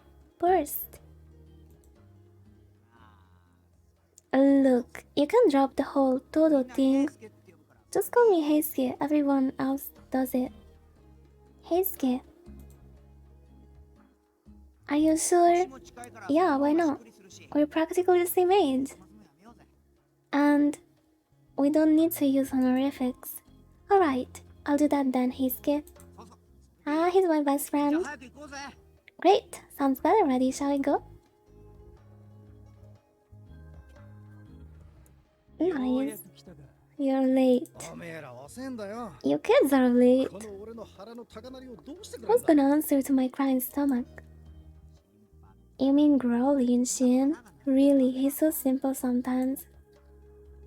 Look, you can drop the whole Todo thing. Just call me Heisuke. Everyone else does it. Heisuke. Are you sure? Yeah, why not? We're practically the same age. And we don't need to use honorifics. Alright, I'll do that then, Heisuke. He's my best friend. 早く行こうぜ。 Great, sounds better. Ready, shall we go? ようや Nice. く来たか。 You're late. おめえら遅えんだよ。 You kids are late. この俺の腹の高鳴りをどうしてくれ Who's んだ gonna answer to my crying stomach? You mean growling, Shin? Really, he's so simple sometimes.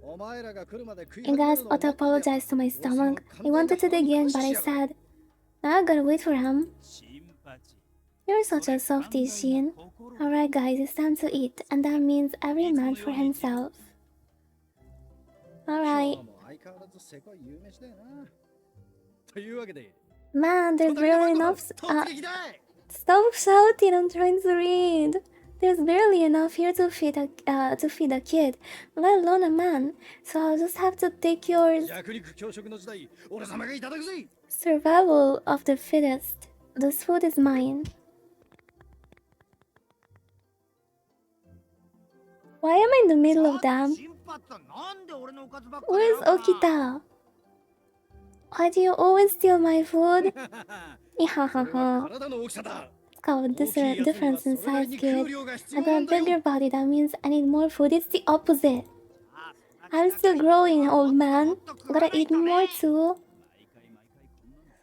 お前らが来るまで食い And 始め guys, るのを auto 待ってんだよ apologized to my stomach. He wanted to dig in, but I said, "Now I gotta wait for him." シンパチ。 You're such a softie, Shin. Alright, guys, it's time to eat, and that means every man for himself. 今 Alright. 日も相変わらずせこい夕飯だよな。というわけで、 Man, there's barely enough. 突撃だい Stop shouting! I'm trying to read. There's barely enough here to feed a kid, let alone a man. So I'll just have to take yours. 弱肉強食の時代、俺様がいただくぜ。 Survival of the fittest. This food is mine. Why am I in the middle of them? シンパってなんで俺のおかずばっかり Where's 選ぶの Okita? Why do you always steal my food? それは Ihahaha. 体の大きさだ。 It's called 大きいやつには difference in それなり size, に kid. 食う量が必 I 要 got な a んだよ。 bigger body, that means I need more food. It's the opposite. I'm still growing, old man. Gotta eat more too.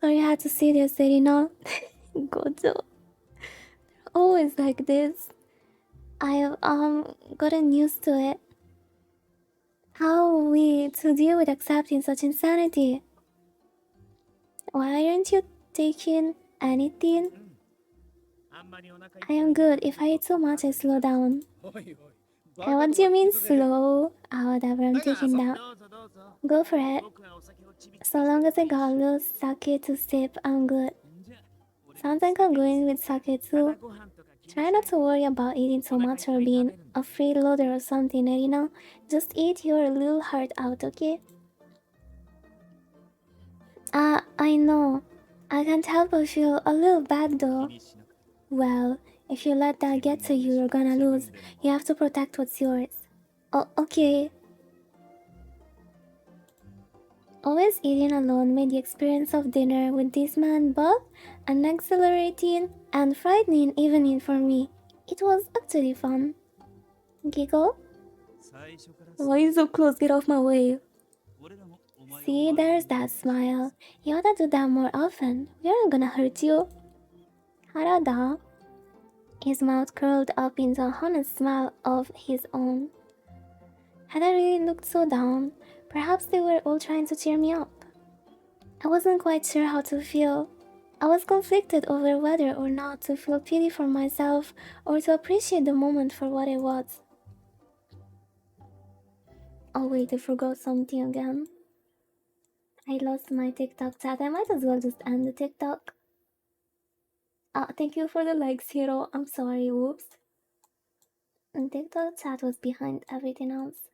Sorry I had to say this, Serena. Gojo. Always like this. I've gotten used to it. How are we to deal with accepting such insanity? Why aren't you taking anything? あんまりお腹いっ I am good. If I eat so much, I slow down. おいおい Hey, what do you mean slow? Whatever, I'm taking that. どうぞどうぞ Go for it. 僕はお酒をちび So long as I got a little sake to sip, I'm good. Sounds like I'm going with sake too. ご飯とか Try not to worry about eating so much or being a freeloader or something, Erina. Just eat your little heart out, okay? I know. I can't help but feel a little bad though. 気にしなくて Well, if you let that get to you, you're gonna lose. You have to protect what's yours. Oh, okay. Always eating alone made the experience of dinner with this man both an exhilarating and frightening evening for me. It was actually fun. Giggle? 最初から Why are you so close? Get off my way. 俺らもお前を See, there's that smile. You ought to do that more often. We aren't gonna hurt you. Harada. His mouth curled up into a honest smile of his own. Had I really looked so down? Perhaps they were all trying to cheer me up. I wasn't quite sure how to feel. I was conflicted over whether or not to feel pity for myself or to appreciate the moment for what it was. Oh wait, I forgot something again. I lost my TikTok chat. I might as well just end the TikTok. Thank you for the likes, Hero. I'm sorry, whoops. And TikTok chat was behind everything else.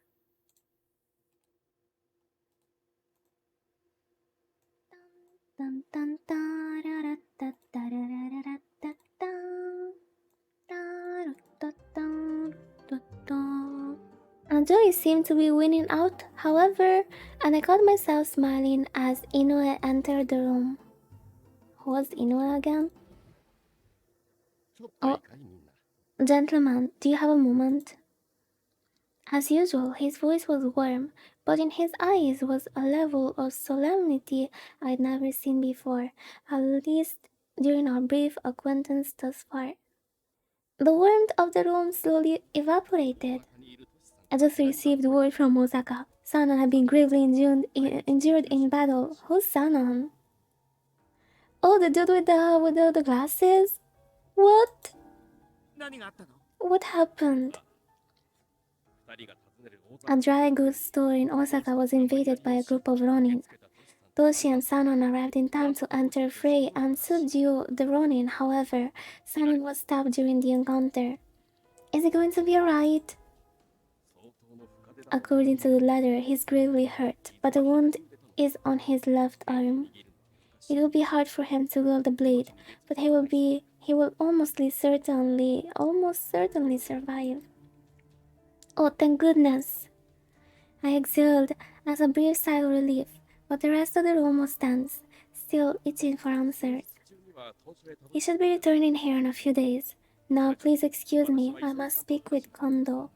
Dun, dun, dun, da, da, da, da, da, da, da, da, da, da, da, da, da. Joy seemed to be winning out, however, and I caught myself smiling as Inoue entered the room. Who's Inoue again? ちょっといいかいみんな。 Gentlemen, do you have a moment? As usual, his voice was warm, but in his eyes was a level of solemnity I'd never seen before, at least during our brief acquaintance thus far. The warmth of the room slowly evaporated. I just received word from Osaka. Sanon had been gravely injured in battle. Who's Sanon? Oh, the dude with the glasses? What? 何があったの？ What happened? 二人が訪ねる大 A dry goods store in Osaka was invaded by a group of Ronin. Toshi and Sanon arrived in time to enter fray and subdue the Ronin. However, Sanon was stabbed during the encounter. Is he going to be alright? According to the letter, he's gravely hurt, but the wound is on his left arm. It will be hard for him to wield the blade, but he will almost certainly survive. Oh, thank goodness! I exhaled as a brief sigh of relief, but the rest of the room was tense, still itching for answers. He should be returning here in a few days. Now, please excuse me, I must speak with Kondo.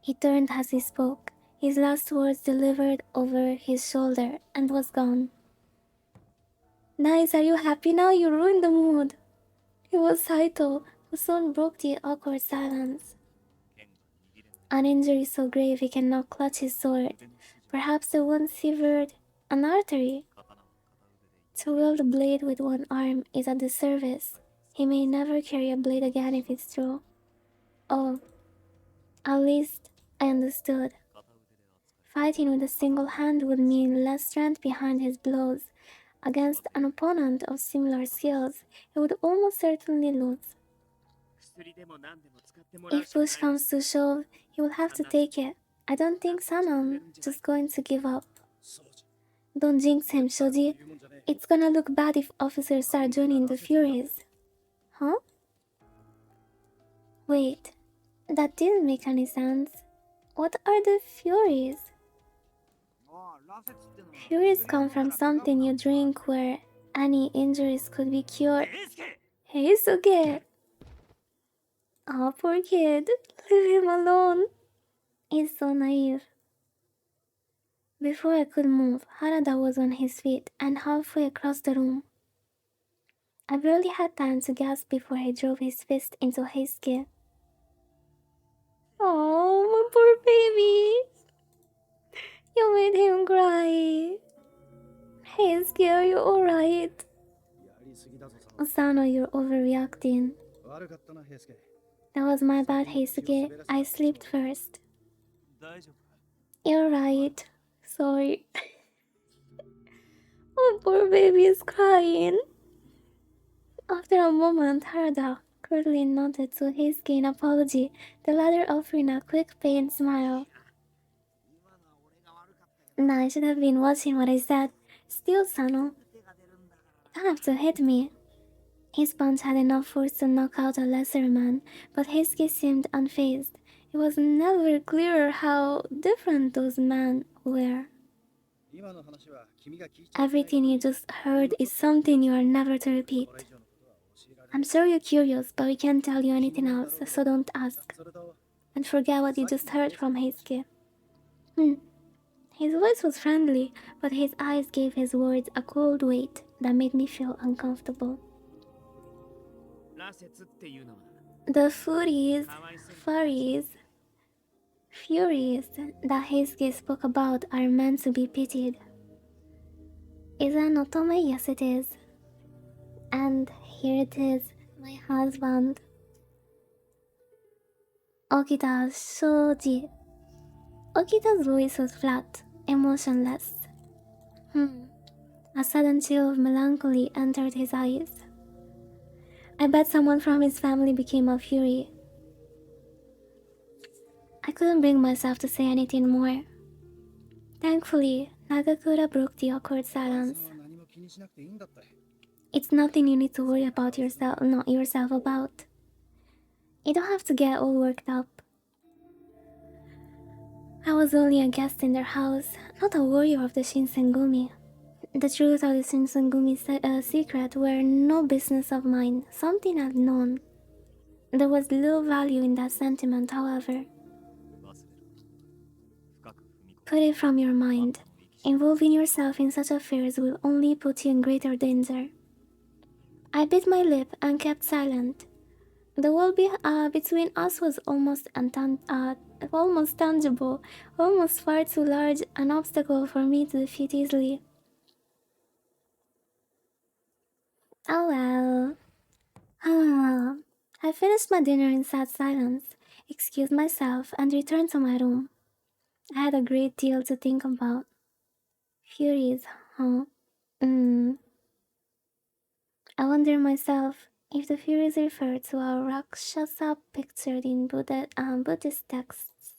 He turned as he spoke, his last words delivered over his shoulder, and was gone. Nice, are you happy now? You ruined the mood. It was Saito, who soon broke the awkward silence. An injury so grave he can now clutch his sword. Perhaps the wound severed an artery. To wield a blade with one arm is a disservice. He may never carry a blade again if it's true. Oh, at least I understood. Fighting with a single hand would mean less strength behind his blows. Against an opponent of similar skills, he would almost certainly lose. If push comes to shove, he will have to take it. I don't think Sanon's just going to give up. Don't jinx him, Shoji. It's gonna look bad if officers start joining the Furies. Huh? Wait, that didn't make any sense. What are the Furies? Furies come from something you drink where any injuries could be cured. Heisuke! Oh, poor kid. Leave him alone. He's so naive. Before I could move, Harada was on his feet and halfway across the room. I barely had time to gasp before he drove his fist into Heisuke. Oh, my poor baby. You made him cry. Heisuke, are you alright? やりすぎだぞ、佐野。 Osano, you're overreacting. 悪かったな、平助。 That was my bad, Heisuke. I slept first. 大丈夫か？ You're right. Sorry. Oh, poor baby is crying. After a moment, Harada curtly nodded to Heisuke in apology, the latter offering a quick, pained smile. Nah, I should have been watching what I said. Still, Sano. You don't have to hit me. His punch had enough force to knock out a lesser man, but Heisuke seemed unfazed. It was never clearer how different those men were. 今の話は君が聞いちゃ Everything you just heard is something you are never to repeat. これ以上のことは教えられない。 I'm sure you're curious, but we can't tell you anything else, so don't ask. それと And forget what you just heard from Heisuke. His voice was friendly, but his eyes gave his words a cold weight that made me feel uncomfortable. 羅刹っていうのは The Furies that Heisuke spoke about are meant to be pitied. Is that not Otome? Yes, it is. And here it is, my husband. Okita Shoji. Okita's voice was flat, emotionless. A sudden chill of melancholy entered his eyes. I bet someone from his family became a Fury. I couldn't bring myself to say anything more. Thankfully, Nagakura broke the awkward そ silence. の何も気にしなくていいんだって。 It's nothing you need to worry about yourself, not yourself about. You don't have to get all worked up. I was only a guest in their house, not a warrior of the Shinsengumi. The truth of the Shinsengumi secret were no business of mine, something I'd known. There was little value in that sentiment, however. 忘れろ。深く踏み込む。 Put it from your mind. Involving yourself in such affairs will only put you in greater danger. I bit my lip and kept silent. The wall between us was almost tangible, almost far too large an obstacle for me to defeat easily. Oh well. I finished my dinner in sad silence, excused myself, and returned to my room. I had a great deal to think about. Furies, huh? I wonder myself if the Furies refer to a Rakshasa pictured in Buddhist texts.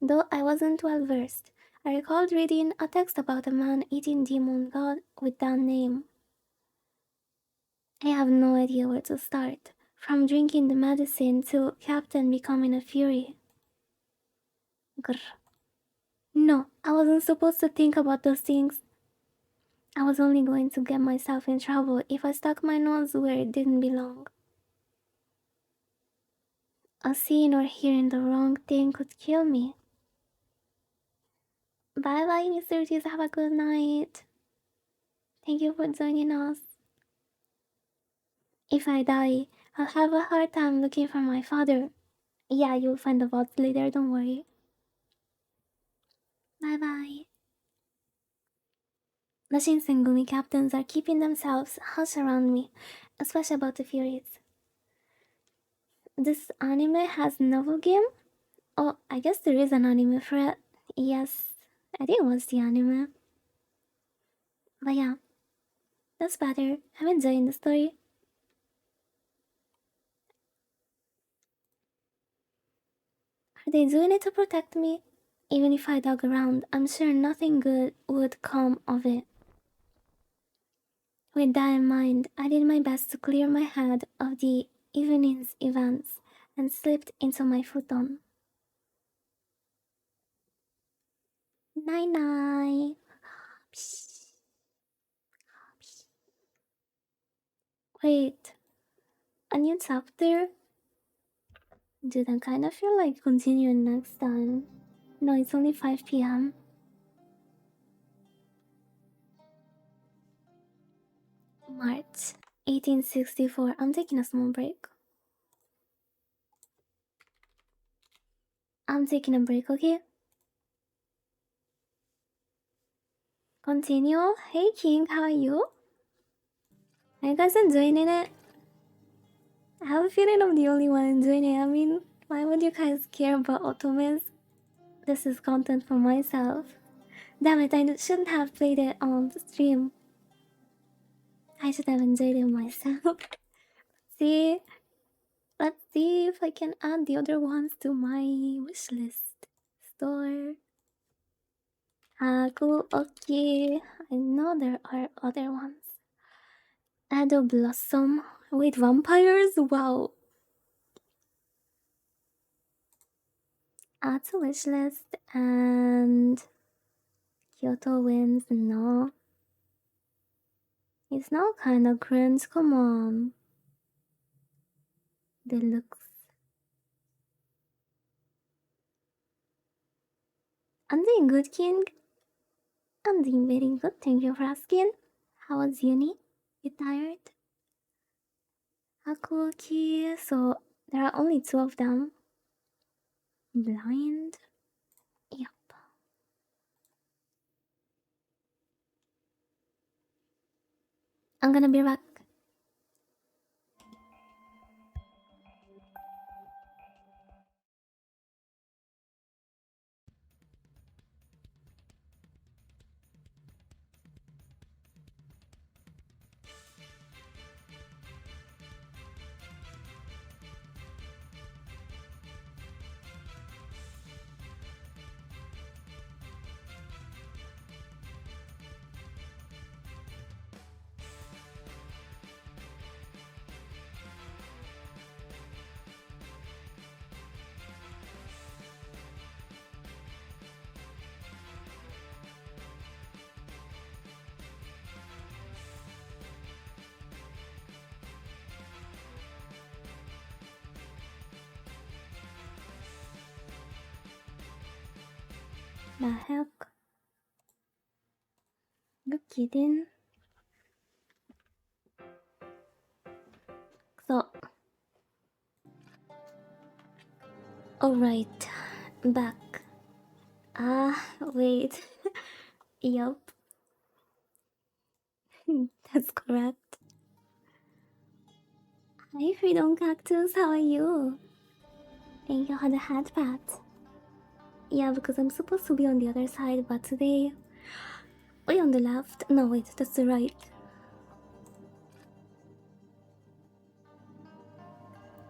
Though I wasn't well versed, I recalled reading a text about a man eating demon god with that name. I have no idea where to start, from drinking the medicine to Captain becoming a Fury. Grr. No, I wasn't supposed to think about those things. I was only going to get myself in trouble if I stuck my nose where it didn't belong. A seeing or hearing the wrong thing could kill me. Bye bye, Mr. Ortiz. Have a good night. Thank you for joining us. If I die, I'll have a hard time looking for my father. Yeah, you'll find the VODs later, don't worry. Bye bye. The Shinsengumi captains are keeping themselves hush around me, especially about the Furies. This anime has novel game? Oh, I guess there is an anime for it. Yes, I did watch the anime. But yeah, that's better. I'm enjoying the story. Are they doing it to protect me? Even if I dug around, I'm sure nothing good would come of it. With that in mind, I did my best to clear my head of the evening's events and slipped into my futon. Night-night. Wait, a new chapter? Dude, I kind of feel like continuing next time. No, it's only 5 p.m. March 1864. I'm taking a small break. I'm taking a break, okay? Continue. Hey King, how are you? Are you guys enjoying it? I have a feeling I'm the only one enjoying it. I mean, why would you guys care about otomes? This is content for myself. Damn it, I shouldn't have played it on the stream. I should have enjoyed it myself. See? Let's see if I can add the other ones to my wishlist. Store. Hakuoki. I know there are other ones. Ado Blossom. Wait, vampires? Wow. Add to wishlist and Kyoto Winds. No. It's now kinda cringe. Come on. Deluxe. I'm doing good, King. I'm doing very good. Thank you for asking. How was uni? You tired? Hakuoki. So there are only 2 of them. Blind. Yep. I'm gonna be back. The heck? You kidding? So, alright, back. Wait. Yup, that's correct. Hi, Freedom Cactus, how are you? And you had a hat pat. Yeah, because I'm supposed to be on the other side, but today... Wait, on the left? No, wait, that's the right.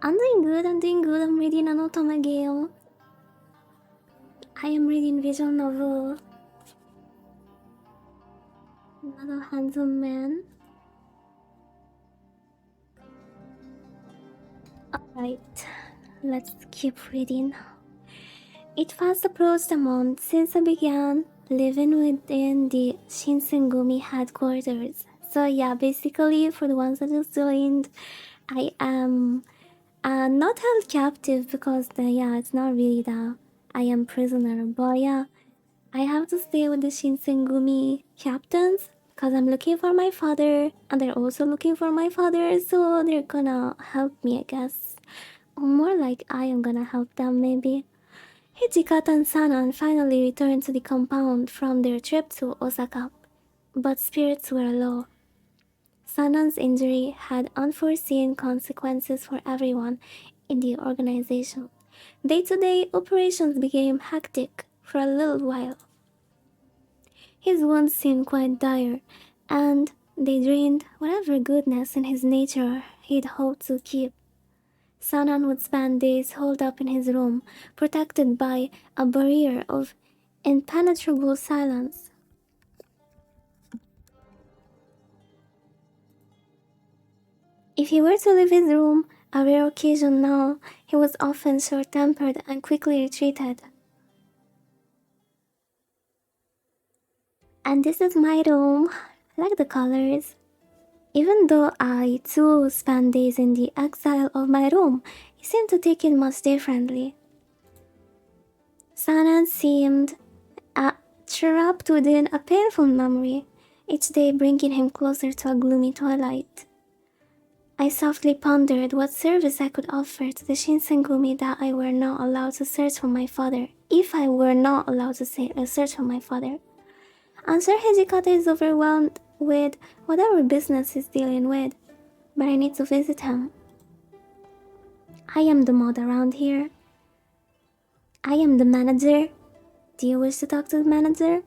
I'm doing good, I'm reading an Otome Gale. I am reading visual novel. Another handsome man. Alright, let's keep reading. It fast approached a month since I began living within the Shinsengumi headquarters. So yeah, basically, for the ones that just joined, I am not held captive because it's not really that I am prisoner, but yeah, I have to stay with the Shinsengumi captains because I'm looking for my father and they're also looking for my father, so they're gonna help me, I guess. Or more like I am gonna help them, maybe. Hijikata and Sanan finally returned to the compound from their trip to Osaka, but spirits were low. Sanan's injury had unforeseen consequences for everyone in the organization. Day-to-day operations became hectic for a little while. His wounds seemed quite dire, and they drained whatever goodness in his nature he'd hoped to keep. Sanan would spend days holed up in his room, protected by a barrier of impenetrable silence. If he were to leave his room, a rare occasion now, he was often short-tempered and quickly retreated. And this is my room. I like the colors. Even though I too spent days in the exile of my room, he seemed to take it much differently. Sanan seemed trapped within a painful memory, each day bringing him closer to a gloomy twilight. I softly pondered what service I could offer to the Shinsengumi that I were not allowed to search for my father, if I were not allowed to search for my father. I'm sure Hijikata is overwhelmed with whatever business he's dealing with, but I need to visit him. I am the mod around here. I am the manager. Do you wish to talk to the manager?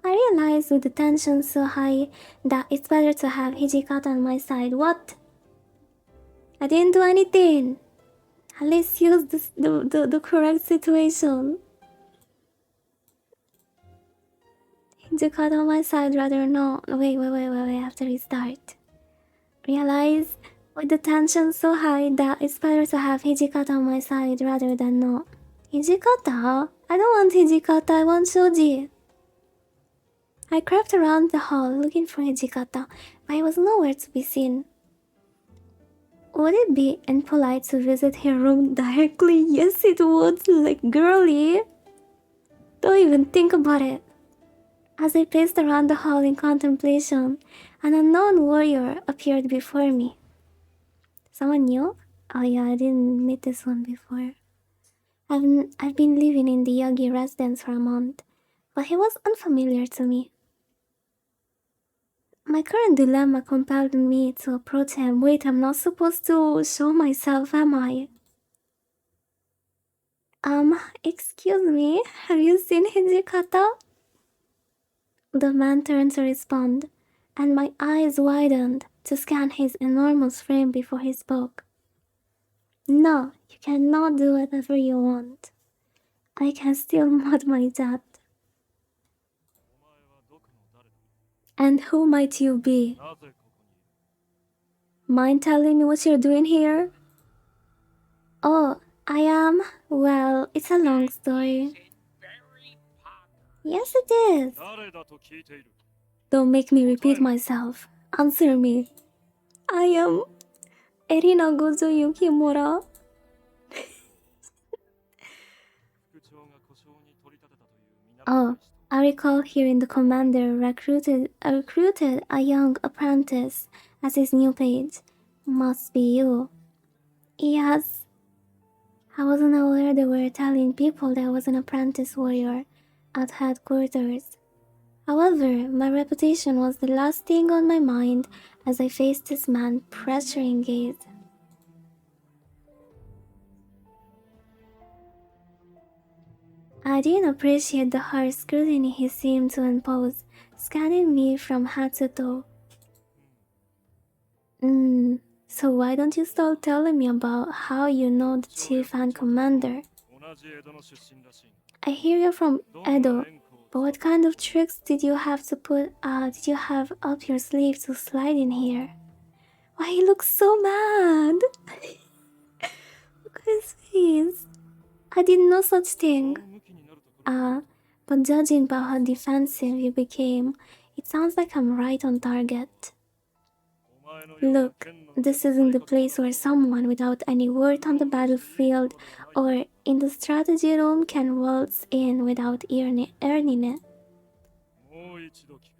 I realized with the tension so high that it's better to have Hijikata on my side. What? I didn't do anything. At least use the correct situation. Hijikata on my side rather not. Wait, I have to restart. Realize with the tension so high that it's better to have Hijikata on my side rather than not. Hijikata? I don't want Hijikata, I want Shoji. I crept around the hall looking for Hijikata, but he was nowhere to be seen. Would it be impolite to visit her room directly? Yes, it would, like girly. Don't even think about it. As I paced around the hall in contemplation, an unknown warrior appeared before me. Someone new? Oh yeah, I didn't meet this one before. I've been living in the Yogi residence for a month, but he was unfamiliar to me. My current dilemma compelled me to approach him. Wait, I'm not supposed to show myself, am I? Excuse me, have you seen Hijikata? The man turned to respond, and my eyes widened to scan his enormous frame before he spoke. No, you cannot do whatever you want. I can still mod my chat. And who might you be? Mind telling me what you're doing here? Oh, I am... Well, it's a long story. Yes, it is. Don't make me repeat myself. Answer me. I am... Erina Gojo Yukimura. Oh, I recall hearing the commander recruited a young apprentice as his new page. Must be you. Yes. I wasn't aware they were telling people there was an apprentice warrior at headquarters. However, my reputation was the last thing on my mind as I faced this man's pressuring gaze. I didn't appreciate the harsh scrutiny he seemed to impose, scanning me from head to toe. So why don't you start telling me about how you know the chief and commander? 同じ江戸の出身らしい I hear you're from が Edo, but what kind of tricks did you have up your sleeve to slide in here? Why he looks so mad? Look at his face. I did no such thing. 向きになるところ But judging by how defensive you became, it sounds like I'm right on target. お前のような Look, 剣の this isn't the place where someone without any word on the battlefield or in the strategy room can waltz in without earning it. もう一度聞く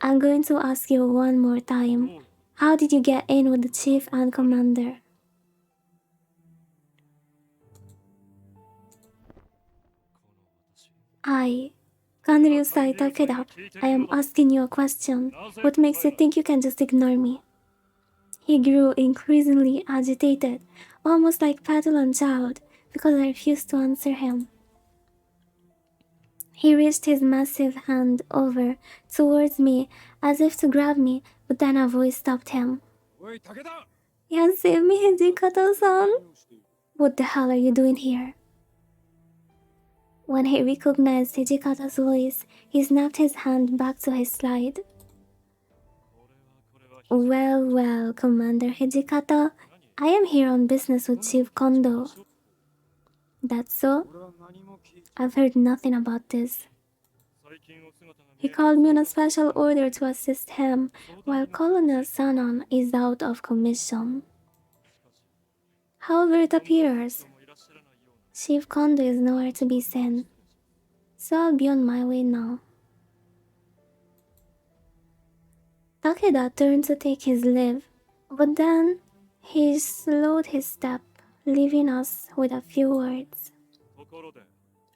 I'm going to ask you one more time. How did you get in with the chief and commander? この私 I, Kanryu-sai Takeda, I am asking you a question. What makes you think you can just ignore me? He grew increasingly agitated, almost like petulant child, because I refused to answer him. He reached his massive hand over towards me as if to grab me, but then a voice stopped him. おい武田 Yasumi Hijikata-san? 何をしている What the hell are you doing here? When he recognized Hijikata's voice, he snapped his hand back to his slide. これは Well, Commander Hijikata, I am here on business with Chief Kondo. That's so? 俺は何も聞いて I've heard nothing about this. 最近お姿が He 見え called me on a special order to assist him while Colonel Sanon is out of commission. However, it appears もいらっしゃらないような Chief Kondo is nowhere to be seen, so I'll be on my way now. Takeda turned to take his leave, but then he slowed his step, leaving us with a few words. ところで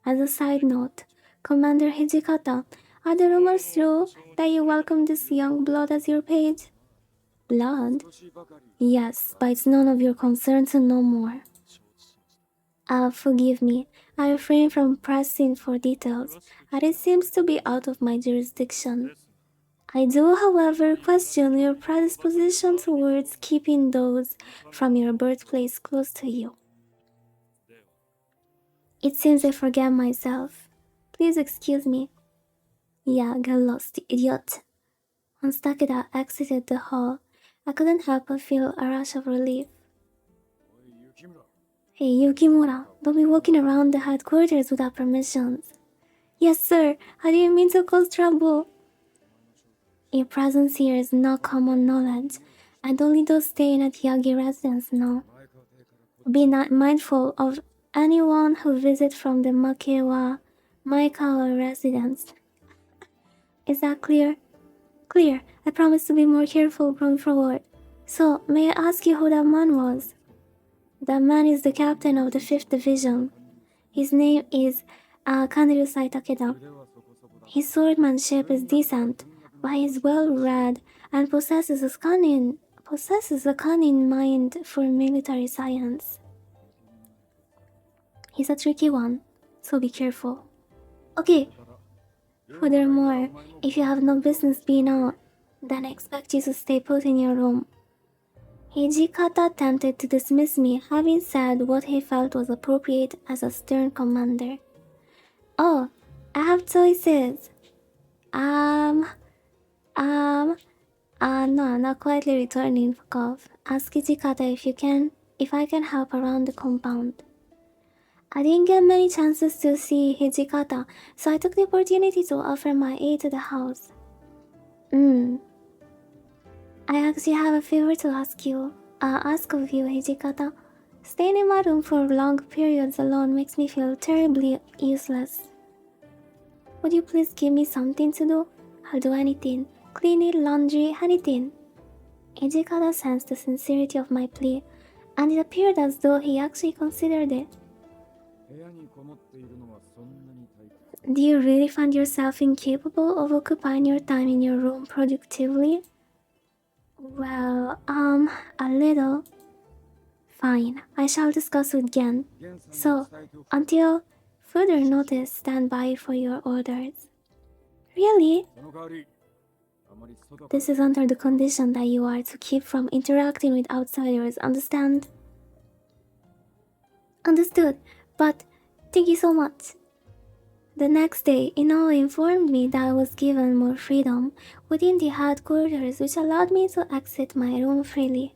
As a side note, Commander Hijikata, are the rumors true that you welcome this young blood as your page? Blood? 少しばかり Yes, but it's none of your concern to know more. 承知しました Forgive me, I refrain from pressing for details, as it seems to be out of my jurisdiction. ですが I do, however, question your predisposition towards keeping those from your birthplace close to you. では It seems I forget myself. Please excuse me. Yeah, get lost, you idiot. Once Takeda exited the hall, I couldn't help but feel a rush of relief. おい雪村 Hey, Yukimura, don't be walking around the headquarters without permissions. Yes, sir. I didn't mean to cause trouble. Your presence here is not common knowledge, and only those staying at Yagi residence know. 前川邸からこ Be not mindful of anyone who visits from the Makewa Maikawa residence. Is that clear? Clear. I promise to be more careful going forward. So, may I ask you who that man was? That man is the captain of the 5th Division. His name is Kanryu-sai Takeda. 腕はそこそこだ His swordmanship is decent, but he is well read and possesses a cunning mind for military science. He's a tricky one, so be careful. Okay, furthermore, if you have no business being out, then I expect you to stay put in your room. Hijikata attempted to dismiss me, having said what he felt was appropriate as a stern commander. Oh, I have choices. No, I'm not quietly returning, fuck off. Ask Hijikata if I can help around the compound. I didn't get many chances to see Hijikata, so I took the opportunity to offer my aid to the house. I actually have a favor to ask of you, Hijikata. Staying in my room for long periods alone makes me feel terribly useless. Would you please give me something to do? I'll do anything. Cleaning, laundry, anything. Ijikata sensed the sincerity of my plea, and it appeared as though he actually considered it. 部屋にこもっているのはそんなに退屈。 Do you really find yourself incapable of occupying your time in your room productively? Well, a little. Fine, I shall discuss with Gen. ゲンさんに So, 伝えておく。 until further notice, stand by for your orders. Really? その代わり、あまり外から This is under the condition that you are to keep from interacting with outsiders, understand? Understood, but thank you so much. The next day, Inoue informed me that I was given more freedom within the headquarters, which allowed me to exit my room freely.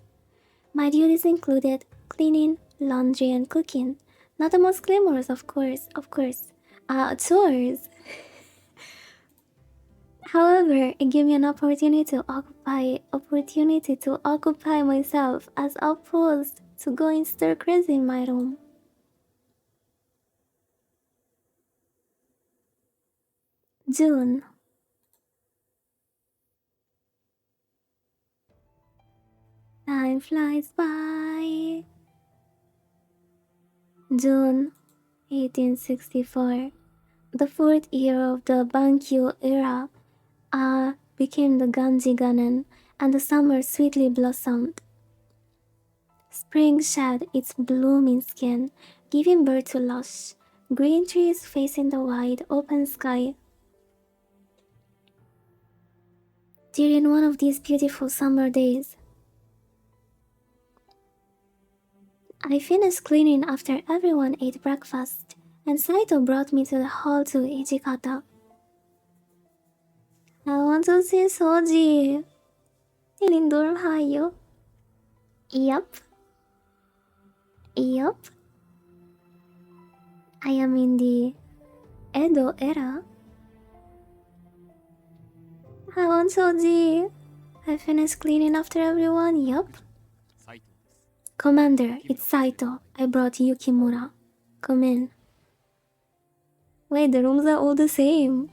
My duties included cleaning, laundry, and cooking. Not the most glamorous, of course. Chores. However, it gave me an opportunity to occupy myself as opposed to going stir crazy in my room. June. Time flies by. June 1864. The fourth year of the Bankyo era became the Ganji Ganen, and the summer sweetly blossomed. Spring shed its blooming skin, giving birth to lush green trees facing the wide open sky. During one of these beautiful summer days, I finished cleaning after everyone ate breakfast, and Saito brought me to the hall to Ijikata. I want to see Soji. Lindor Hayo. Yup. I am in the Edo era. I want Soji. I finished cleaning after everyone. Yup. 斉藤です。 Commander, it's Saito. I brought Yukimura. Come in. Wait, the rooms are all the same.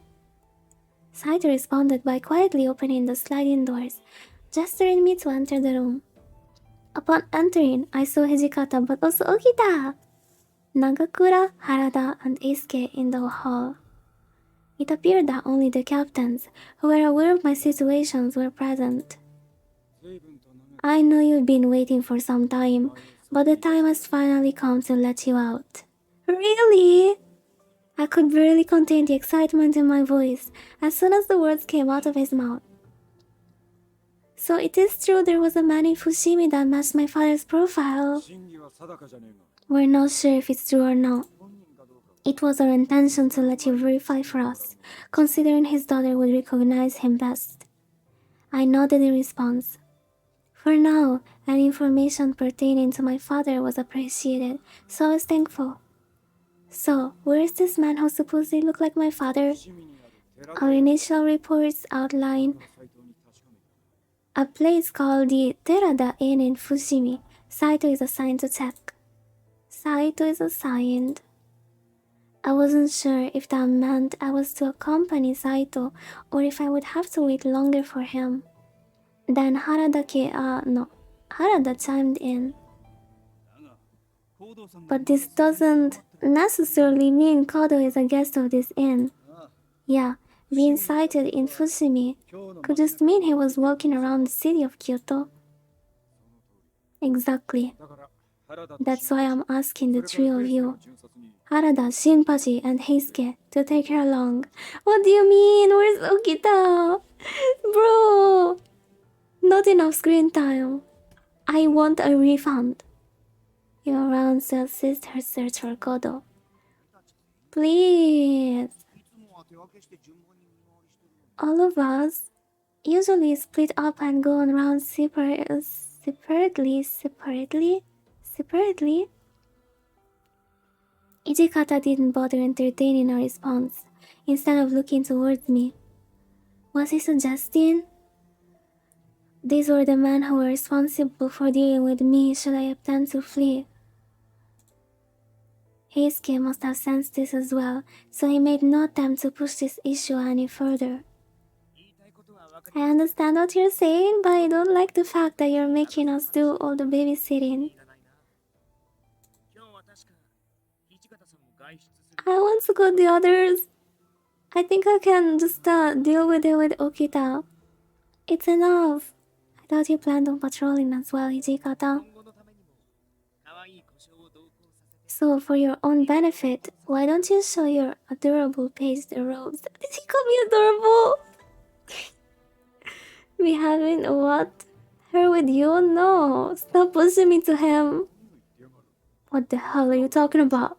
Saito responded by quietly opening the sliding doors, gesturing me to enter the room. Upon entering, I saw Hijikata but also Okita, Nagakura, Harada, and Eisuke in the hall. It appeared that only the captains, who were aware of my situations, were present. 随分と長く I know you've been waiting for some time, but the time has finally come to let you out. Really? I could barely contain the excitement in my voice as soon as the words came out of his mouth. So it is true there was a man in Fushimi that matched my father's profile. 真偽は定かじゃねえが We're not sure if it's true or not. 本人かどうか It was our intention to let you verify for us, considering his daughter would recognize him best. I nodded in response. For now, any information pertaining to my father was appreciated, so I was thankful. So, where is this man who supposedly looked like my father? 伏見にある寺 Our initial reports outline のサイトに確かめた a place called the Terada Inn in Fushimi. Saito is assigned to check. Saito is assigned. I wasn't sure if that meant I was to accompany Saito or if I would have to wait longer for him. Then Harada chimed in. But this doesn't necessarily mean Kodo is a guest of this inn. Yeah, being sighted in Fushimi 今日の could just mean he was walking around the city of Kyoto. Exactly. だから原田と That's why I'm asking the それ three から of クエスト you, の巡察に Harada, Shinpachi, and Heisuke, to take her along. What do you mean? Where's Okita? Bro! Not enough screen time. I want a refund. You're around to assist her search for Kodo. Please. いつもは手分けして順番に見回りしてるのに All of us usually split up and go on rounds separately. Ijikata didn't bother entertaining a response. Instead of looking towards me, was he suggesting these were the men who were responsible for dealing with me should I attempt to flee? Heisuke must have sensed this as well, so he made no attempt to push this issue any further. I understand what you're saying, but I don't like the fact that you're making us do all the babysitting. I want to go the others. I think I can just deal with it with Okita. It's enough. I thought you planned on patrolling as well, Hijikata. So, for your own benefit, why don't you show your adorable page the robes? Did he call me adorable? We haven't what? Her with you? No. Stop pushing me to him. What the hell are you talking about?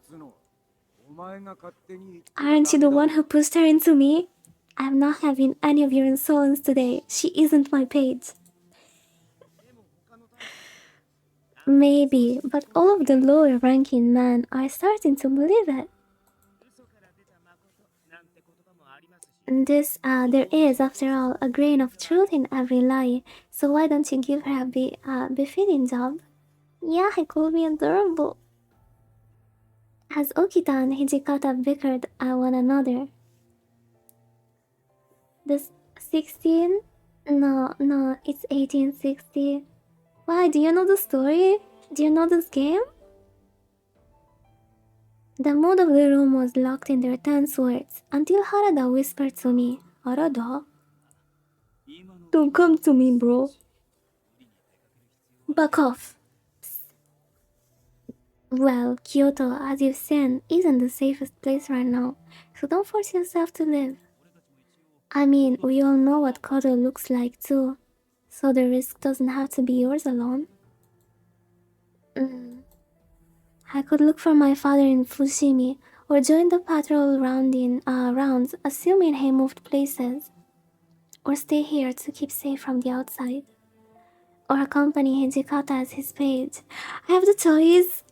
Aren't you the one who pushed her into me? I'm not having any of your insolence today. She isn't my page. Maybe, but all of the lower ranking men are starting to believe it. There is, after all, a grain of truth in every lie. So why don't you give her a befitting job? Yeah, he called me adorable. As Okita and Hijikata bickered at one another. This 16? No, it's 1860. Why, do you know the story? Do you know this game? The mood of the room was locked in their tense words until Harada whispered to me, Harada? Don't come to me, bro. Back off. Well, Kyoto, as you've seen, isn't the safest place right now, so don't force yourself to live. I mean, we all know what Koto looks like too, so the risk doesn't have to be yours alone. I could look for my father in Fushimi, or join the patrol rounds, assuming he moved places. Or stay here to keep safe from the outside. Or accompany Hijikata as his page. I have the choice.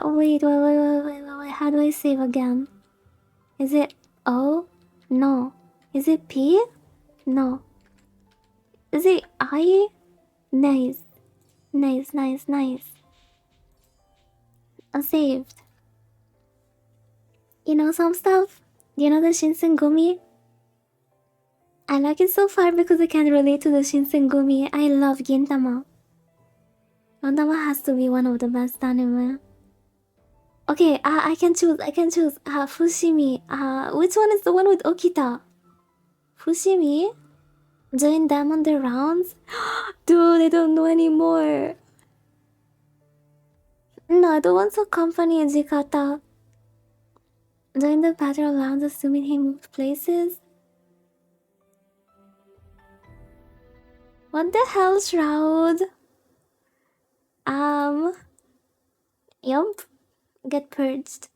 Wait, how do I save again? Is it O? No. Is it P? No. Is it I? Nice. Saved. You know some stuff? Do you know the Shinsengumi? I like it so far because I can relate to the Shinsengumi. I love Gintama. Gintama has to be one of the best anime. Okay, I can choose. Fushimi. Which one is the one with Okita? Fushimi? Join them on the rounds? Dude, I don't know anymore. No, I don't want to accompany Jikata. Join the patrol rounds assuming he moved places? What the hell, Shroud? Yup. Get purged.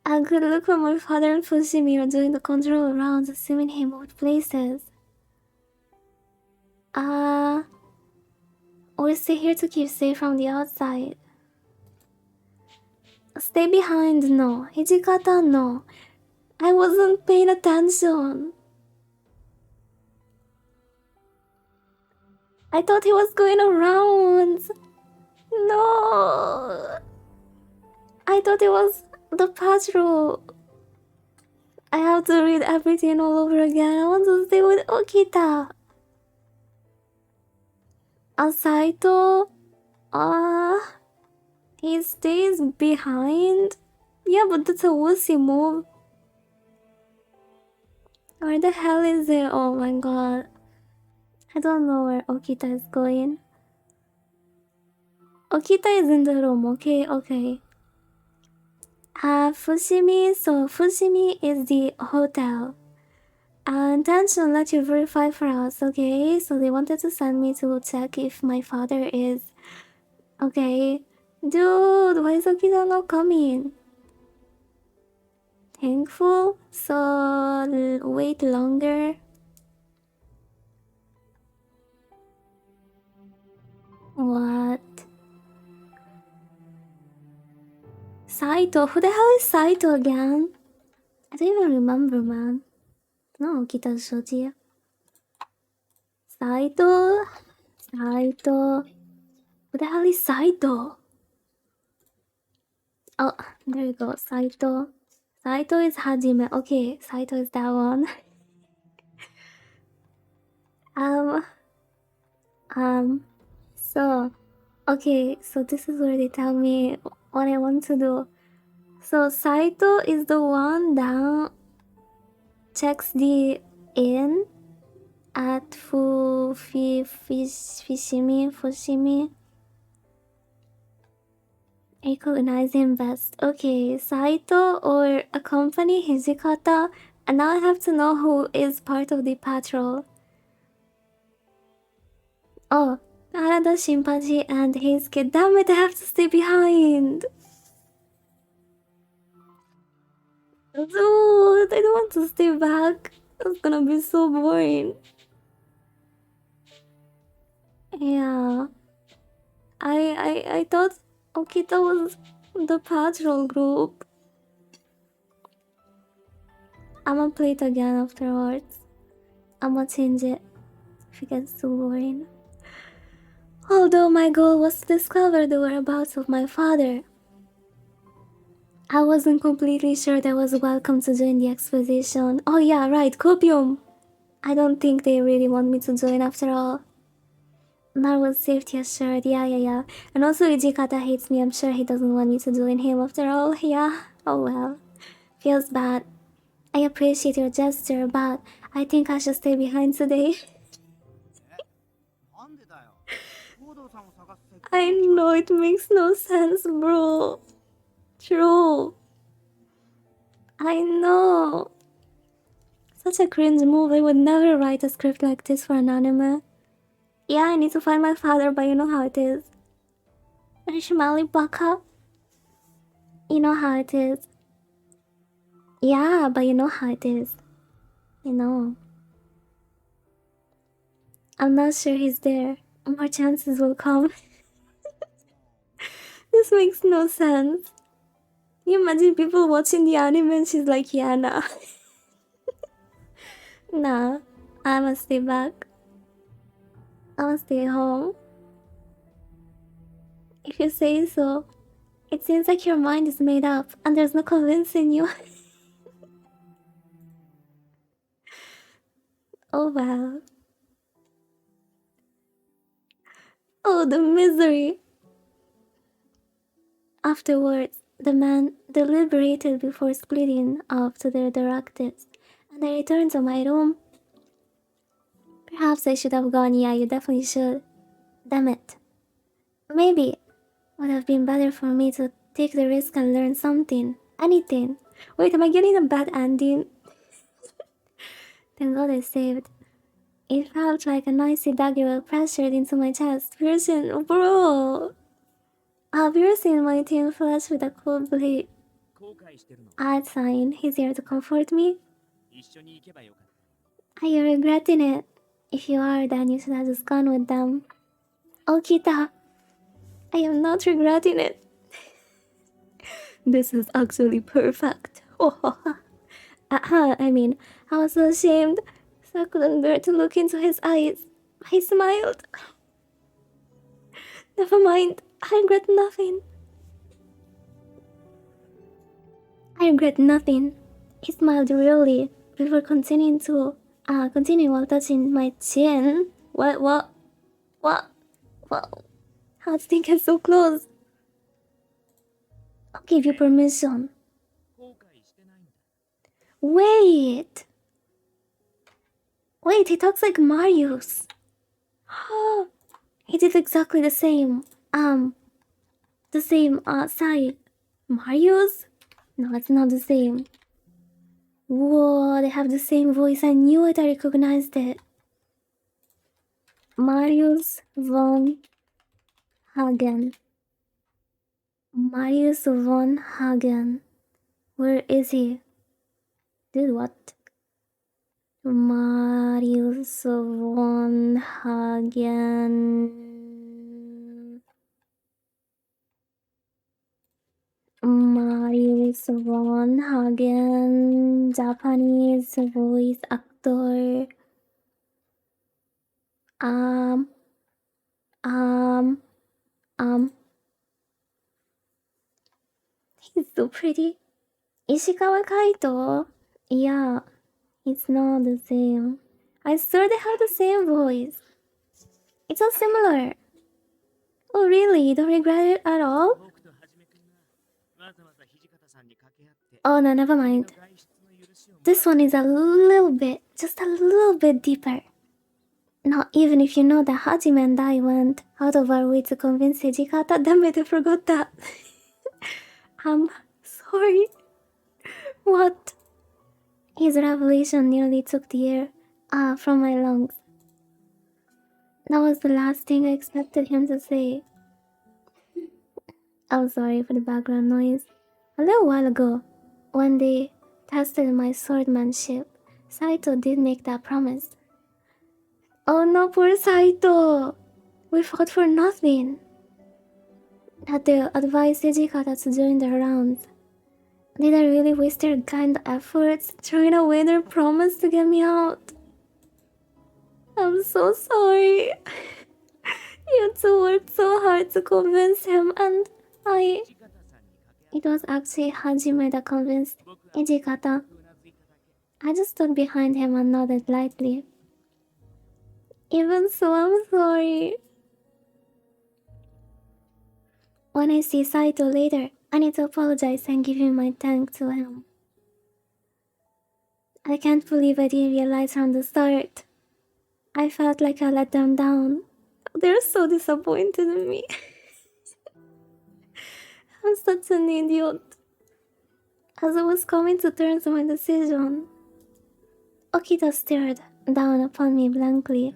I could look for my father and Fushimi or doing the control rounds assuming he moved places. Or stay here to keep safe from the outside. Stay behind, no. Hijikata, no. I wasn't paying attention. I thought he was going around. No. I thought it was the patrol. I have to read everything all over again. I want to stay with Okita. Saito? He stays behind? Yeah, but that's a wussy move. Where the hell is it? Oh my god. I don't know where Okita is going. Okita is in the room, okay? Fushimi, so Fushimi is the hotel. Attention, let you verify for us, okay? So they wanted to send me to check if my father is... Okay. Dude, why is Okita not coming? Thankful? So, wait longer. What? Saito? Who the hell is Saito again? I don't even remember, man. No, Okita Shoji. Saito? Who the hell is Saito? Oh, there you go. Saito. Saito is Hajime. Okay, Saito is that one. um, so, okay, so this is where they tell me what I want to do. So, Saito is the one that checks the inn at Fushimi. Recognize him best. Okay, Saito or accompany Hijikata, and now I have to know who is part of the patrol. Oh, Harada Shinpachi and Heisuke. Damn it, I have to stay behind. Dude, I don't want to stay back. It's gonna be so boring. Yeah. I thought Okita was the patrol group. I'ma play it again afterwards. I'ma change it if it gets too boring. Although my goal was to discover the whereabouts of my father, I wasn't completely sure that I was welcome to join the expedition. Oh yeah, right, copium! I don't think they really want me to join after all. Not with safety assured, yeah. And also Ijikata hates me, I'm sure he doesn't want me to join him after all, yeah. Oh well. Feels bad. I appreciate your gesture, but I think I should stay behind today. なんでだよ。東堂さんを探す責任 I know it makes no sense, bro. True. I know. Such a cringe move. I would never write a script like this for an anime. Yeah, I need to find my father, but you know how it is. Rishimali Baka. You know how it is. Yeah, but you know how it is. You know. I'm not sure he's there. More chances will come. This makes no sense. Can you imagine people watching the anime and she's like, yeah, nah. Nah, I must stay back. I must stay home. If you say so. It seems like your mind is made up and there's no convincing you. Oh wow. Oh, the misery. Afterwards, the man deliberated before splitting off to their directives, and I returned to my room. Perhaps I should have gone. Yeah, you definitely should. Damn it. Maybe would have been better for me to take the risk and learn something. Anything. Wait, am I getting a bad ending? Thank God I saved. It felt like a noisy dagger pressured into my chest, piercing, bro. Piercing my thin flesh with a cold blade. 後悔してるの。 Odd sign, he's here to comfort me. 一緒に行けばよかった。 Are you regretting it? If you are, then you should have just gone with them. Okita, I am not regretting it. This is actually perfect. I mean, I was so ashamed, so I couldn't bear to look into his eyes. He smiled. Never mind, I regret nothing. I regret nothing. He smiled really before continuing while touching my chin. What? How did he get so close? I'll give you permission. 後悔してないんだ。 Wait, he talks like Marius. He did exactly the same. Side. Marius? No, it's not the same. Whoa, they have the same voice. I knew it, I recognized it. Marius von Hagen. Marius von Hagen. Where is he? Dude, what? Marius von Hagen. Marius von Hagen. Japanese voice actor. He's so pretty. Ishikawa Kaito? Yeah, it's not the same. I swear they have the same voice. It's so similar. Oh really? You don't regret it at all? 僕とはじめくんがわざわざ土方さんに掛け合って Oh no, never 君 mind. の外出の許しをもら This one is a little bit, just a little bit deeper. Not even if you know that Hajime and I went out of our way to convince Hijikata. Damn it, I forgot that. I'm sorry. What? His revelation nearly took the air from my lungs. That was the last thing I expected him to say. I'm sorry for the background noise. A little while ago, when they tested my swordsmanship, Saito did make that promise. Oh no, poor Saito! We fought for nothing. That they advised Hijikata to join the rounds. Did I really waste their kind efforts throwing away their promise to get me out? I'm so sorry. You two worked so hard to convince him, and 土方さんに掛け合って it was actually Hajime that convinced 僕は Hijikata. うなずいただけ I just stood behind him and nodded lightly. Even so, I'm sorry. When I see Saito later, I need to apologize and give him my thanks to him. I can't believe I didn't realize from the start. I felt like I let them down. They're so disappointed in me. I'm such an idiot. As I was coming to terms with my decision, Okita stared down upon me blankly.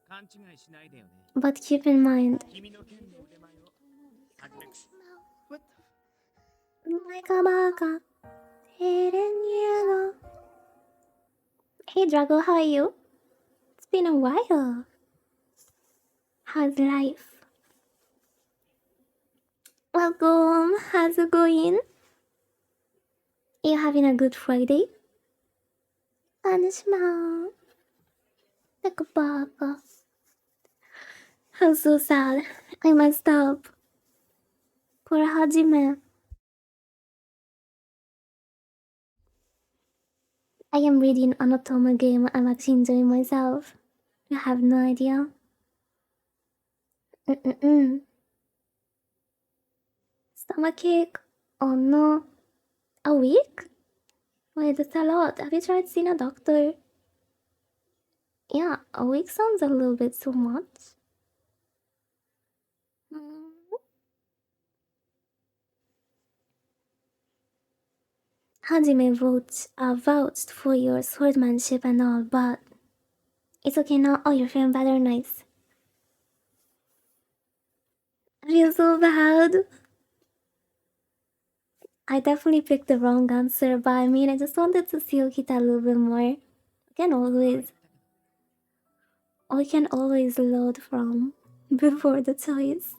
ただ勘違いしないでよね But keep in mind, 君の剣の腕前を初めて Hey Drago, how are you? It's been a while. How's life? Welcome. How's it going? You having a good Friday? Anishima. Like a baka. I'm so sad. I messed up. Poor Hajime. I am reading an Otoma game. I'm actually enjoying myself. You have no idea. Stomachache? Oh no. A week? Wait, that's a lot. Have you tried seeing a doctor? Yeah, a week sounds a little bit too much. Hajime vouched for your swordsmanship and all, but it's okay now. Oh, you're feeling better, nice. I feel so bad. I definitely picked the wrong answer, but I mean, I just wanted to see Okita a little bit more. We can always load from before the choice.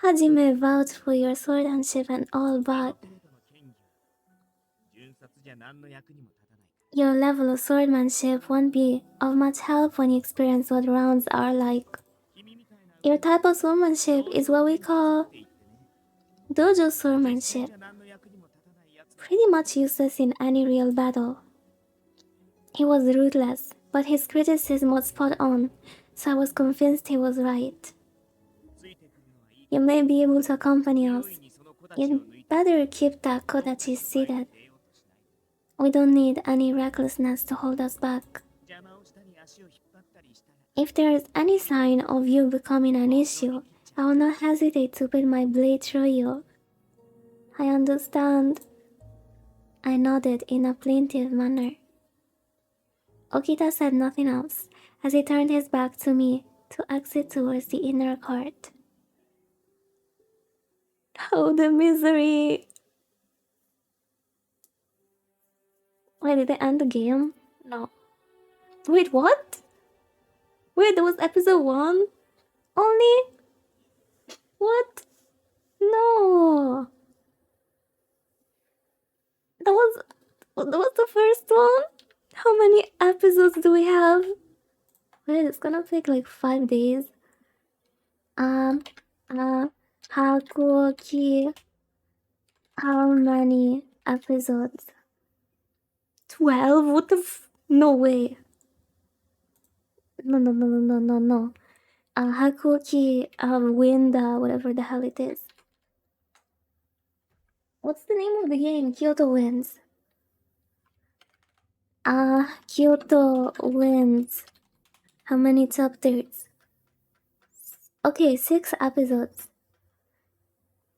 Hajime vouched for your swordsmanship and all, but 程度の剣技は順殺じゃ何の役にも立たない your level of swordsmanship won't be of much help when you experience what rounds are like. 君みたいな Your type of swordsmanship is what we call って言ってね dojo swordsmanship, じゃ何の役にも立たないやつ pretty much useless in any real battle. He was ruthless, but his criticism was spot on, so I was convinced he was right. ついてくるのはいい You may be able to accompany 容 us. 易にその子たちを抜 You'd いて better keep that Kodachi seated. 出ようとしない We don't need any recklessness to hold us back. 邪魔をしたり足を引っ張ったりしたら If there is any sign of you becoming an issue, I will not hesitate to put my blade through you. I understand. I nodded in a plaintive manner. Okita said nothing else as he turned his back to me to exit towards the inner court. Oh, the misery! Wait, did they end the game? No. Wait, what? Wait, that was episode 1? Only? What? No. That was the first one? How many episodes do we have? Wait, it's gonna take like 5 days. Hakuoki. How many episodes? 12? What the No way. No. Hakuoki, Wind, whatever the hell it is. What's the name of the game? Kyoto Winds. Kyoto Winds. How many chapters? Okay, 6 episodes.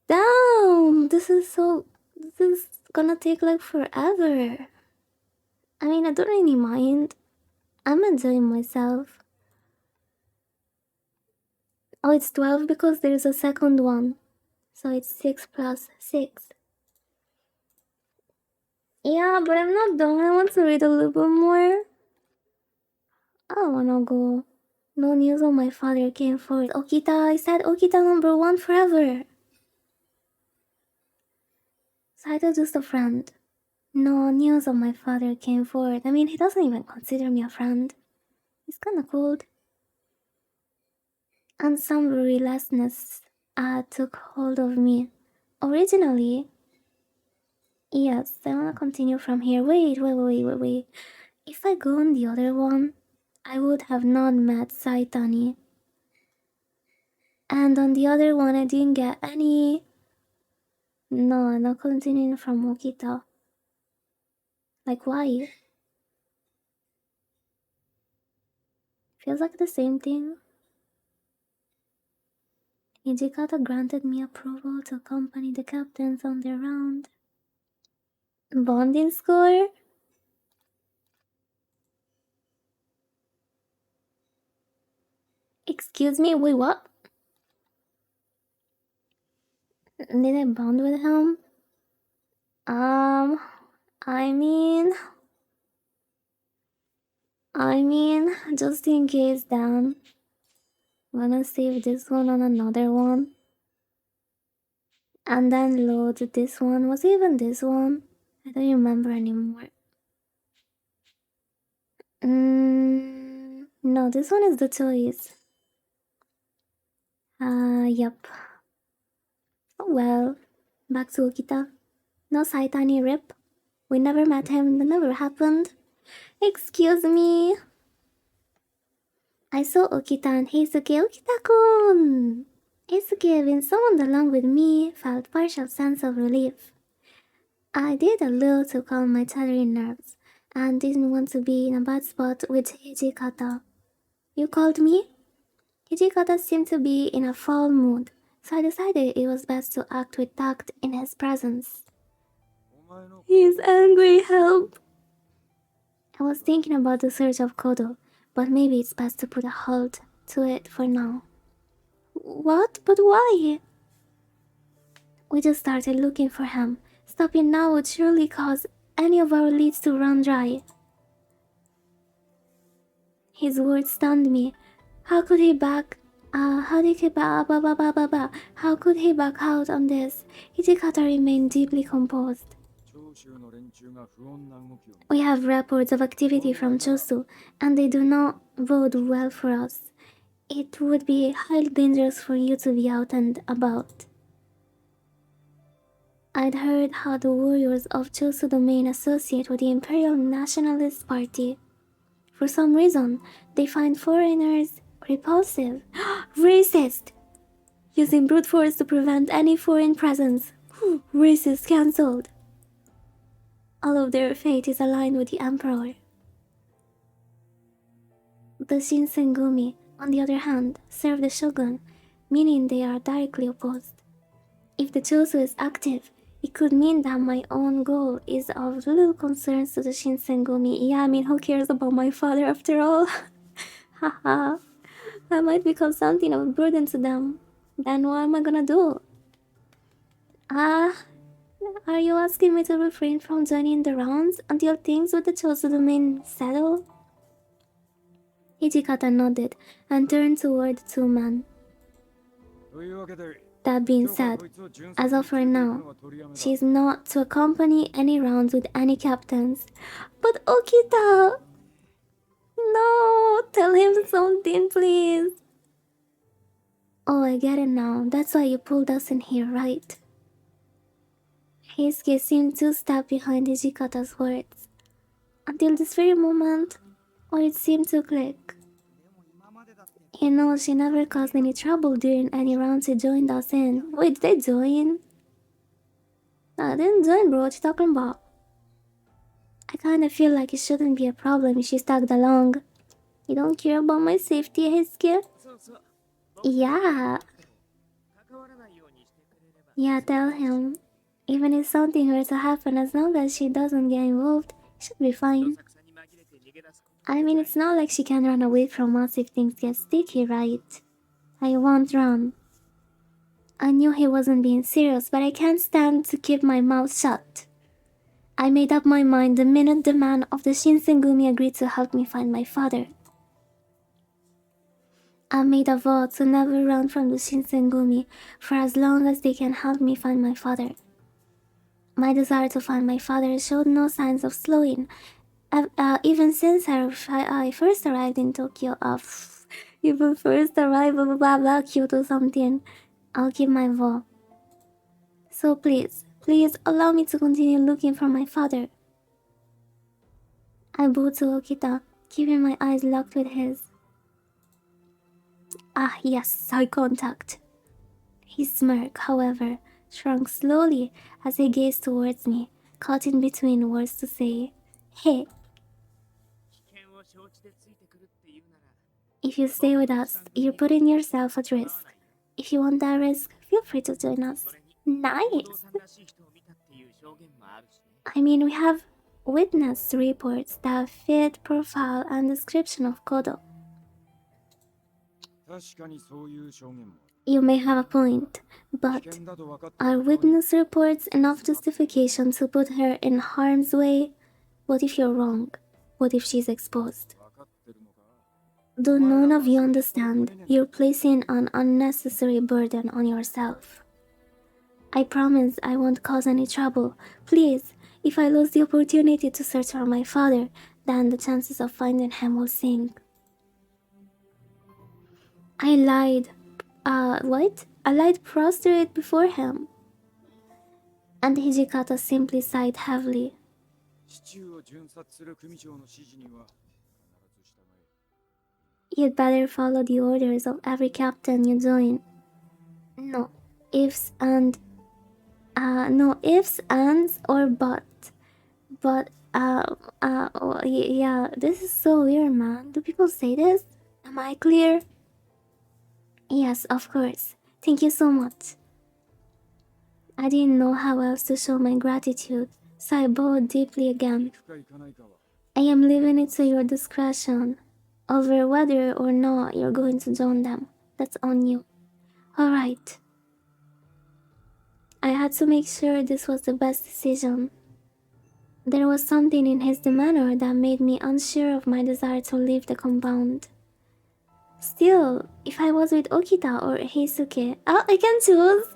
Damn! This is gonna take like forever. I mean, I don't really mind. I'm enjoying myself. Oh, it's 12 because there's a second one. So it's 6 plus 6. Yeah, but I'm not done. I want to read a little bit more. I don't wanna go. No news on my father came forward. Okita, I said Okita #1 forever. Saito just a friend. No news of my father came forward. I mean, he doesn't even consider me a friend. He's kinda cold. And some restlessness took hold of me. Originally, yes, I wanna continue from here. Wait. If I go on the other one, I would have not met Saitani. And on the other one, I didn't get any. No, I'm not continuing from Okita. Like, why? Feels like the same thing. Hijikata granted me approval to accompany the captains on their round. Bonding score? Excuse me, wait, what? Did I bond with him? I mean, just in case then. I'm gonna save this one on another one. And then load this one. Was it even this one? I don't remember anymore. No, this one is the choice. Yep. Oh well. Back to Okita. No Saitani rip. We never met him, that never happened. Excuse me. I saw Okita and Heisuke. Okita-kun! Heisuke, having summoned along with me, felt partial sense of relief. I did a little to calm my chattering nerves, and didn't want to be in a bad spot with Hijikata. You called me? Hijikata seemed to be in a foul mood, so I decided it was best to act with tact in his presence. He's angry, help! I was thinking about the search of Kodo, but maybe it's best to put a halt to it for now. What? But why? We just started looking for him. Stopping now would surely cause any of our leads to run dry. His words stunned me. How could he back out on this? Hijikata remained deeply composed. We have reports of activity from Chosu, and they do not bode well for us. It would be highly dangerous for you to be out and about. I'd heard how the warriors of Chosu domain associate with the Imperial Nationalist Party. For some reason, they find foreigners repulsive. Racist! Using brute force to prevent any foreign presence. Racist cancelled. All of their fate is aligned with the Emperor. The Shinsengumi, on the other hand, serve the Shogun, meaning they are directly opposed. If the Chosu is active, it could mean that my own goal is of little concern to the Shinsengumi. Yeah, I mean, who cares about my father after all? Haha. I might become something of a burden to them. Then what am I gonna do? Are you asking me to refrain from joining the rounds until things with the Chosu domain settle? Hijikata nodded and turned toward the two men. That being said, as of right now, she's not to accompany any rounds with any captains. But Okita! No! Tell him something, please! Oh, I get it now. That's why you pulled us in here, right? Heisuke seemed to step behind Hijikata's words. Until this very moment, or it seemed to click. でも今までだって You know, she never caused any trouble during any rounds she joined us in. Wait, did they join? No, I didn't join, bro. What you talking about? I kinda feel like it shouldn't be a problem if she's tagged along. You don't care about my safety, Heisuke? そうそう。 Yeah. 関わらないようにしてくれれば。 Yeah, tell him. Even if something were to happen, as long as she doesn't get involved, should be ど fine. さくさに紛れて逃げ出すこと。 I mean, it's not like she can run away from us if things get sticky, right? I won't run. I knew he wasn't being serious, but I can't stand to keep my mouth shut. I made up my mind the minute the man of the Shinsengumi agreed to help me find my father. I made a vow to never run from the Shinsengumi for as long as they can help me find my father. My desire to find my father showed no signs of slowing, even since I first arrived in Tokyo. Even first arrived, blah blah blah, Kyoto something. I'll keep my vow. So please allow me to continue looking for my father. I bowed to Okita, keeping my eyes locked with his. Ah, yes, eye contact. His smirk, however, shrunk slowly as he gazed towards me, caught in between words to say, "Hey, 危険を承知でついてくるって言うなら。 if you stay with us, you're putting yourself at risk. If you want that risk, feel free to join us." それに、お Nice! 父さんらしい人を見たっていう証言もあるしね。 I mean, we have witnessed reports that fit profile and description of Kodo. 確かにそういう証言も You may have a point, 危 but 険だと分かって are witness reports enough justification to put her in harm's way? What if you're wrong? What if she's exposed? 分かってるのか Do none of you understand? You're placing an unnecessary burden on yourself. I promise I won't cause any trouble. Please, if I lose the opportunity to search for my father, then the chances of finding him will sink. I lied. What? I lied prostrate before him. And Hijikata simply sighed heavily. 市中を巡察する組長の指示には必ず従え You'd better follow the orders of every captain you join. No ifs and no ifs, ands, or but. But oh, yeah, this is so weird, man. Do people say this? Am I clear? Yes, of course. Thank you so much. I didn't know how else to show my gratitude, so I bowed deeply again. 行くか行かないかは I am leaving it to your discretion over whether or not you're going to join them. That's on you. Alright. I had to make sure this was the best decision. There was something in his demeanor that made me unsure of my desire to leave the compound. Still, if I was with Okita or Heisuke, I can choose!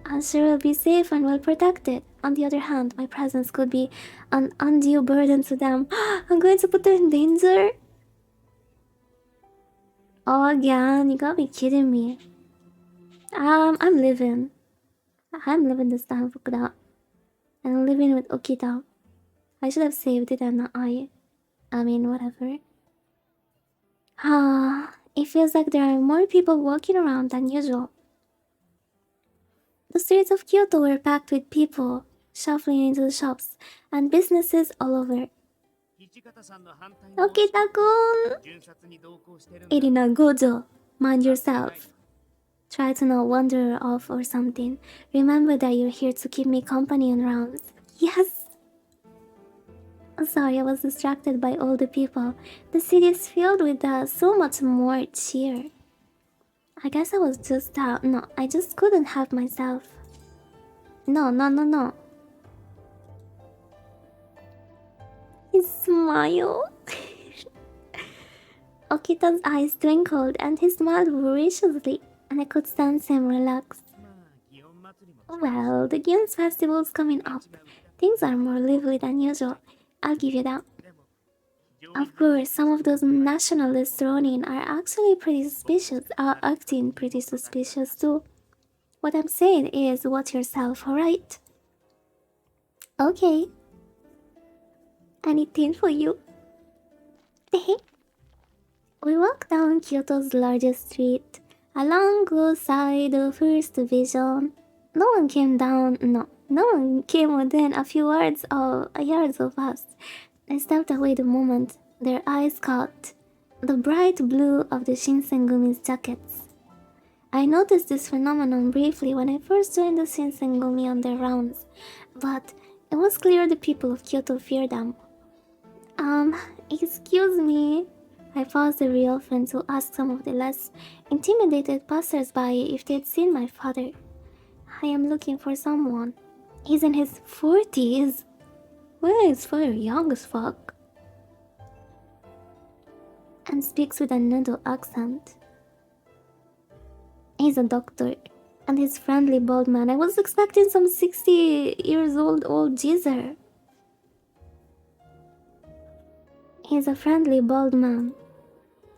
I'm sure I'll be safe and well protected. On the other hand, my presence could be an undue burden to them. I'm going to put them in danger? Oh, again, you gotta be kidding me. I'm living. I'm living this time, Fukuda. And I'm living with Okita. I should have saved it and not I mean, whatever. It feels like there are more people walking around than usual. The streets of Kyoto were packed with people, shuffling into the shops and businesses all over. 土方さんの反対の Okita-kun! 巡察に同行してるんだ。 Irina Gojo, mind yourself. Try to not wander off or something. Remember that you're here to keep me company on rounds. Yes! I'm sorry, I was distracted by all the people. The city is filled with so much more cheer. I guess I was just no, I just couldn't help myself. No. His smile. Okita's eyes twinkled and he smiled voraciously, and I could sense him relax. まあ、祇園祭りも Well, the Gions festival's coming up. Things are more lively than usual. I'll give you that. でも、Of course, some of those nationalist Ronin are actually pretty suspicious, are acting pretty suspicious too. What I'm saying is, watch yourself, alright? Okay. Anything for you? We walked down Kyoto's largest street, alongside the first division. No one came down, no one came within a few yards of us. I stepped away the moment their eyes caught the bright blue of the Shinsengumi's jackets. I noticed this phenomenon briefly when I first joined the Shinsengumi on their rounds, but it was clear the people of Kyoto fear them. Excuse me. I paused every often to ask some of the less intimidated passers-by if they'd seen my father. I am looking for someone. He's in his 40s. Well, he's very young as fuck. And speaks with a noodle accent. He's a doctor, and his friendly bald man. I was expecting some 60 years old geezer. He's a friendly bald man.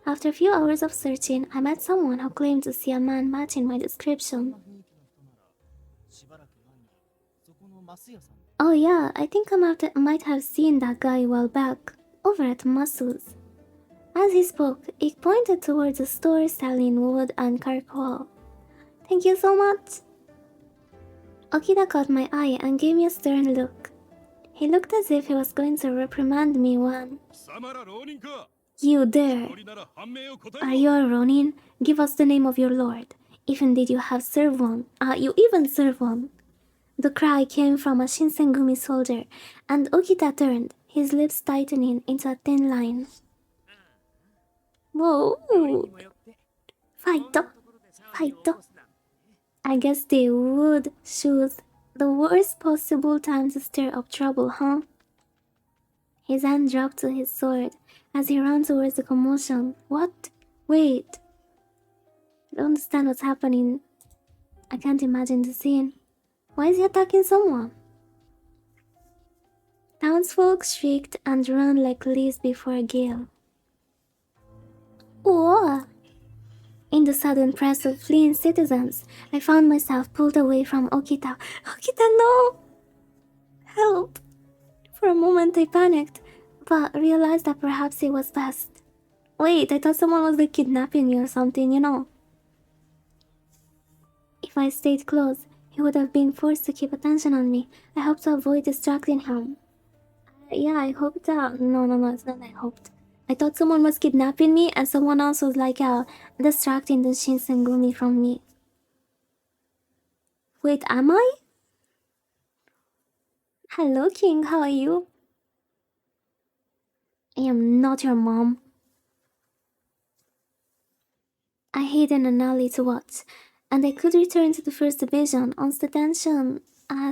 After a few hours of searching, I met someone who claimed to see a man matching my description. Oh yeah, I think I might have seen that guy a while back, over at Masu's. As he spoke, he pointed towards a store selling wood and charcoal. Thank you so much. Okita caught my eye and gave me a stern look. He looked as if he was going to reprimand me when... You there! Are you a Ronin? Give us the name of your lord. Even did you have served one? You even serve one. The cry came from a Shinsengumi soldier, and Okita turned, his lips tightening into a thin line. Whoa! Fight! I guess they would choose the worst possible time to stir up trouble, huh? His hand dropped to his sword as he ran towards the commotion. What? Wait. I don't understand what's happening. I can't imagine the scene. Why is he attacking someone? Townsfolk shrieked and ran like leaves before a gale. Whoa! In the sudden press of fleeing citizens, I found myself pulled away from Okita. Okita, no! Help! For a moment I panicked, but realized that perhaps it was best. Wait, I thought someone was like kidnapping me or something, you know. If I stayed close, he would have been forced to keep attention on me. I hoped to avoid distracting him. Yeah, I hoped that... No, it's not I hoped. I thought someone was kidnapping me and someone else was like distracting the Shinsengumi from me. Wait, am I? Hello, King, how are you? I am not your mom. I hid in an alley to watch, and I could return to the first division once the tension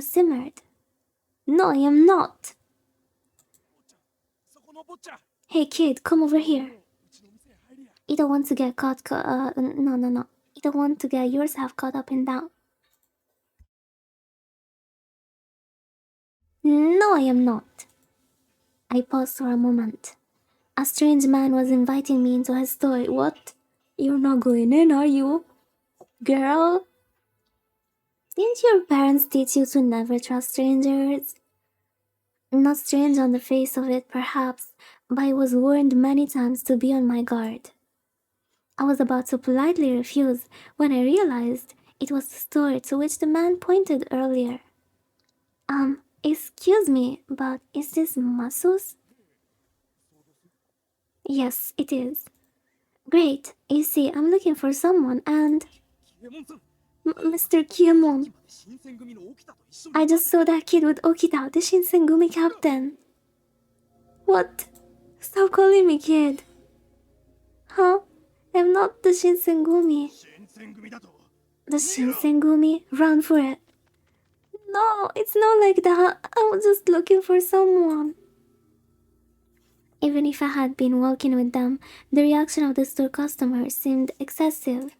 simmered. No, I am not. Hey kid, come over here. You don't want to get caught, no. You don't want to get yourself caught up in that. No, I am not. I paused for a moment. A strange man was inviting me into his store. What? You're not going in, are you? Girl? Didn't your parents teach you to never trust strangers? Not strange on the face of it, perhaps, but I was warned many times to be on my guard. I was about to politely refuse when I realized it was the store to which the man pointed earlier. Excuse me, but is this Masu's? Yes, it is. Great, you see, I'm looking for someone and... Mr. Kiemon. I just saw that kid with Okita, the Shinsengumi captain. What? Stop calling me kid. Huh? I'm not the Shinsengumi. The Shinsengumi? Run for it. No, it's not like that. I was just looking for someone. Even if I had been walking with them, the reaction of the store customers seemed excessive.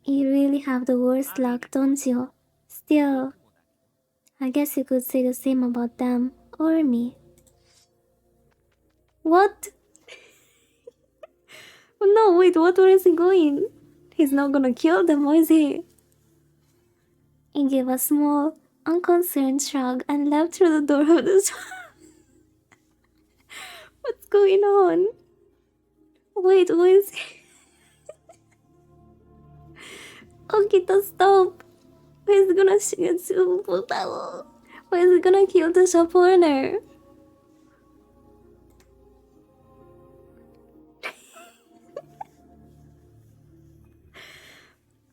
You really have the worst luck, don't you? Still, I guess you could say the same about them, or me. What? No, wait, where is he going? He's not gonna kill them, or is he? He gave a small, unconcerned shrug and left through the door of the shop. What's going on? Wait, who is he? Okita, stop! He's gonna why is he gonna kill the shop owner?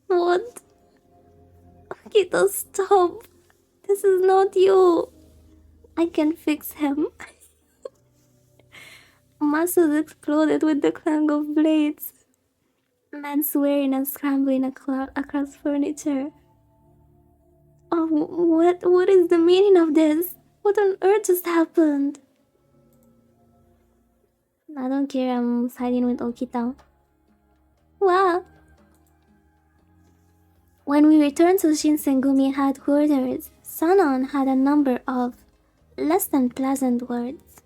What? Okita, stop! This is not you! I can fix him. Muscles exploded with the clang of blades. Men swearing and scrambling across furniture. Oh, what is the meaning of this? What on earth just happened? I don't care, I'm siding with Okita. Wow. When we returned to Shinsengumi headquarters, Sanon had a number of less than pleasant words.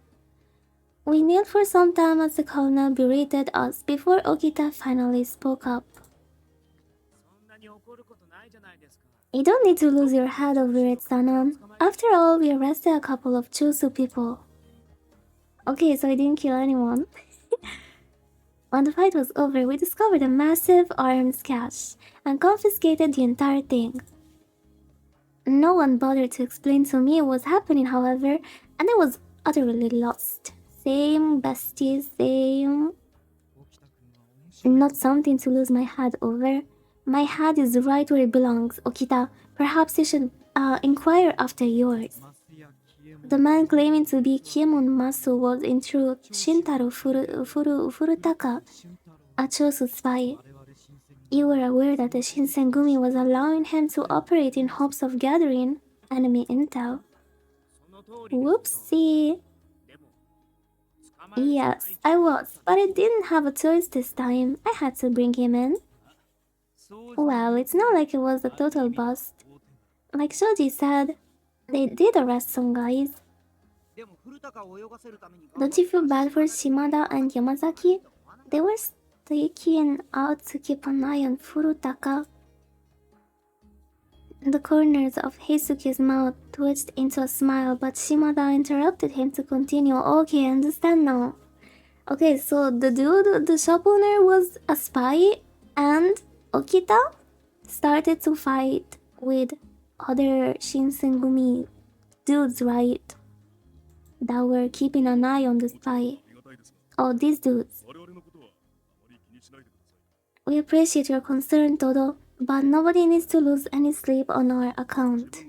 We knelt for some time as the colonel berated us before Okita finally spoke up. You don't need to lose your head over it, Sanon. After all, we arrested a couple of Chusu people. Okay, so I didn't kill anyone. When the fight was over, we discovered a massive arms cache and confiscated the entire thing. No one bothered to explain to me what was happening, however, and I was utterly lost. Same besties, same... Not something to lose my head over. My head is right where it belongs, Okita. Perhaps you should inquire after yours. The man claiming to be Kiemon Masu was in truth Shintaro Furutaka, a Chosu spy. You were aware that the Shinsengumi was allowing him to operate in hopes of gathering enemy intel. Whoopsie. Yes, I was, but I didn't have a choice this time. I had to bring him in. Well, it's not like it was a total bust. Like Shoji said, they did arrest some guys. Don't you feel bad for Shimada and Yamazaki? They were staking out to keep an eye on Furutaka. The corners of Heisuke's mouth twitched into a smile, but Shimada interrupted him to continue. Okay, I understand now. Okay, so the dude, the shop owner, was a spy, and Okita started to fight with other Shinsengumi dudes, right? That were keeping an eye on the spy. Oh, these dudes. We appreciate your concern, Todo, but nobody needs to lose any sleep on our account.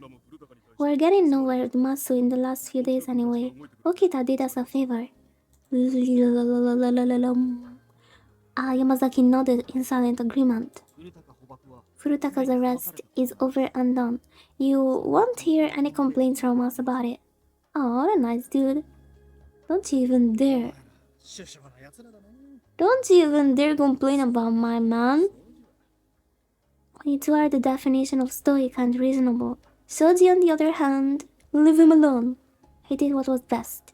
We're getting nowhere with Masu in the last few days anyway. Okita did us a favor. Yamazaki nodded in silent agreement. Furutaka's arrest is over and done. You won't hear any complaints from us about it. Oh, what a nice dude. Don't you even dare. Don't you even dare complain about my man. You two are the definition of stoic and reasonable. Shoji, on the other hand, leave him alone. He did what was best.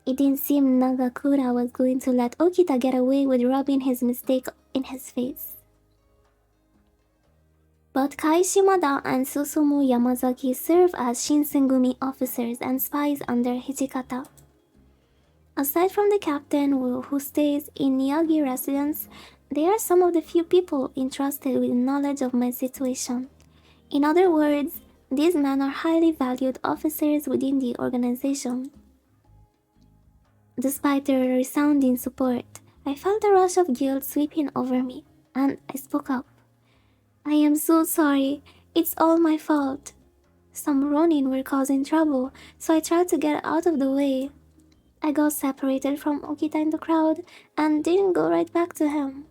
It didn't seem Nagakura was going to let Okita get away with rubbing his mistake in his face. But Kai Shimada and Susumu Yamazaki serve as Shinsengumi officers and spies under Hijikata. Aside from the captain who stays in Miyagi residence, they are some of the few people entrusted with knowledge of my situation. In other words, these men are highly valued officers within the organization. Despite their resounding support, I felt a rush of guilt sweeping over me, and I spoke up. I am so sorry. It's all my fault. Some Ronin were causing trouble, so I tried to get out of the way. I got separated from Okita in the crowd and didn't go right back to him.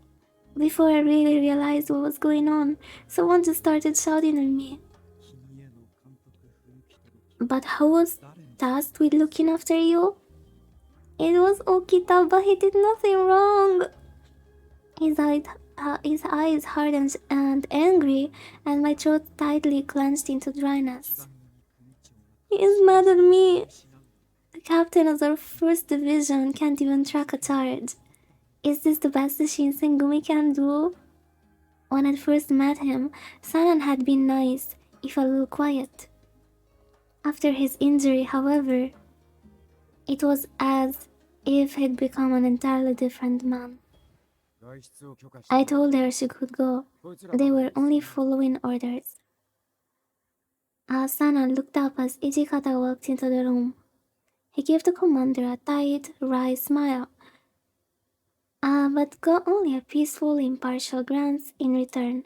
Before I really realized what was going on, someone just started shouting at me. But who was tasked with looking after you? It was Okita, but he did nothing wrong. His eyes hardened and angry, and my throat tightly clenched into dryness. He is mad at me. The captain of our first division can't even track a charge. Is this the best Shinsengumi can do? When I first met him, Sanan had been nice, if a little quiet. After his injury, however, it was as if he'd become an entirely different man. I told her she could go. They were only following orders. Sanan looked up as Ijikata walked into the room. He gave the commander a tight, wry smile, but got only a peaceful, impartial glance in return.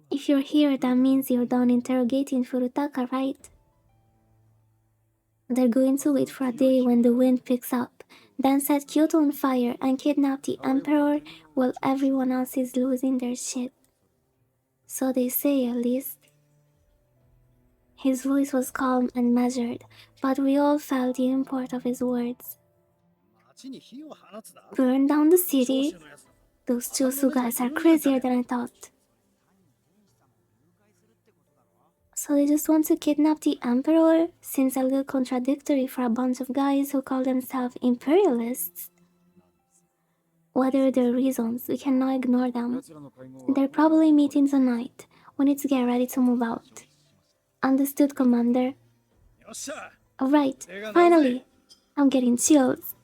If you're here, that means you're done interrogating Furutaka, right? They're going to wait for a day when the wind picks up, then set Kyoto on fire and kidnap the emperor while everyone else is losing their shit. So they say, at least. His voice was calm and measured, but we all felt the import of his words. Burn down the city? Those Chosu guys are crazier than I thought. So they just want to kidnap the emperor? Seems a little contradictory for a bunch of guys who call themselves imperialists. Whatever their reasons, we cannot ignore them. They're probably meeting tonight. We need to get ready to move out. Understood, Commander. Alright, finally! I'm getting chills.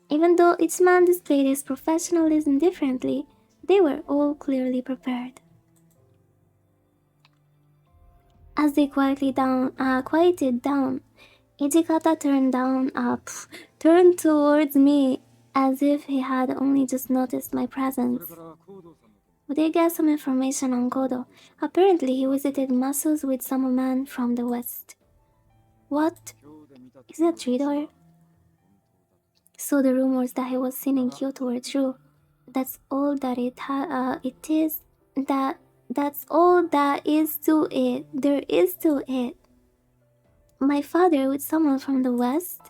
Even though each man displayed his professionalism differently, they were all clearly prepared. As they quieted down, Ijikata turned towards me as if he had only just noticed my presence. We did get some information on Kodo. Apparently, he visited Masus with some man from the west. What? Is that true? So the rumors that he was seen in Kyoto were true. That's all that it is. That's all that is to it. There is to it. My father with someone from the west?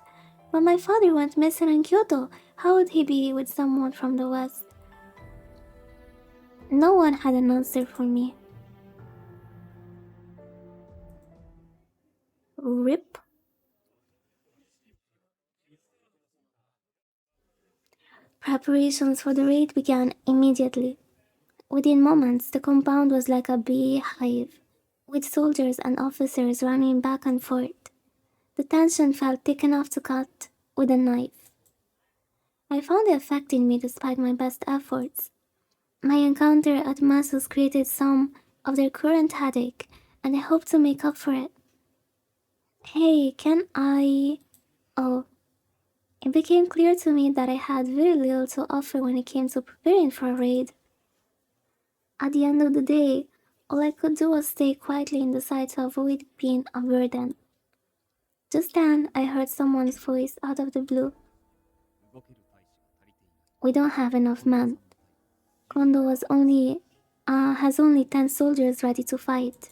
But my father went missing in Kyoto. How would he be with someone from the west? No one had an answer for me. RIP. Preparations for the raid began immediately. Within moments, the compound was like a beehive, with soldiers and officers running back and forth. The tension felt thick enough to cut with a knife. I found it affecting me despite my best efforts. My encounter at Masus created some of their current headache, and I hope to make up for it. Hey, can I... Oh. It became clear to me that I had very little to offer when it came to preparing for a raid. At the end of the day, all I could do was stay quietly in the side to avoid being a burden. Just then, I heard someone's voice out of the blue. We don't have enough men. Kondo has only 10 soldiers ready to fight.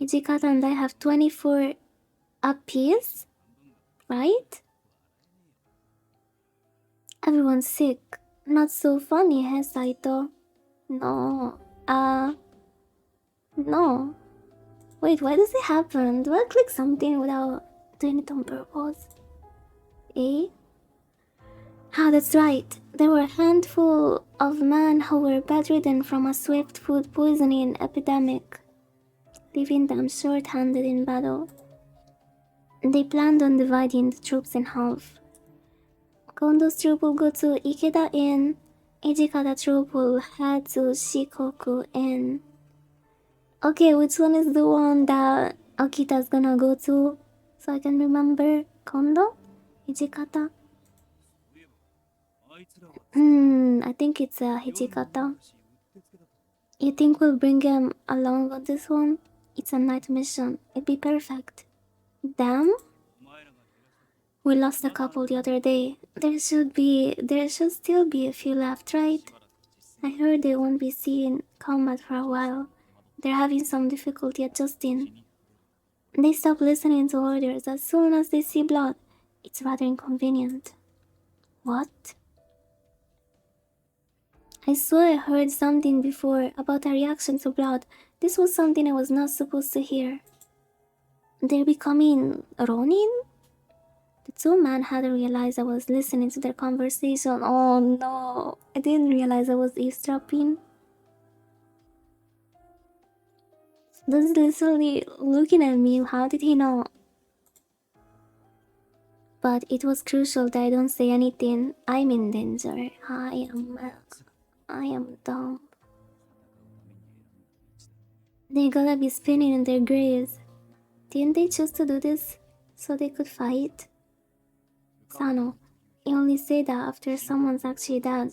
Hijikata and I have 24 apiece, right? Everyone's sick. Not so funny, hey Saito? No. No. Wait, why does it happen? Do I click something without doing it on purpose? Eh? Ah, that's right. There were a handful of men who were bedridden from a swift food poisoning epidemic, leaving them short-handed in battle. They planned on dividing the troops in half. Kondo's troop will go to Ikeda Inn. Ijikata troop will head to Shikoku Inn. Okay, which one is the one that Okita's gonna go to? So I can remember. Kondo? Hijikata? I think it's Hijikata. You think we'll bring him along on this one? It's a night mission. It'd be perfect. Damn? We lost a couple the other day. There should still be a few left, right? I heard they won't be seeing combat for a while. They're having some difficulty adjusting. They stop listening to orders as soon as they see blood. It's rather inconvenient. What? I swear I heard something before about a reaction to blood. This was something I was not supposed to hear. They're becoming Ronin? The two men hadn't realized I was listening to their conversation. Oh no, I didn't realize I was eavesdropping. This is literally looking at me. How did he know? But it was crucial that I don't say anything. I'm in danger. I am dumb. They gotta be spinning in their graves. Didn't they choose to do this so they could fight? Sano, you only say that after someone's actually dead.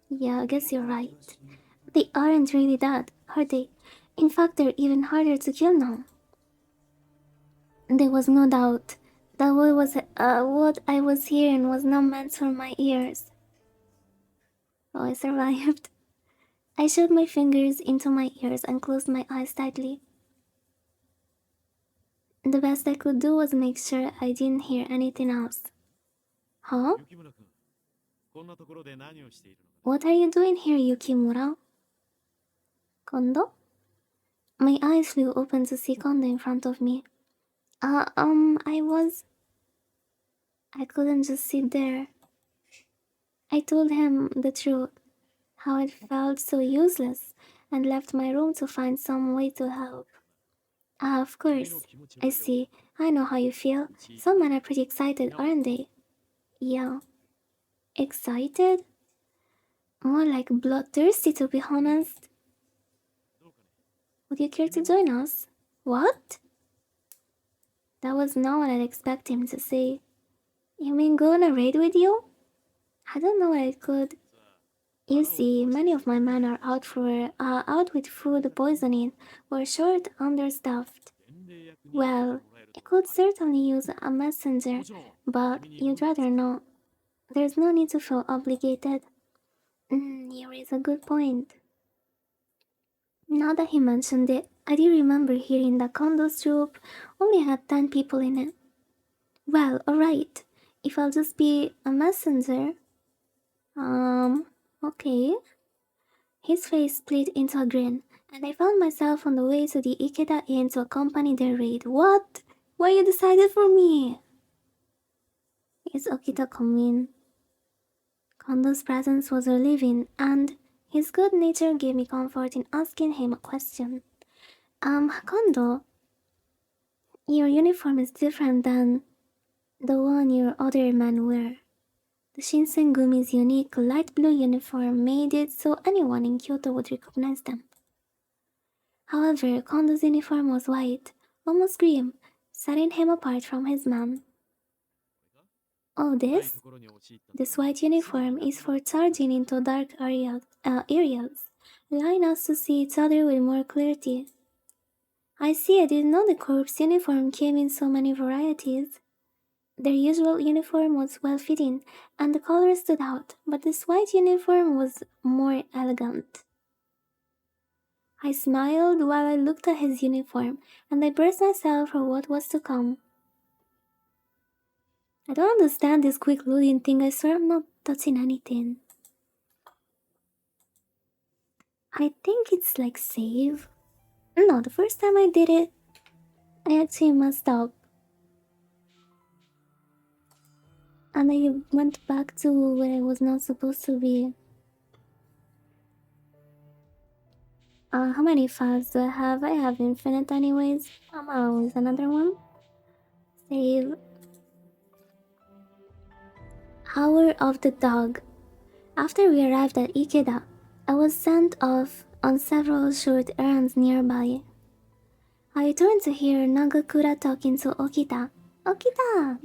Yeah, I guess you're right. They aren't really dead, are they? In fact, they're even harder to kill now. There was no doubt that what I was hearing was not meant for my ears. Oh, I survived. I shoved my fingers into my ears and closed my eyes tightly. The best I could do was make sure I didn't hear anything else. Huh? 雪村君、こんなところで何をしているのか。 What are you doing here, Yukimura? Kondo? My eyes flew open to see Kondo in front of me. I couldn't just sit there. I told him the truth, how it felt so useless, and left my room to find some way to help. Ah, of course. I see. I know how you feel. Some men are pretty excited, aren't they? Yeah. Excited? More like bloodthirsty, to be honest. Would you care to join us? What? That was not what I'd expect him to say. You mean go on a raid with you? I don't know what I could. You see, many of my men are out with food poisoning or short understaffed. Well, I could certainly use a messenger, but you'd rather not. There's no need to feel obligated. You raise a good point. Now that he mentioned it, I did remember hearing that Kondo's troop only had 10 people in it. Well, alright. If I'll just be a messenger. Okay. His face split into a grin, and I found myself on the way to the Ikeda Inn to accompany their raid. What? Why you decided for me? Is Okita coming? Kondo's presence was relieving, and his good nature gave me comfort in asking him a question. Kondo, your uniform is different than the one your other men wear. The Shinsengumi's unique light blue uniform made it so anyone in Kyoto would recognize them. However, Kondo's uniform was white, almost green, setting him apart from his men. Oh, this? This white uniform is for charging into dark areas, allowing us to see each other with more clarity. I see, I didn't know the corps uniform came in so many varieties. Their usual uniform was well-fitting, and the color stood out, but this white uniform was more elegant. I smiled while I looked at his uniform, and I braced myself for what was to come. I don't understand this quick loading thing. I swear I'm not touching anything. I think it's like save. No, the first time I did it, I actually messed up. And I went back to where I was not supposed to be. How many files do I have? I have infinite anyways. Always another one. Save. Hour of the Dog. After we arrived at Ikeda, I was sent off on several short errands nearby. I returned to hear Nagakura talking to Okita. Okita!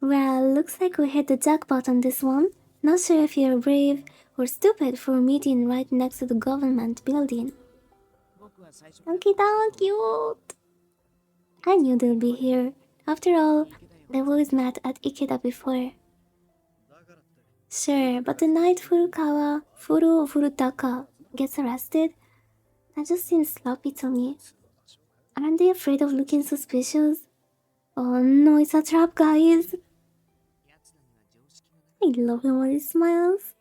Well, looks like we hit the jackpot on this one. Not sure if you're brave or stupid for meeting right next to the government building. Okita, cute! I knew they'll be here. After all, they've always met at Ikeda before. Sure, but the night Furutaka gets arrested, that just seems sloppy to me. Aren't they afraid of looking suspicious? Oh no, it's a trap, guys! I love him when he smiles.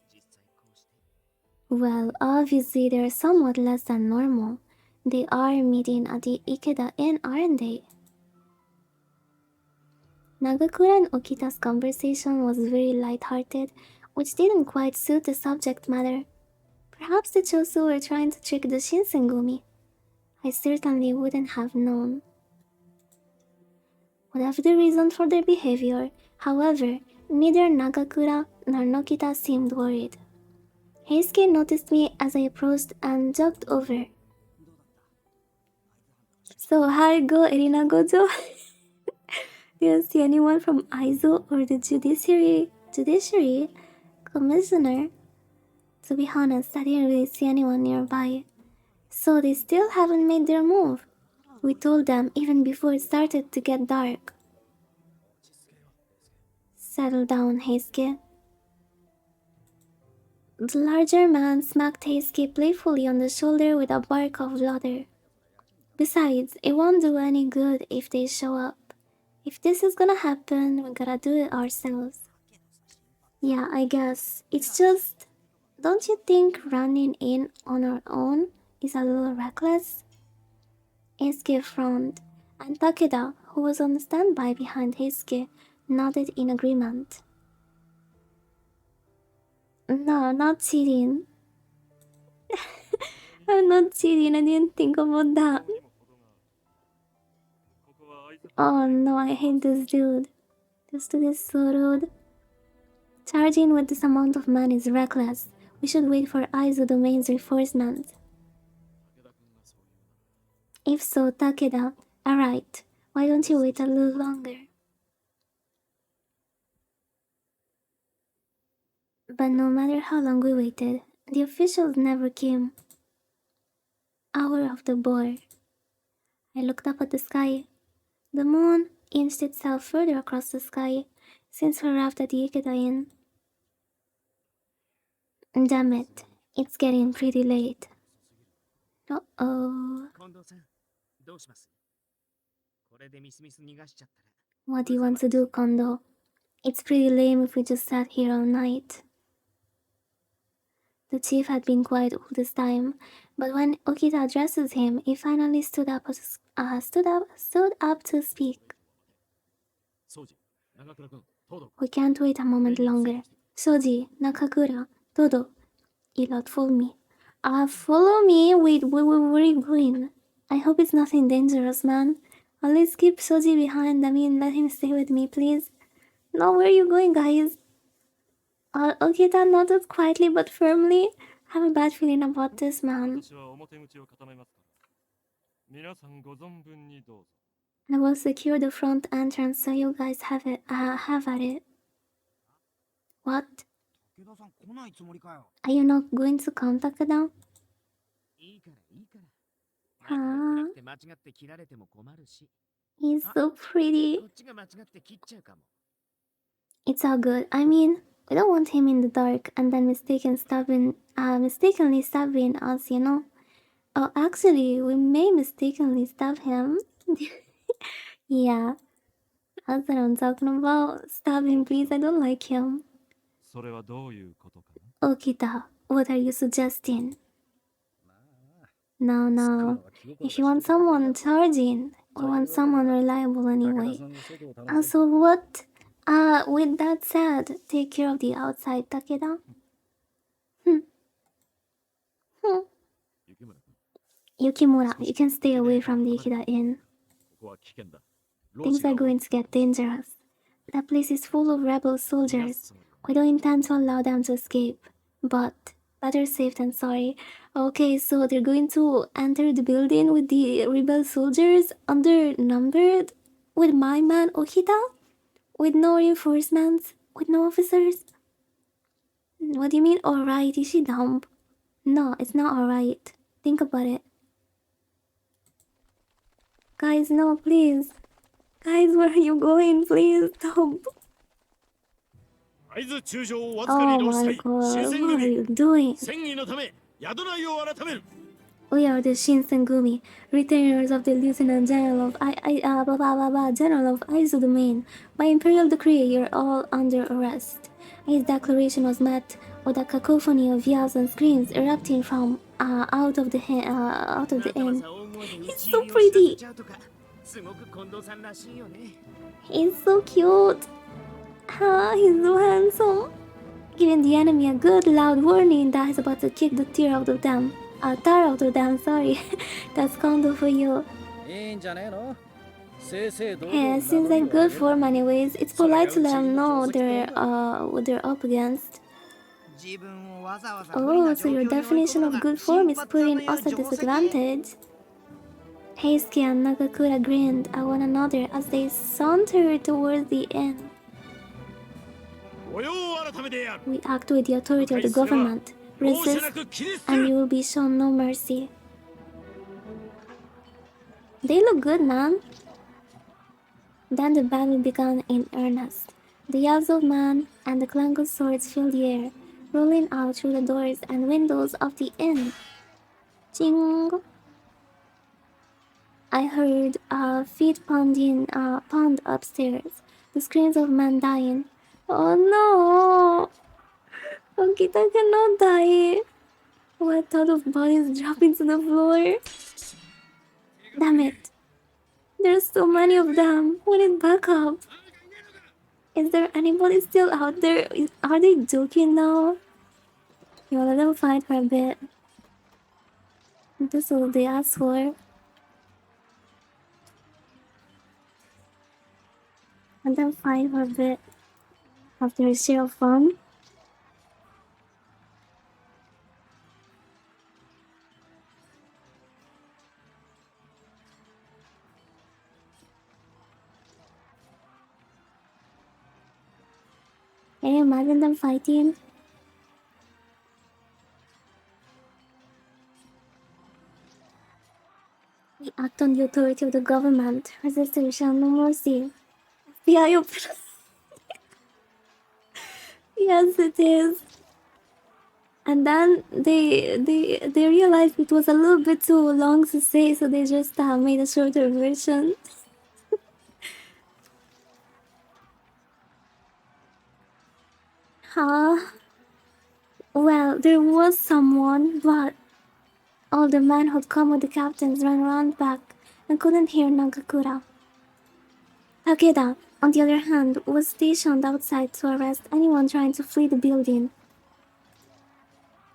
Well, obviously they're somewhat less than normal. They are meeting at the Ikeda Inn, aren't they? Nagakura and Okita's conversation was very light-hearted, which didn't quite suit the subject matter. Perhaps the Chosu were trying to trick the Shinsengumi. I certainly wouldn't have known. Whatever the reason for their behavior, however, neither Nagakura nor Nokita seemed worried. Heisuke noticed me as I approached and jogged over. So, how'd it go, Erina Gojo? Do you see anyone from Aizo or the Judiciary Commissioner? To be honest, I didn't really see anyone nearby. So they still haven't made their move. We told them even before it started to get dark. Settle down, Heisuke. The larger man smacked Heisuke playfully on the shoulder with a bark of laughter. Besides, it won't do any good if they show up. If this is gonna happen, we gotta do it ourselves. Yeah, I guess. It's just... Don't you think running in on our own is a little reckless? Heisuke frowned, and Takeda, who was on standby behind Heisuke, nodded in agreement. No, not cheating. I'm not cheating, I didn't think about that. Oh no, I hate this dude. This dude is so rude. Charging with this amount of men is reckless. We should wait for Aizu Domain's reinforcement. If so, Takeda, alright. Why don't you wait a little longer? But no matter how long we waited, the officials never came. Hour of the boar. I looked up at the sky. The moon inched itself further across the sky since we arrived at the Ikeda Inn. Damn it, it's getting pretty late. Uh-oh. What do you want to do, Kondo? It's pretty lame if we just sat here all night. The chief had been quiet all this time, but when Okita addresses him, he finally stood up to speak. We can't wait a moment longer. Shoji, Nakakura, Todo. Elot, follow me. Follow me? Wait, where are you going? I hope it's nothing dangerous, man. At least keep Shoji behind. I mean, let him stay with me, please. No, where are you going, guys? Okita nodded quietly but firmly. I have a bad feeling about this, man. I will secure the front entrance so you guys have at it. What? Are you not going to come, Takeda? He's so pretty. It's all good. I mean, we don't want him in the dark and then mistakenly stabbing us, you know? Oh, actually, we may mistakenly stab him. Yeah, that's what I'm talking about. Stab him, please. I don't like him. Okita, what are you suggesting? No. If you want someone charging, we want someone reliable anyway. So what? With that said, take care of the outside, Takeda. Yukimura, you can stay away from the Ikeda Inn. Things are going to get dangerous. That place is full of rebel soldiers. We don't intend to allow them to escape. But better safe than sorry. Okay, so they're going to enter the building with the rebel soldiers undernumbered? With my man Okita? With no reinforcements? With no officers? What do you mean alright? Is she dumb? No, it's not alright. Think about it. Guys, no, please. Guys, where are you going? Please, stop. Oh my god, what are you doing? We are the Shinsengumi, retainers of the Lieutenant General of General of Aizu Domain. By imperial decree, you're all under arrest. His declaration was met with a cacophony of yells and screams erupting from out of the inn. He's so pretty. He's so cute. He's so handsome. Giving the enemy a good loud warning that he's about to kick the tear out of them. Tar out of them, sorry. That's condo for you. いいんじゃねえの正々堂々 Hey, seems like good form anyways. It's polite to let them know what they're up against. 自分をわざわざ無理な Oh, 状 so 況 your に追い definition 込むの of が good form is 新 putting 発 us の at 定めの定石 disadvantage. Heisuke and Nagakura grinned at one another as they sauntered towards the inn. 御用改めである。 We act with the authority of the government. 容赦 Resist なく切り捨て and る。 you will be shown no mercy. They look good, man. Then the battle began in earnest. The yells of man and the clank of swords filled the air, rolling out through the doors and windows of the inn. Ching! I heard feet pound upstairs, the screams of men dying. Oh no! Okita cannot die. What thought of bodies dropping to the floor? Damn it. There's so many of them. We need backup. Is there anybody still out there? Are they joking now? You let them fight for a bit. This is what they asked for. Let them fight for a bit. After a share of fun. Can you imagine them fighting? We act on the authority of the government. Resist and we shall no mercy. FBI open. Yes, it is. And then they realized it was a little bit too long to say, so they just made a shorter version. Huh? Well, there was someone, but all the men who'd come with the captains ran around back and couldn't hear Nagakura. Takeda, on the other hand, was stationed outside to arrest anyone trying to flee the building.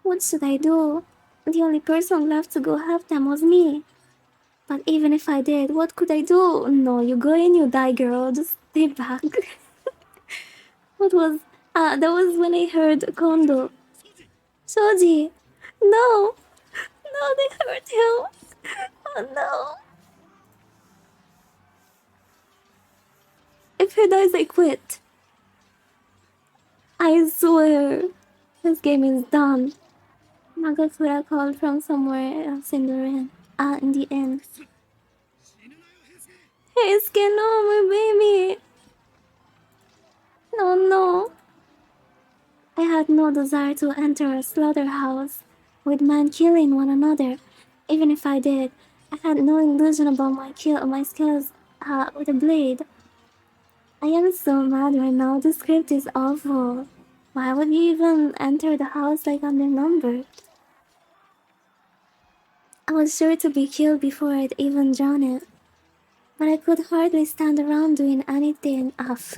What should I do? The only person left to go help them was me. But even if I did, what could I do? No, you go in, you die, girl. Just stay back. What was... that was when I heard Kondo. Shoji! No! No, they hurt him! Oh no! If he dies, I quit. I swear. This game is done. Nagakura called from somewhere else in the inn. Heisuke, no, my baby! No, no. I had no desire to enter a slaughterhouse with men killing one another. Even if I did, I had no illusion about my skills with a blade. I am so mad right now. The script is awful. Why would you even enter the house like undernumbered? I was sure to be killed before I'd even drawn it. But I could hardly stand around doing anything,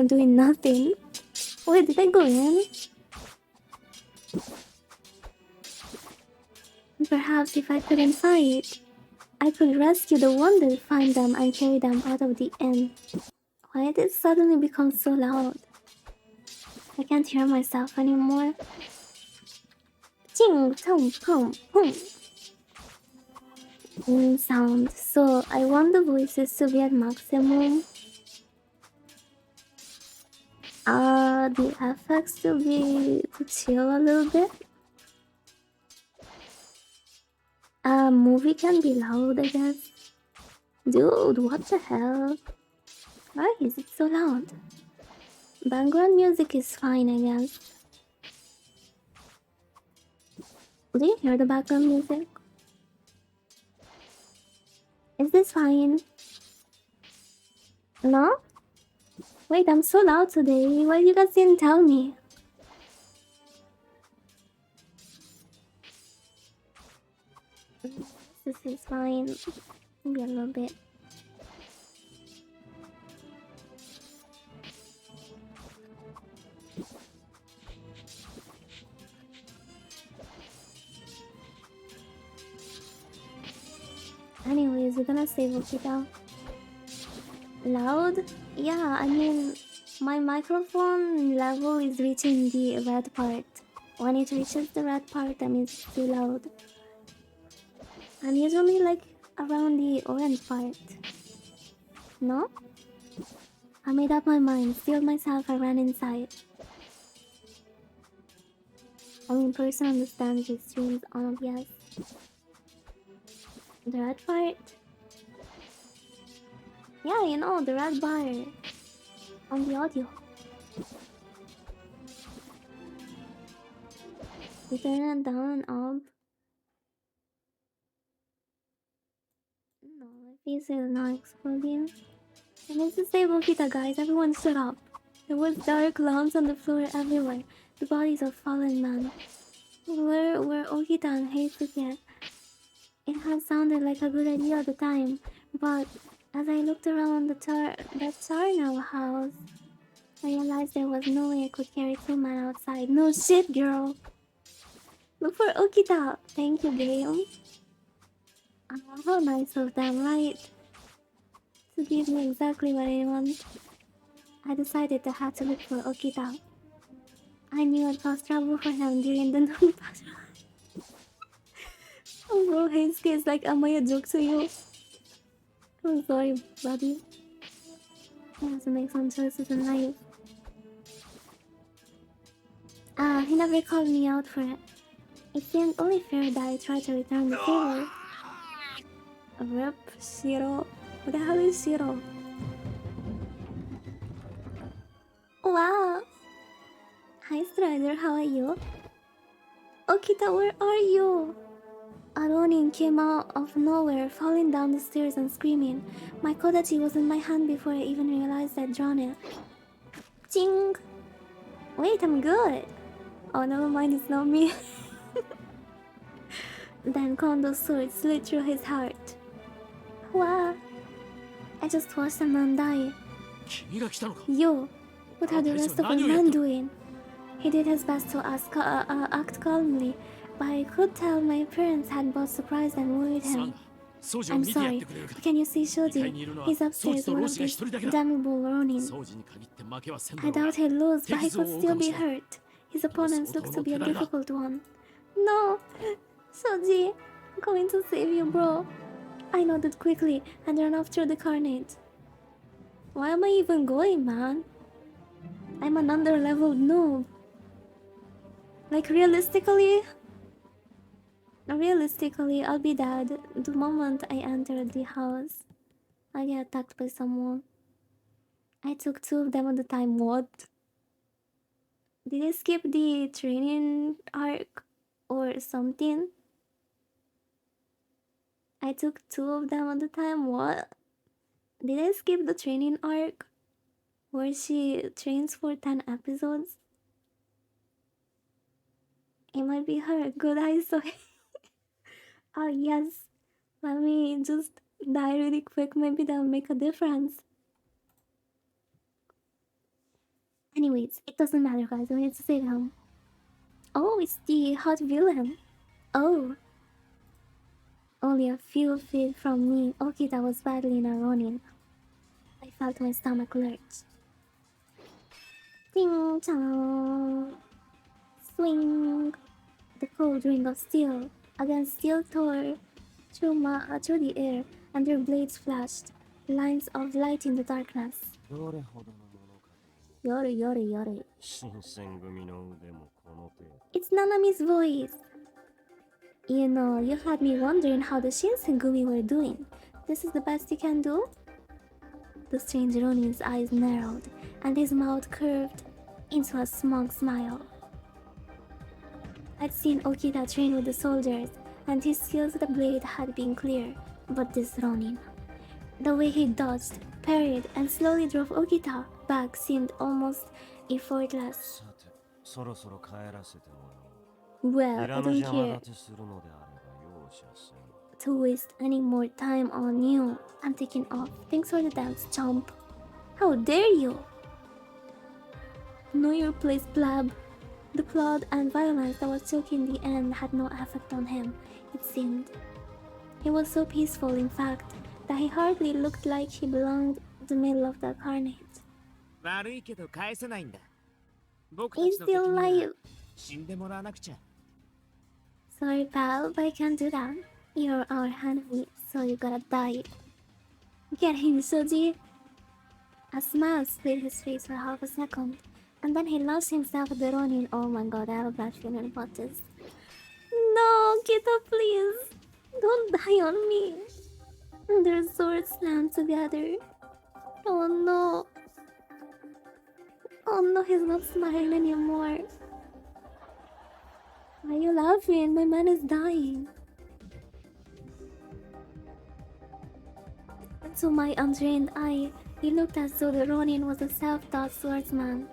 doing nothing. Where did I go in? Perhaps if I couldn't fight, I could rescue the wounded, find them, and carry them out of the inn. Why did it suddenly become so loud? I can't hear myself anymore. Ching, tong, pong, pong. Sound. So I want the voices to be at maximum. The effects to be to chill a little bit. Movie can be loud, I guess. Dude, what the hell? Why is it so loud? Background music is fine, I guess. Do you hear the background music? Is this fine? No? Wait, I'm so loud today. Why you guys didn't tell me? This is fine. Maybe a little bit. Anyways, we're gonna save Okita. Loud? Yeah, I mean, my microphone level is reaching the red part. When it reaches the red part, that means it's too loud. I'm usually like around the orange part. No? I made up my mind, sealed myself, I ran inside. I mean, person understands the stream's obvious. The red part? Yeah, you know, the red bar on the audio. We turn it down and up. No, my face is not exploding. I need to save Okita, guys. Everyone shut up. There was dark lumps on the floor everywhere. The bodies of fallen men. Where Okita and Heisuke? It had sounded like a good idea at the time, but as I looked around the Tarno house, I realized there was no way I could carry two men outside. No shit, girl! Look for Okita! Thank you, game. How nice of them, right? To give me exactly what I want. I decided I had to look for Okita. I knew I'd cause trouble for him during the noon patrol. Oh bro, Heisuke is like, am I a joke to you? I'm sorry, buddy. I have to make some choices in life. He never called me out for it. It seemed only fair that I tried to return the favor. Rip, Shiro. What the hell is Shiro? Wow! Hi Strider, how are you? Okita, where are you? A Ronin came out of nowhere, falling down the stairs and screaming. My Kodachi was in my hand before I even realized I'd drawn it. Ching! Wait, I'm good! Oh, never mind, it's not me. Then Kondo's sword slit through his heart. Wow! I just watched a man die. Yo, what are the rest of the men doing? He did his best to act calmly, but I could tell my parents had both surprised and worried him. I'm sorry, but can you see Shoji? He's upstairs, one of these damnable Ronin. I doubt he'll lose, but he could still be hurt. His opponent looks to be a difficult one. No! Shoji, I'm going to save you, bro. I nodded quickly and ran off through the carnage. Why am I even going, man? I'm an under-leveled noob. Like, realistically, I'll be dead the moment I enter the house. I get attacked by someone. I took two of them at a time. What? Did I skip the training arc or something? I took two of them at a time. What? Did I skip the training arc where she trains for 10 episodes? It might be her. Good eyes. So oh yes. Let me just die really quick. Maybe that'll make a difference. Anyways, it doesn't matter, guys. I need to save him. Oh, it's the hot villain. Oh. Only a few feet from me, Okita was battling a Ronin. I felt my stomach lurch. Ding chong. Swing. The cold ring of steel against steel tore through the air, and their blades flashed, lines of light in the darkness. Yore, yore, yore. It's Nanami's voice. You know, you had me wondering how the Shinsengumi were doing. This is the best you can do? The strange Ronin's eyes narrowed, and his mouth curved into a smug smile. I'd seen Okita train with the soldiers, and his skills with the blade had been clear, but this Ronin... The way he dodged, parried, and slowly drove Okita back seemed almost effortless. Well, I don't care. to waste any more time on you. I'm taking off. Thanks for the dance, chomp. How dare you? Know your place, pleb. The plot and violence that was choking the end had no effect on him, it seemed. He was so peaceful, in fact, that he hardly looked like he belonged in the middle of the carnage. 悪いけど返せないんだ。僕た He's ちの敵 still には alive. 死んでもらわなくちゃ。 Sorry, pal, but I can't do that. You're our enemy, so you gotta die. Get him, Shoji. A smile split his face for half a second, and then he lost himself at the Ronin. Oh my god, I have a bad feeling about this. No, Kita, please. Don't die on me. Their swords slammed together. Oh no. Oh no, he's not smiling anymore. Why are you laughing? My man is dying. To my untrained eye, he looked as though the Ronin was a self-taught swordsman.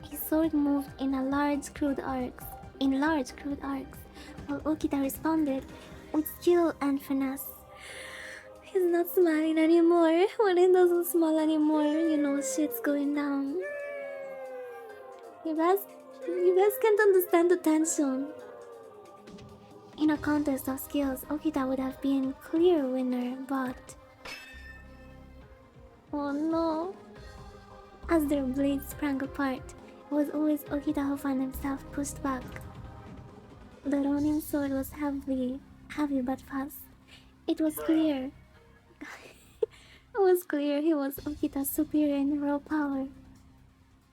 His sword moved in large crude arcs, while Okita responded with skill and finesse. He's not smiling anymore. When he doesn't smile anymore, you know shit's going down. You guys can't understand the tension. In a contest of skills, Okita would have been clear winner, but oh no. As their blades sprang apart, it was always Okita who found himself pushed back. The Ronin sword was heavy but fast. It was clear. It was clear he was Okita's superior in raw power.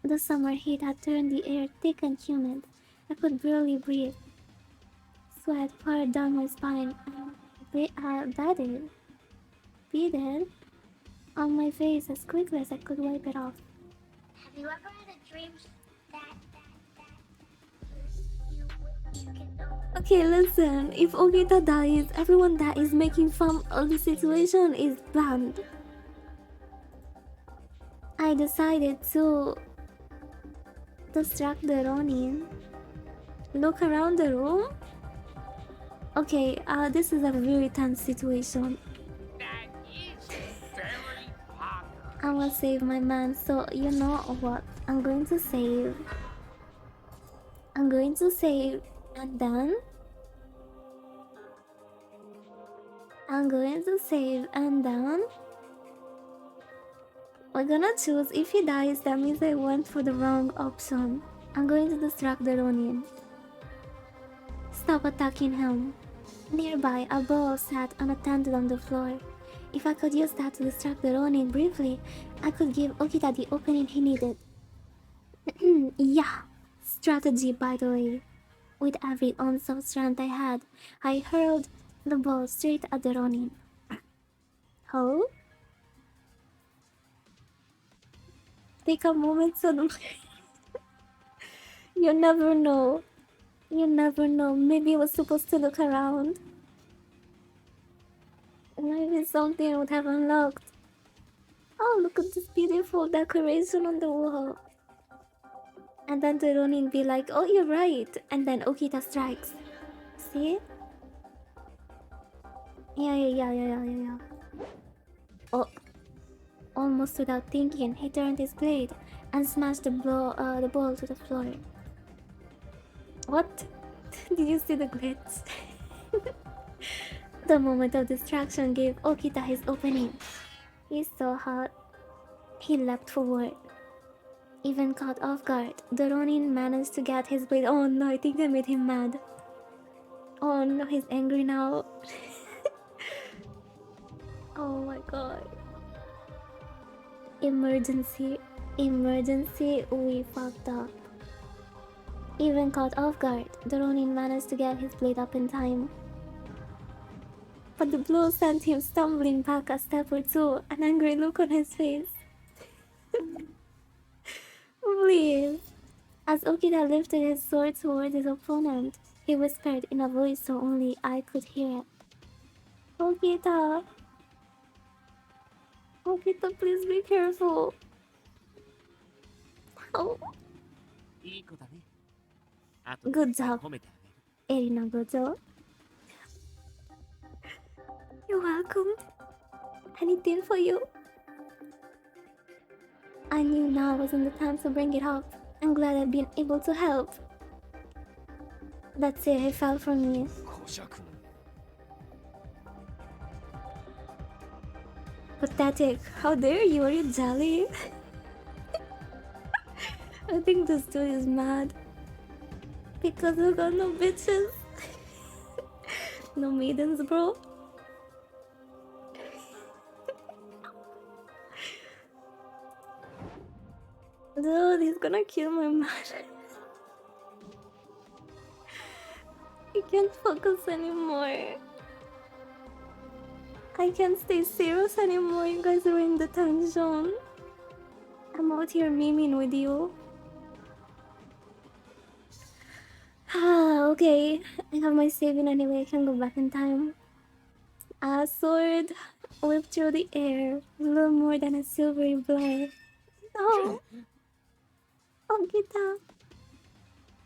The summer heat had turned the air thick and humid. I could barely breathe. Sweat poured down my spine and beaded on my face as quickly as I could wipe it off. Have you ever had a dream that you can know? Okay, listen. If Okita dies, everyone that is making fun of the situation is banned. I decided to distract the Ronin. Look around the room. Okay, this is a very tense situation. That is very hot. I will save my man, so you know what? I'm going to save, and then I'm going to save, and then we're gonna choose. If he dies, that means I went for the wrong option. I'm going to distract the Ronin. Stop attacking him. Nearby, a ball sat unattended on the floor. If I could use that to distract the Ronin briefly, I could give Okita the opening he needed. Yeah, strategy by the way. With every ounce of strength I had, I hurled the ball straight at the Ronin. Oh? Take a moment to You never know. You never know. Maybe I was supposed to look around. Maybe something would have unlocked. Oh, look at this beautiful decoration on the wall. And then the Ronin be like, oh, you're right. And then Okita strikes. See? Yeah. Oh. Almost without thinking, he turned his blade and smashed the ball to the floor. What? Did you see the glitch? The moment of distraction gave Okita his opening. He saw how he leapt forward. Even caught off guard, the Ronin managed to get his blade. Oh no, I think I made him mad. Oh no, he's angry now. Oh my god. Emergency, we fucked up. Even caught off guard, the Ronin managed to get his blade up in time. But the blow sent him stumbling back a step or two, an angry look on his face. Please. As Okita lifted his sword toward his opponent, he whispered in a voice so only I could hear it. Okita! Okita, please be careful. Oh. いい子だね。後で Good job. 褒めてあげる。Erina, good job. You're welcome. Anything for you. I knew now wasn't the time to bring it up. I'm glad I've been able to help. That's it, it fell from me. 古尺 Pathetic. How dare you? Are you jelly? I think this dude is mad. Because I got no bitches. No maidens, bro. Dude, he's gonna kill my man. I can't focus anymore. I can't stay serious anymore. You guys are in the time zone. I'm out here memeing with you. Okay. I have my saving anyway. I can go back in time. A sword whipped through the air. A little more than a silvery blur. No! Okita.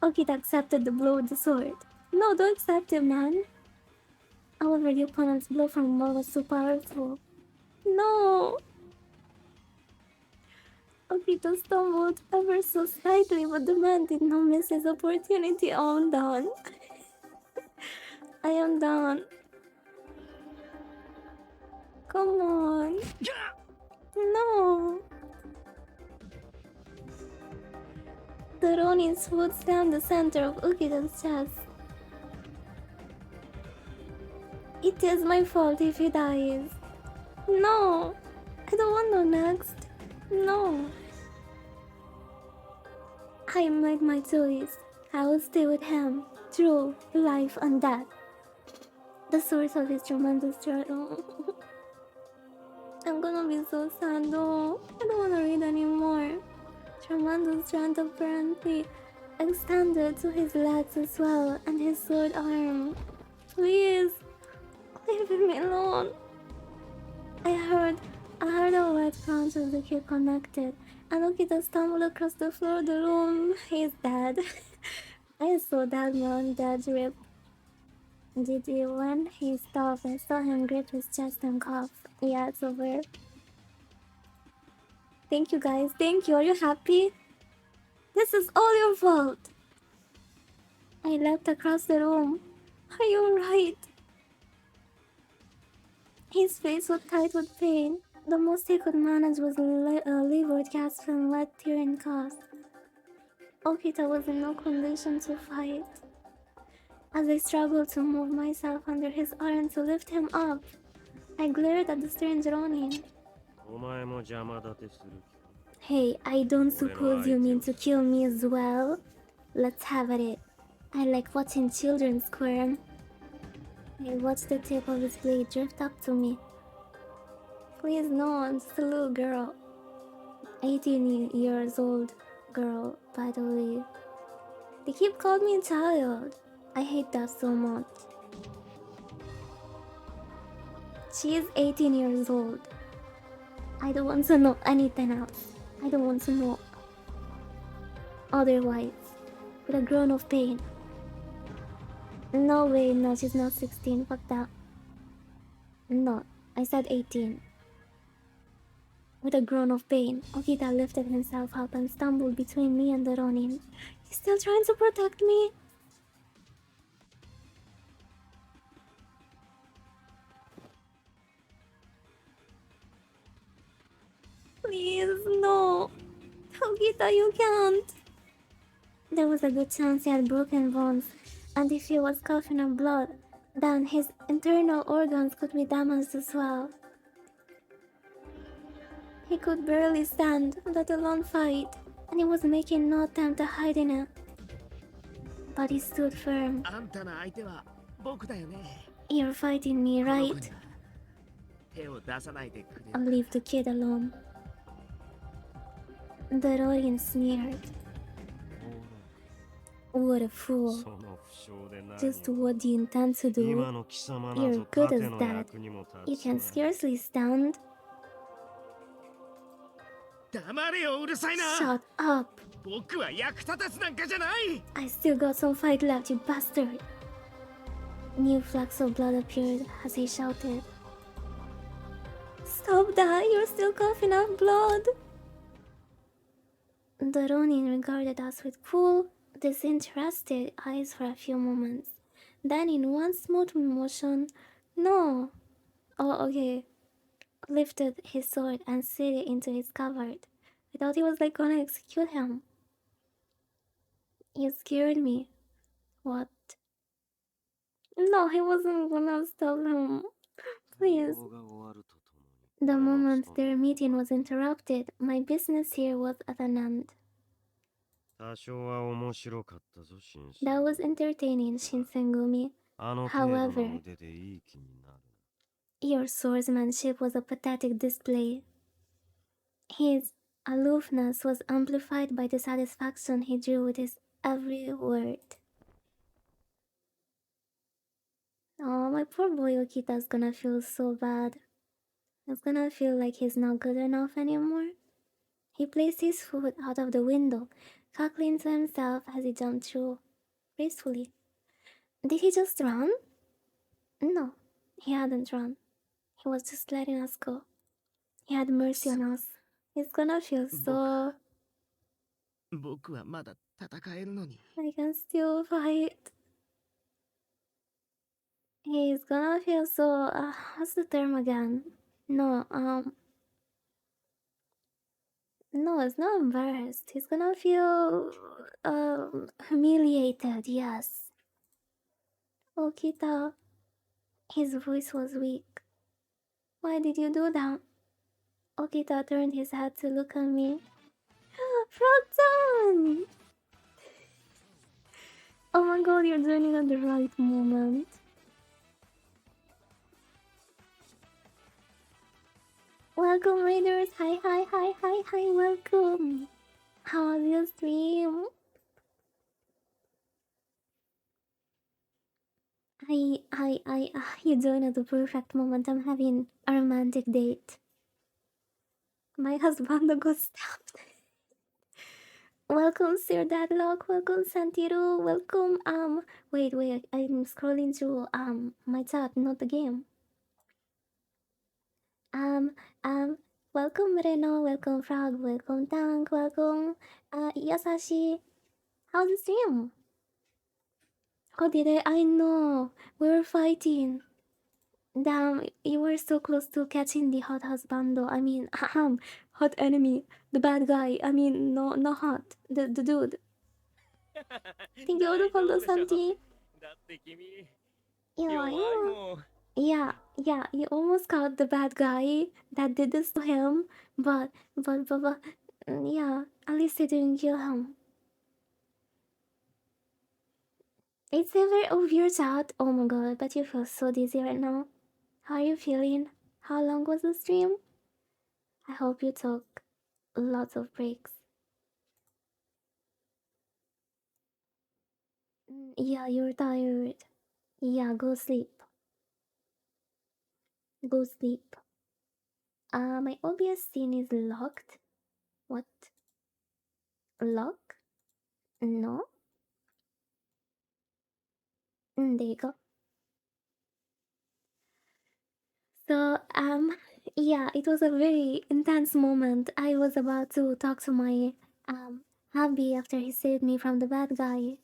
Okita accepted the blow with the sword. No, don't accept it, man. However, the opponent's blow from above was too powerful. No! Okita stumbled ever so slightly, but the man did not miss his opportunity. Oh, I'm done. I am done. Come on. No. The Ronin's foot slammed the center of Okita's chest. It is my fault if he dies. No. I don't want no next. No. I made my choice. I will stay with him through life and death. The source of his tremendous struggle. I'm gonna be so sad though. I don't wanna read anymore. Tremendous strength apparently extended to his legs as well and his sword arm. Please, leave me alone. I heard a wet crunch as the kid connected, and Okita stumbled across the floor of the room. He's dead. I saw that man dead rip. Did you? When he stopped, I saw him grip his chest and cough. Yeah, it's over. Thank you guys. Thank you. Are you happy? This is all your fault. I leapt across the room. Are you alright? His face was tight with pain. The most he could manage was a livid gasp and wet tearing coughs. Okita was in no condition to fight. As I struggled to move myself under his arm to lift him up, I glared at the strange Ronin. お前も邪魔立てする Hey, I don't suppose you mean to kill me as well? Let's have at it. I like watching children squirm. I watched the tip of his blade drift up to me. Please no, I'm just a little girl. 18 years old girl, by the way. They keep calling me a child. I hate that so much. She is 18 years old. I don't want to know anything else. I don't want to know otherwise. With a groan of pain. No way, no, she's not 16. Fuck that. No, I said 18. With a groan of pain, Okita lifted himself up and stumbled between me and the Ronin. He's still trying to protect me. Please, no. Okita, you can't. There was a good chance he had broken bones, and if he was coughing up blood, then his internal organs could be damaged as well. He could barely stand, let alone fight, and he was making no attempt to hide in it. But he stood firm. あんたの相手は僕だよね。 You're fighting me, この right? 子には手を出さないでくれ。 I'll leave the kid alone. The Ronin sneered. What a fool. その負傷でない Just what do you intend to 今 do? の貴様な You're ぞ good 盾 as の that. 役にも You 立つ can まい scarcely stand. 黙れようるさいな。 Shut up. 僕は役立たずなんかじゃない。 I still got some fight left, you bastard. New flecks of blood appeared as he shouted. Stop that! You're still coughing up blood! The Ronin regarded us with cool, disinterested eyes for a few moments. Then, in one smooth motion, no! Oh, okay. Lifted his sword and slid it into his scabbard. I thought he was like gonna execute him. You scared me. What? No, he wasn't gonna stop him. Please. The moment their meeting was interrupted, my business here was at an end. 多少は面白かったぞ、紳士。 That was entertaining, Shinsengumi. あの程度 However, の腕でいい気になる。 your swordsmanship was a pathetic display. His aloofness was amplified by the satisfaction he drew with his every word. Oh, my poor boy Okita's gonna feel so bad. He's gonna feel like he's not good enough anymore. He placed his foot out of the window, cackling to himself as he jumped through gracefully. Did he just run? No, he hadn't run. He was just letting us go. He had mercy on us. He's gonna feel so... 僕はまだ戦えるのに。 I can still fight. He's gonna feel so... what's the term again? No, no, it's not embarrassed. He's gonna feel... humiliated, yes. Okita... His voice was weak. Why did you do that? Okita turned his head to look at me. Frogton! Oh my god, you're joining at the right moment. Welcome, Raiders! Hi, welcome! How was your stream? You joined at the perfect moment. I'm having a romantic date. My husband got stabbed. Welcome, Sir Deadlock. Welcome, Santiru. Welcome, wait, I'm scrolling through, my chat, not the game. Welcome, Reno. Welcome, Frog. Welcome, Tank. Welcome, Yasashi. How's the stream? How did I know. We were fighting. Damn, you were so close to catching the hot husbando. I mean, hot enemy. The bad guy. I mean, no, not hot. The dude. Thank you, all follow, Santi. だって君、 Yeah, 弱い yeah. もん。 Yeah, you almost caught the bad guy that did this to him, but, yeah, at least you didn't kill him. It's ever of your chat. Oh my god, but you feel so dizzy right now. How are you feeling? How long was the stream? I hope you took lots of breaks. Yeah, you're tired. Yeah, go sleep. Go sleep. My OBS scene is locked. What? Lock? No? There you go. So, yeah, it was a very intense moment. I was about to talk to my, hubby after he saved me from the bad guy.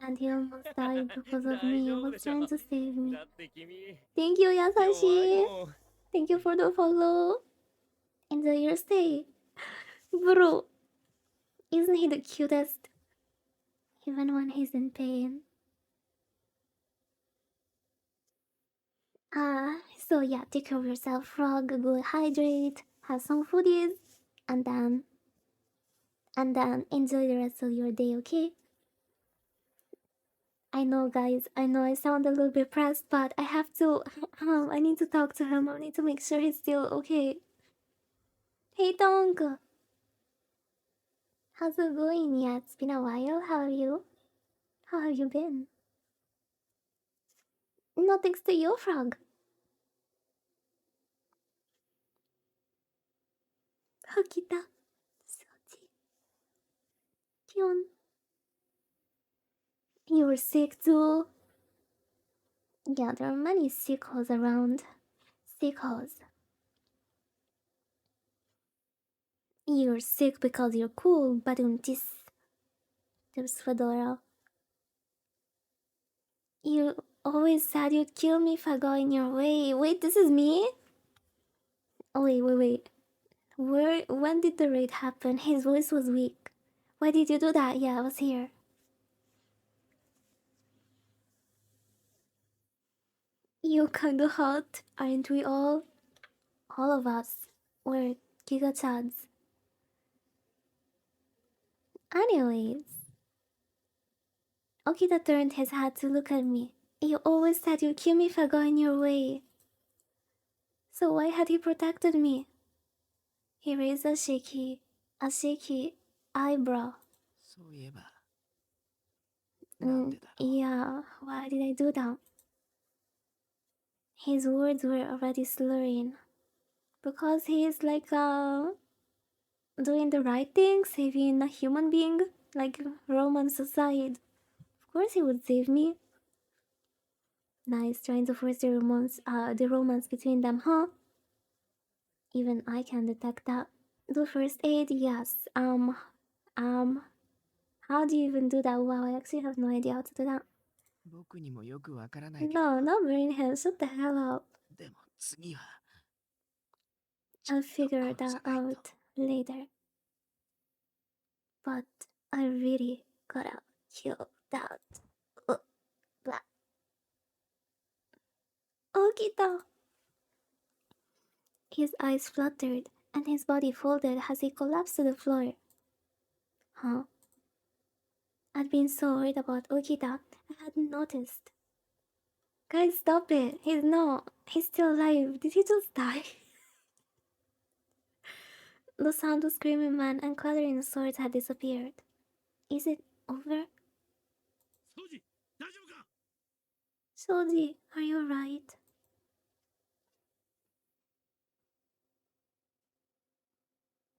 And he almost died because of me. He was trying to save me. だって君、 Thank you, 弱い Yasashi. もん。 Thank you for the follow. Enjoy your stay. Bro, isn't he the cutest? Even when he's in pain. So yeah, take care of yourself, frog. Go hydrate, have some foodies, and then enjoy the rest of your day, okay? I know, guys, I know I sound a little bit pressed, but I have to, I need to talk to him. I need to make sure he's still okay. Hey, Tonk! How's it going? Yeah, it's been a while. How are you? How have you been? No thanks to you, frog. Okita. Soji. Kion. You were sick too? Yeah, there are many sickos around. Sickos. You're sick because you're cool, baduntis. Tips Fedora. You always said you'd kill me if I got in your way. Wait, this is me? Oh, wait. When did the raid happen? His voice was weak. Why did you do that? Yeah, I was here. You're kinda hot, aren't we all? All of us. We're Giga Chads. Anyways, Okita turned his head to look at me. You always said you'd kill me if I got in your way. So why had he protected me? He raised a shaky eyebrow. そういえば、なんでだろう。 Yeah, why did I do that? His words were already slurring. Because he is like, doing the right thing, saving a human being, like romance aside. Of course he would save me. Nice, trying to force the romance between them, huh? Even I can detect that. Do first aid? Yes. How do you even do that? Wow, I actually have no idea how to do that. 僕にもよくわからないけど。 No, not brain him. Shut the hell up. でも次は。 I'll figure that out later. But I really gotta kill that. Blah. Okita! His eyes fluttered and his body folded as he collapsed to the floor. Huh? I'd been so worried about Okita, I hadn't noticed. Guys, stop it. He's still alive. Did he just die? The sound of screaming men and clattering swords had disappeared. Is it over? Shoji, are you alright?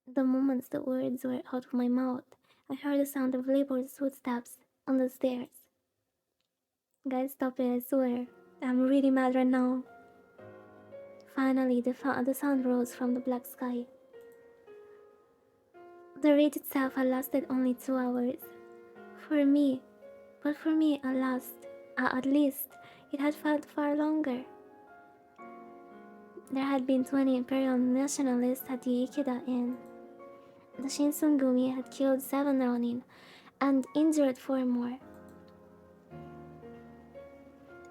The moment the words were out of my mouth, I heard the sound of Labor's footsteps on the stairs. Guys, stop it, I swear. I'm really mad right now. Finally, the sun rose from the black sky. The raid itself had lasted only 2 hours. For me, at least, it had felt far longer. There had been 20 Imperial nationalists at the Ikeda Inn. The Shinsengumi had killed 7 Ronin and injured 4 more.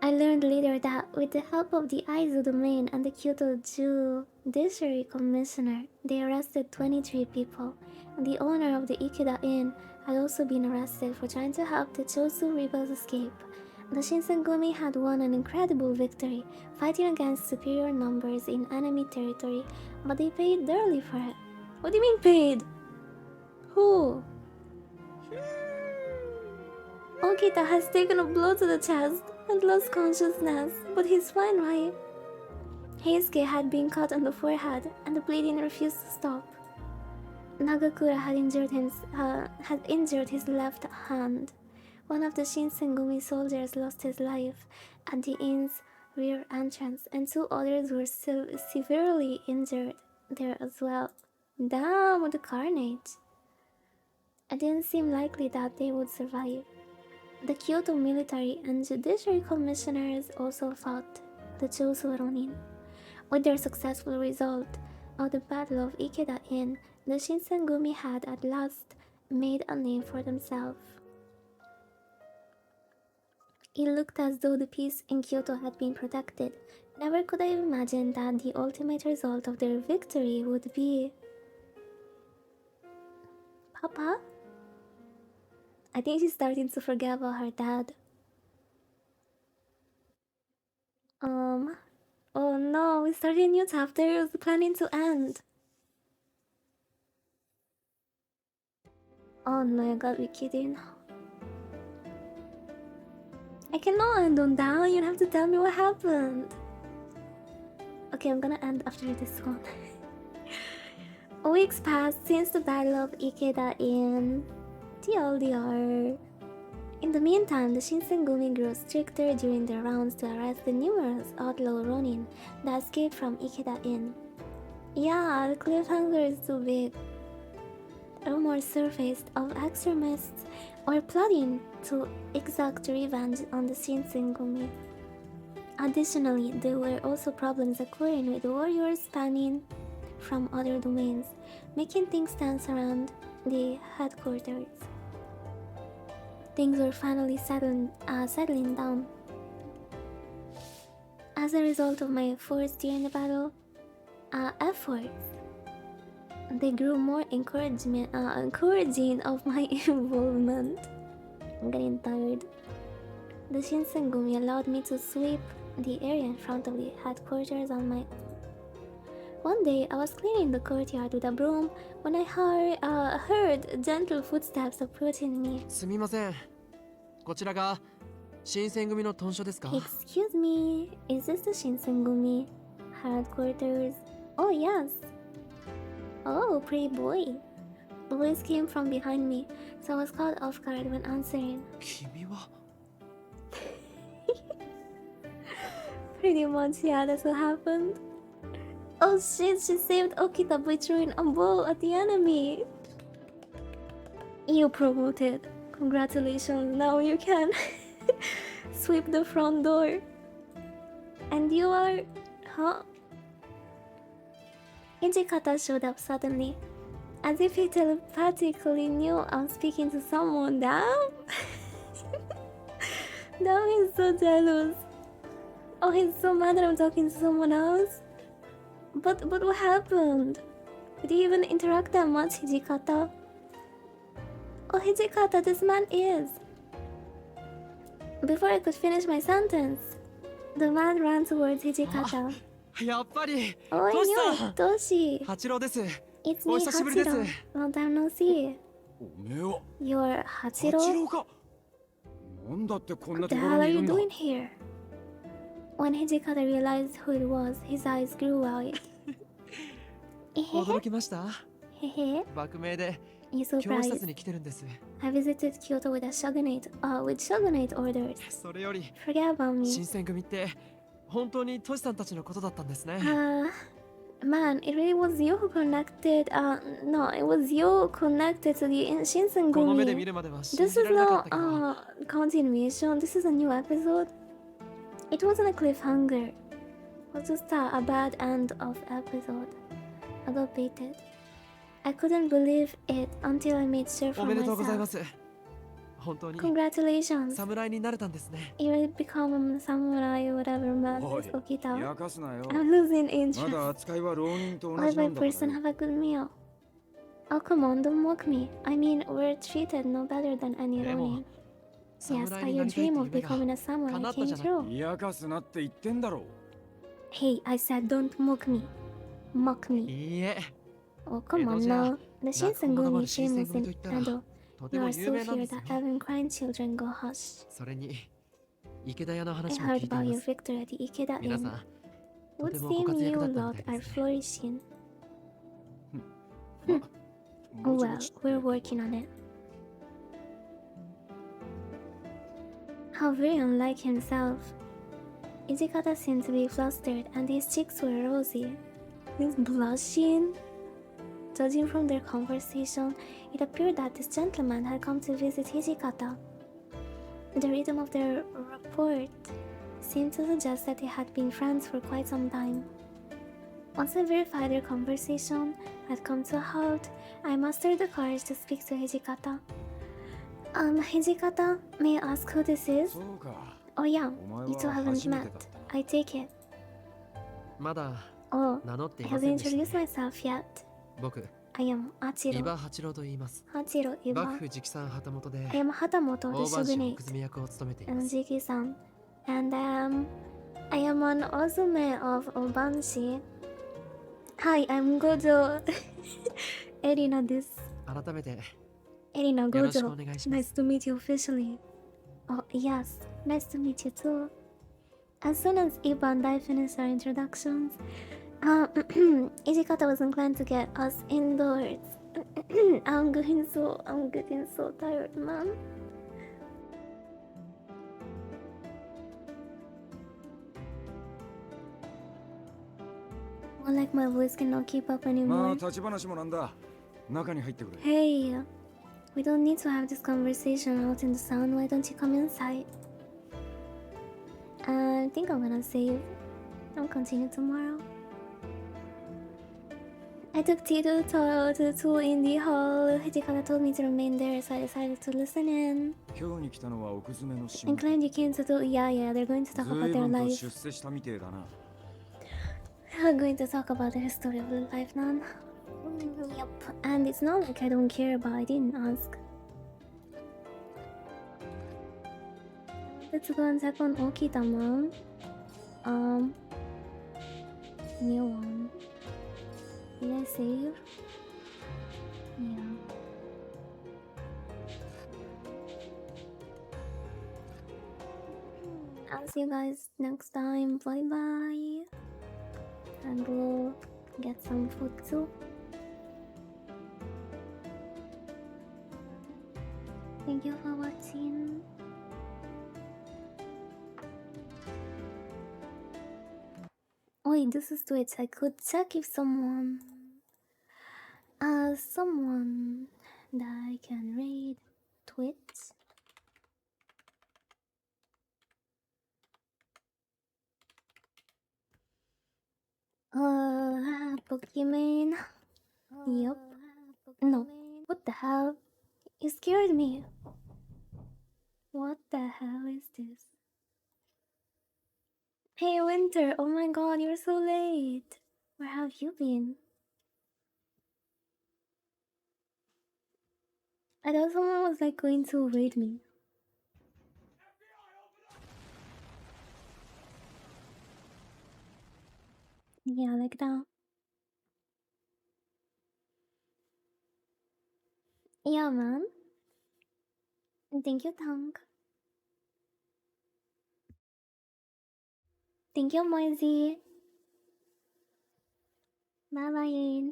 I learned later that with the help of the Aizu domain and the Kyoto Judiciary Commissioner, they arrested 23 people, and the owner of the Ikeda Inn had also been arrested for trying to help the Chosu rebels escape. The Shinsengumi had won an incredible victory, fighting against superior numbers in enemy territory, but they paid dearly for it. What do you mean paid? Who? Okita has taken a blow to the chest and lost consciousness, but he's fine, right? Heisuke had been cut on the forehead, and the bleeding refused to stop. Nagakura had injured his left hand. One of the Shinsengumi soldiers lost his life at the inn's rear entrance, and 2 others were severely injured there as well. Damn, what a carnage! It didn't seem likely that they would survive. The Kyoto military and judiciary commissioners also fought the Chosu Ronin. With their successful result of the Battle of Ikeda Inn, the Shinsengumi had at last made a name for themselves. It looked as though the peace in Kyoto had been protected. Never could I have imagined that the ultimate result of their victory would be... Papa? I think she's starting to forget about her dad. Oh no, we started a new chapter. It was planning to end. Oh no, you gotta be kidding. I cannot end on that. You have to tell me what happened. Okay, I'm gonna end after this one. Weeks passed since the Battle of Ikeda Inn. TLDR. In the meantime, the Shinsengumi grew stricter during their rounds to arrest the numerous outlaw Ronin that escaped from Ikeda Inn. Yeah, the cliffhanger is too big. rumors surfaced of extremists or plotting to exact revenge on the Shinsengumi. Additionally, there were also problems occurring with warriors spanning from other domains, making things tense around the headquarters. Things were finally settling down. As a result of my efforts during the battle, they grew more encouraging of my involvement. I'm getting tired. The Shinsengumi allowed me to sweep the area in front of the headquarters on my own. One day, I was cleaning the courtyard with a broom when I heard gentle footsteps approaching me. すみません。こちらが新選組の屯所ですか？ Excuse me, is this the Shinsengumi headquarters? Oh yes. Oh, pretty boy. The voice came from behind me, so I was caught off guard when answering. 君は Pretty much, yeah, that's what happened. Oh shit, she saved Okita by throwing a ball at the enemy. You promoted. Congratulations, now you can sweep the front door. And you are... Huh? Hijikata showed up suddenly, as if he telepathically knew I'm speaking to someone. Damn! Damn, he's so jealous. Oh, he's so mad that I'm talking to someone else. But what happened? Did he even interact that much, Hijikata? Oh, Hijikata, this man is... Before I could finish my sentence, the man ran towards Hijikata. やっぱり Oh, I トシ know, さん Toshi. 八郎です It's お me, 久しぶりです Hachiro. Long time no see. おめえは You're 八 Hachiro? 郎か。なんだってこんな What と the こ hell ろ are にいる you んだ。 doing here? When Hijikata realized who it was, his eyes grew wide. 驚きました Hehe. 幕命で You 教視 surprised. 察に来てるんです I visited Kyoto with shogunate orders. それより Forget about me. 新選組って本当にトシさんたちのことだったんですね Man, it really was you who connected. No, it was you connected to the この目で見 Shinsengumi. るまでは信 This じ is られなかっ no たけど continuation. This is a new episode. It wasn't a cliffhanger. It was just a bad end of episode. I got baited. I couldn't believe it until I made sure お for めでとうございま myself. す本当に Congratulations. 侍になれたんですね You will become a samurai or whatever, man. おい It's Okita. やかすなよ。 I'm losing ま interest. だ扱いは浪人と同 Let じな my んだから person よ。 have a good meal. Oh, come on, don't mock me. I mean, we're treated no better than any でも Ronin. Yes, 侍 but にな your りたいって dream 夢 of が becoming a samurai 叶った came じゃない true. やかすなって言ってんだろ。 Hey, I said don't mock me. Mock me. いいえ Oh, come on 江戸じゃ now. The 泣くほどま Shinsengumi で新 famous 選組 in といったら Edo. とて You も are 有 so 名なんで feared すよ that even crying children go hush. それに池田屋の I 話も heard 聞いてい about ま your す victory at the Ikeda 皆 Inn. さん Would とてもご seem 活 you 躍だったみ lot たい are ですね flourishing. ぼ Oh ちぼ well, ち we're working on it. How very unlike himself. Ijikata seemed to be flustered and his cheeks were rosy. He's blushing. Judging from their conversation, it appeared that this gentleman had come to visit Hijikata. The rhythm of their rapport seemed to suggest that they had been friends for quite some time. Once I verified their conversation had come to a halt, I mustered the courage to speak to Hijikata. Hijikata, may I ask who this is? そうか。 Oh yeah, お前 you two は haven't 初め met. てだったな。 I take it. まだ Oh, 名乗ってい I ま haven't せんでした introduced ね myself yet. 僕 I am 伊 Achiro. 庭八郎と言います Hachiro 幕 Iba. 府直参旗本で I am Hatamoto, 大 the 番氏 shogunate. 奥詰役を務めてい And ます Jiki-san. And I am an Ozume of Obanshi. Hi, I'm Gojo. Erina this. 改めて Erina よろしくお Gojo. 願いしま Nice す to meet you officially. Oh, yes. Nice to meet you too. As soon as Iba and I finished our introductions, Ijikata was inclined to get us indoors. I'm getting so tired, man. Well, like my voice cannot keep up まあ anymore. 立ち話もなんだ。中に入ってくれ。 Hey, we don't need to have this conversation out in the sun. Why don't you come inside? I think I'm gonna save. I'll continue tomorrow. I took tea to the tool in the hall. Hijikata told me to remain there, so I decided to listen in. 今日に来たのは奥詰めの仕 And 事。 claimed you came to do. Yeah, they're going to talk about 随 their 分と life. 出世したみてえだな。 They're going to talk about the history of their life now. Yep. And it's not like I don't care, but I didn't ask. Let's go and check on Okita, man. New one. Did I save? Yeah. I'll see you guys next time. Bye bye. And we'll get some food too. Thank you for watching. Wait, this is Twitch. I could check if someone that I can raid Twitch. Pokemon. Yup. No. What the hell? You scared me. What the hell is this? Hey, Winter. Oh my god, you're so late. Where have you been? I thought someone was like going to raid me. Yeah, like that. Yeah, man. Thank you, Tank. Thank you, Moisey. Bye-bye.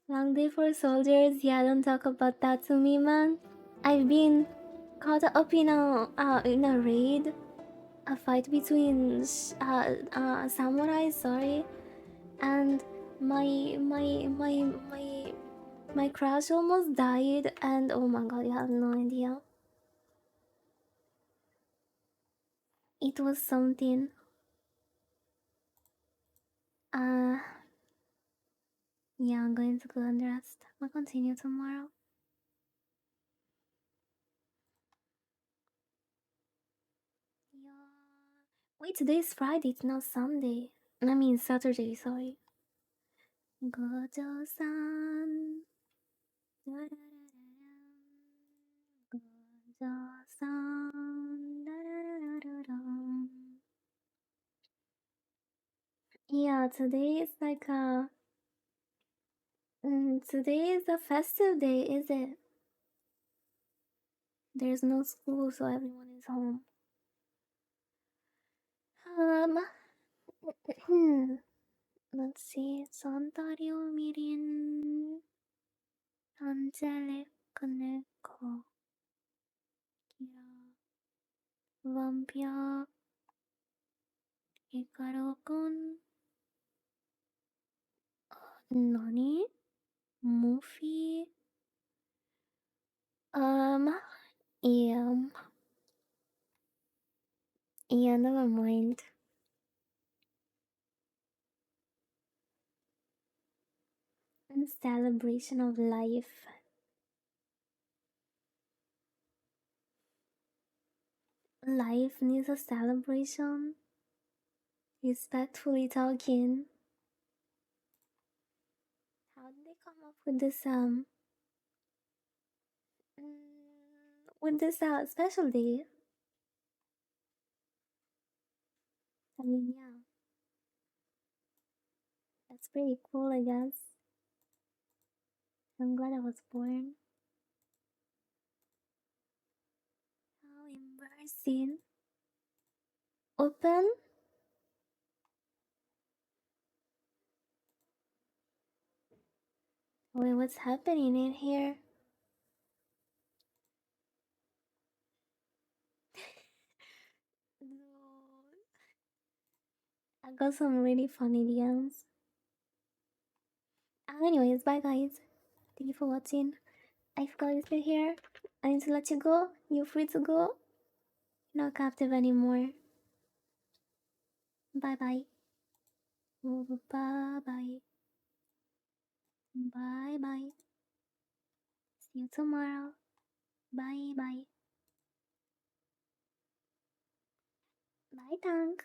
Long day for soldiers. Yeah, don't talk about that to me, man. I've been caught up in a raid, a fight between samurais. Sorry, and my crush almost died, and oh my god, you have no idea. It was something. Yeah, I'm going to go and rest. I'll continue tomorrow. Yeah. Wait, today is Friday, it's not Sunday. I mean Saturday, sorry. Gojo-san. Gojo-san. Yeah, today is like a... today is a festive day, is it? There's no school, so everyone is home. Let's see. Santario Mirin. Angelic Neko. Kira. Vampire. Ikaru-kun. Nani? Muffy. Yeah. Yeah, never mind. And celebration of life. Life needs a celebration. Respectfully talking. How did they come up with this special day? I mean, yeah. That's pretty cool, I guess. I'm glad I was born. How embarrassing. Open? Wait, what's happening in here? No. I got some really funny DMs. Anyways, bye guys. Thank you for watching. I forgot you're still here. I need to let you go. You're free to go. You're not captive anymore. Bye bye. Bye bye. Bye bye. See you tomorrow. Bye bye. Bye, Tank.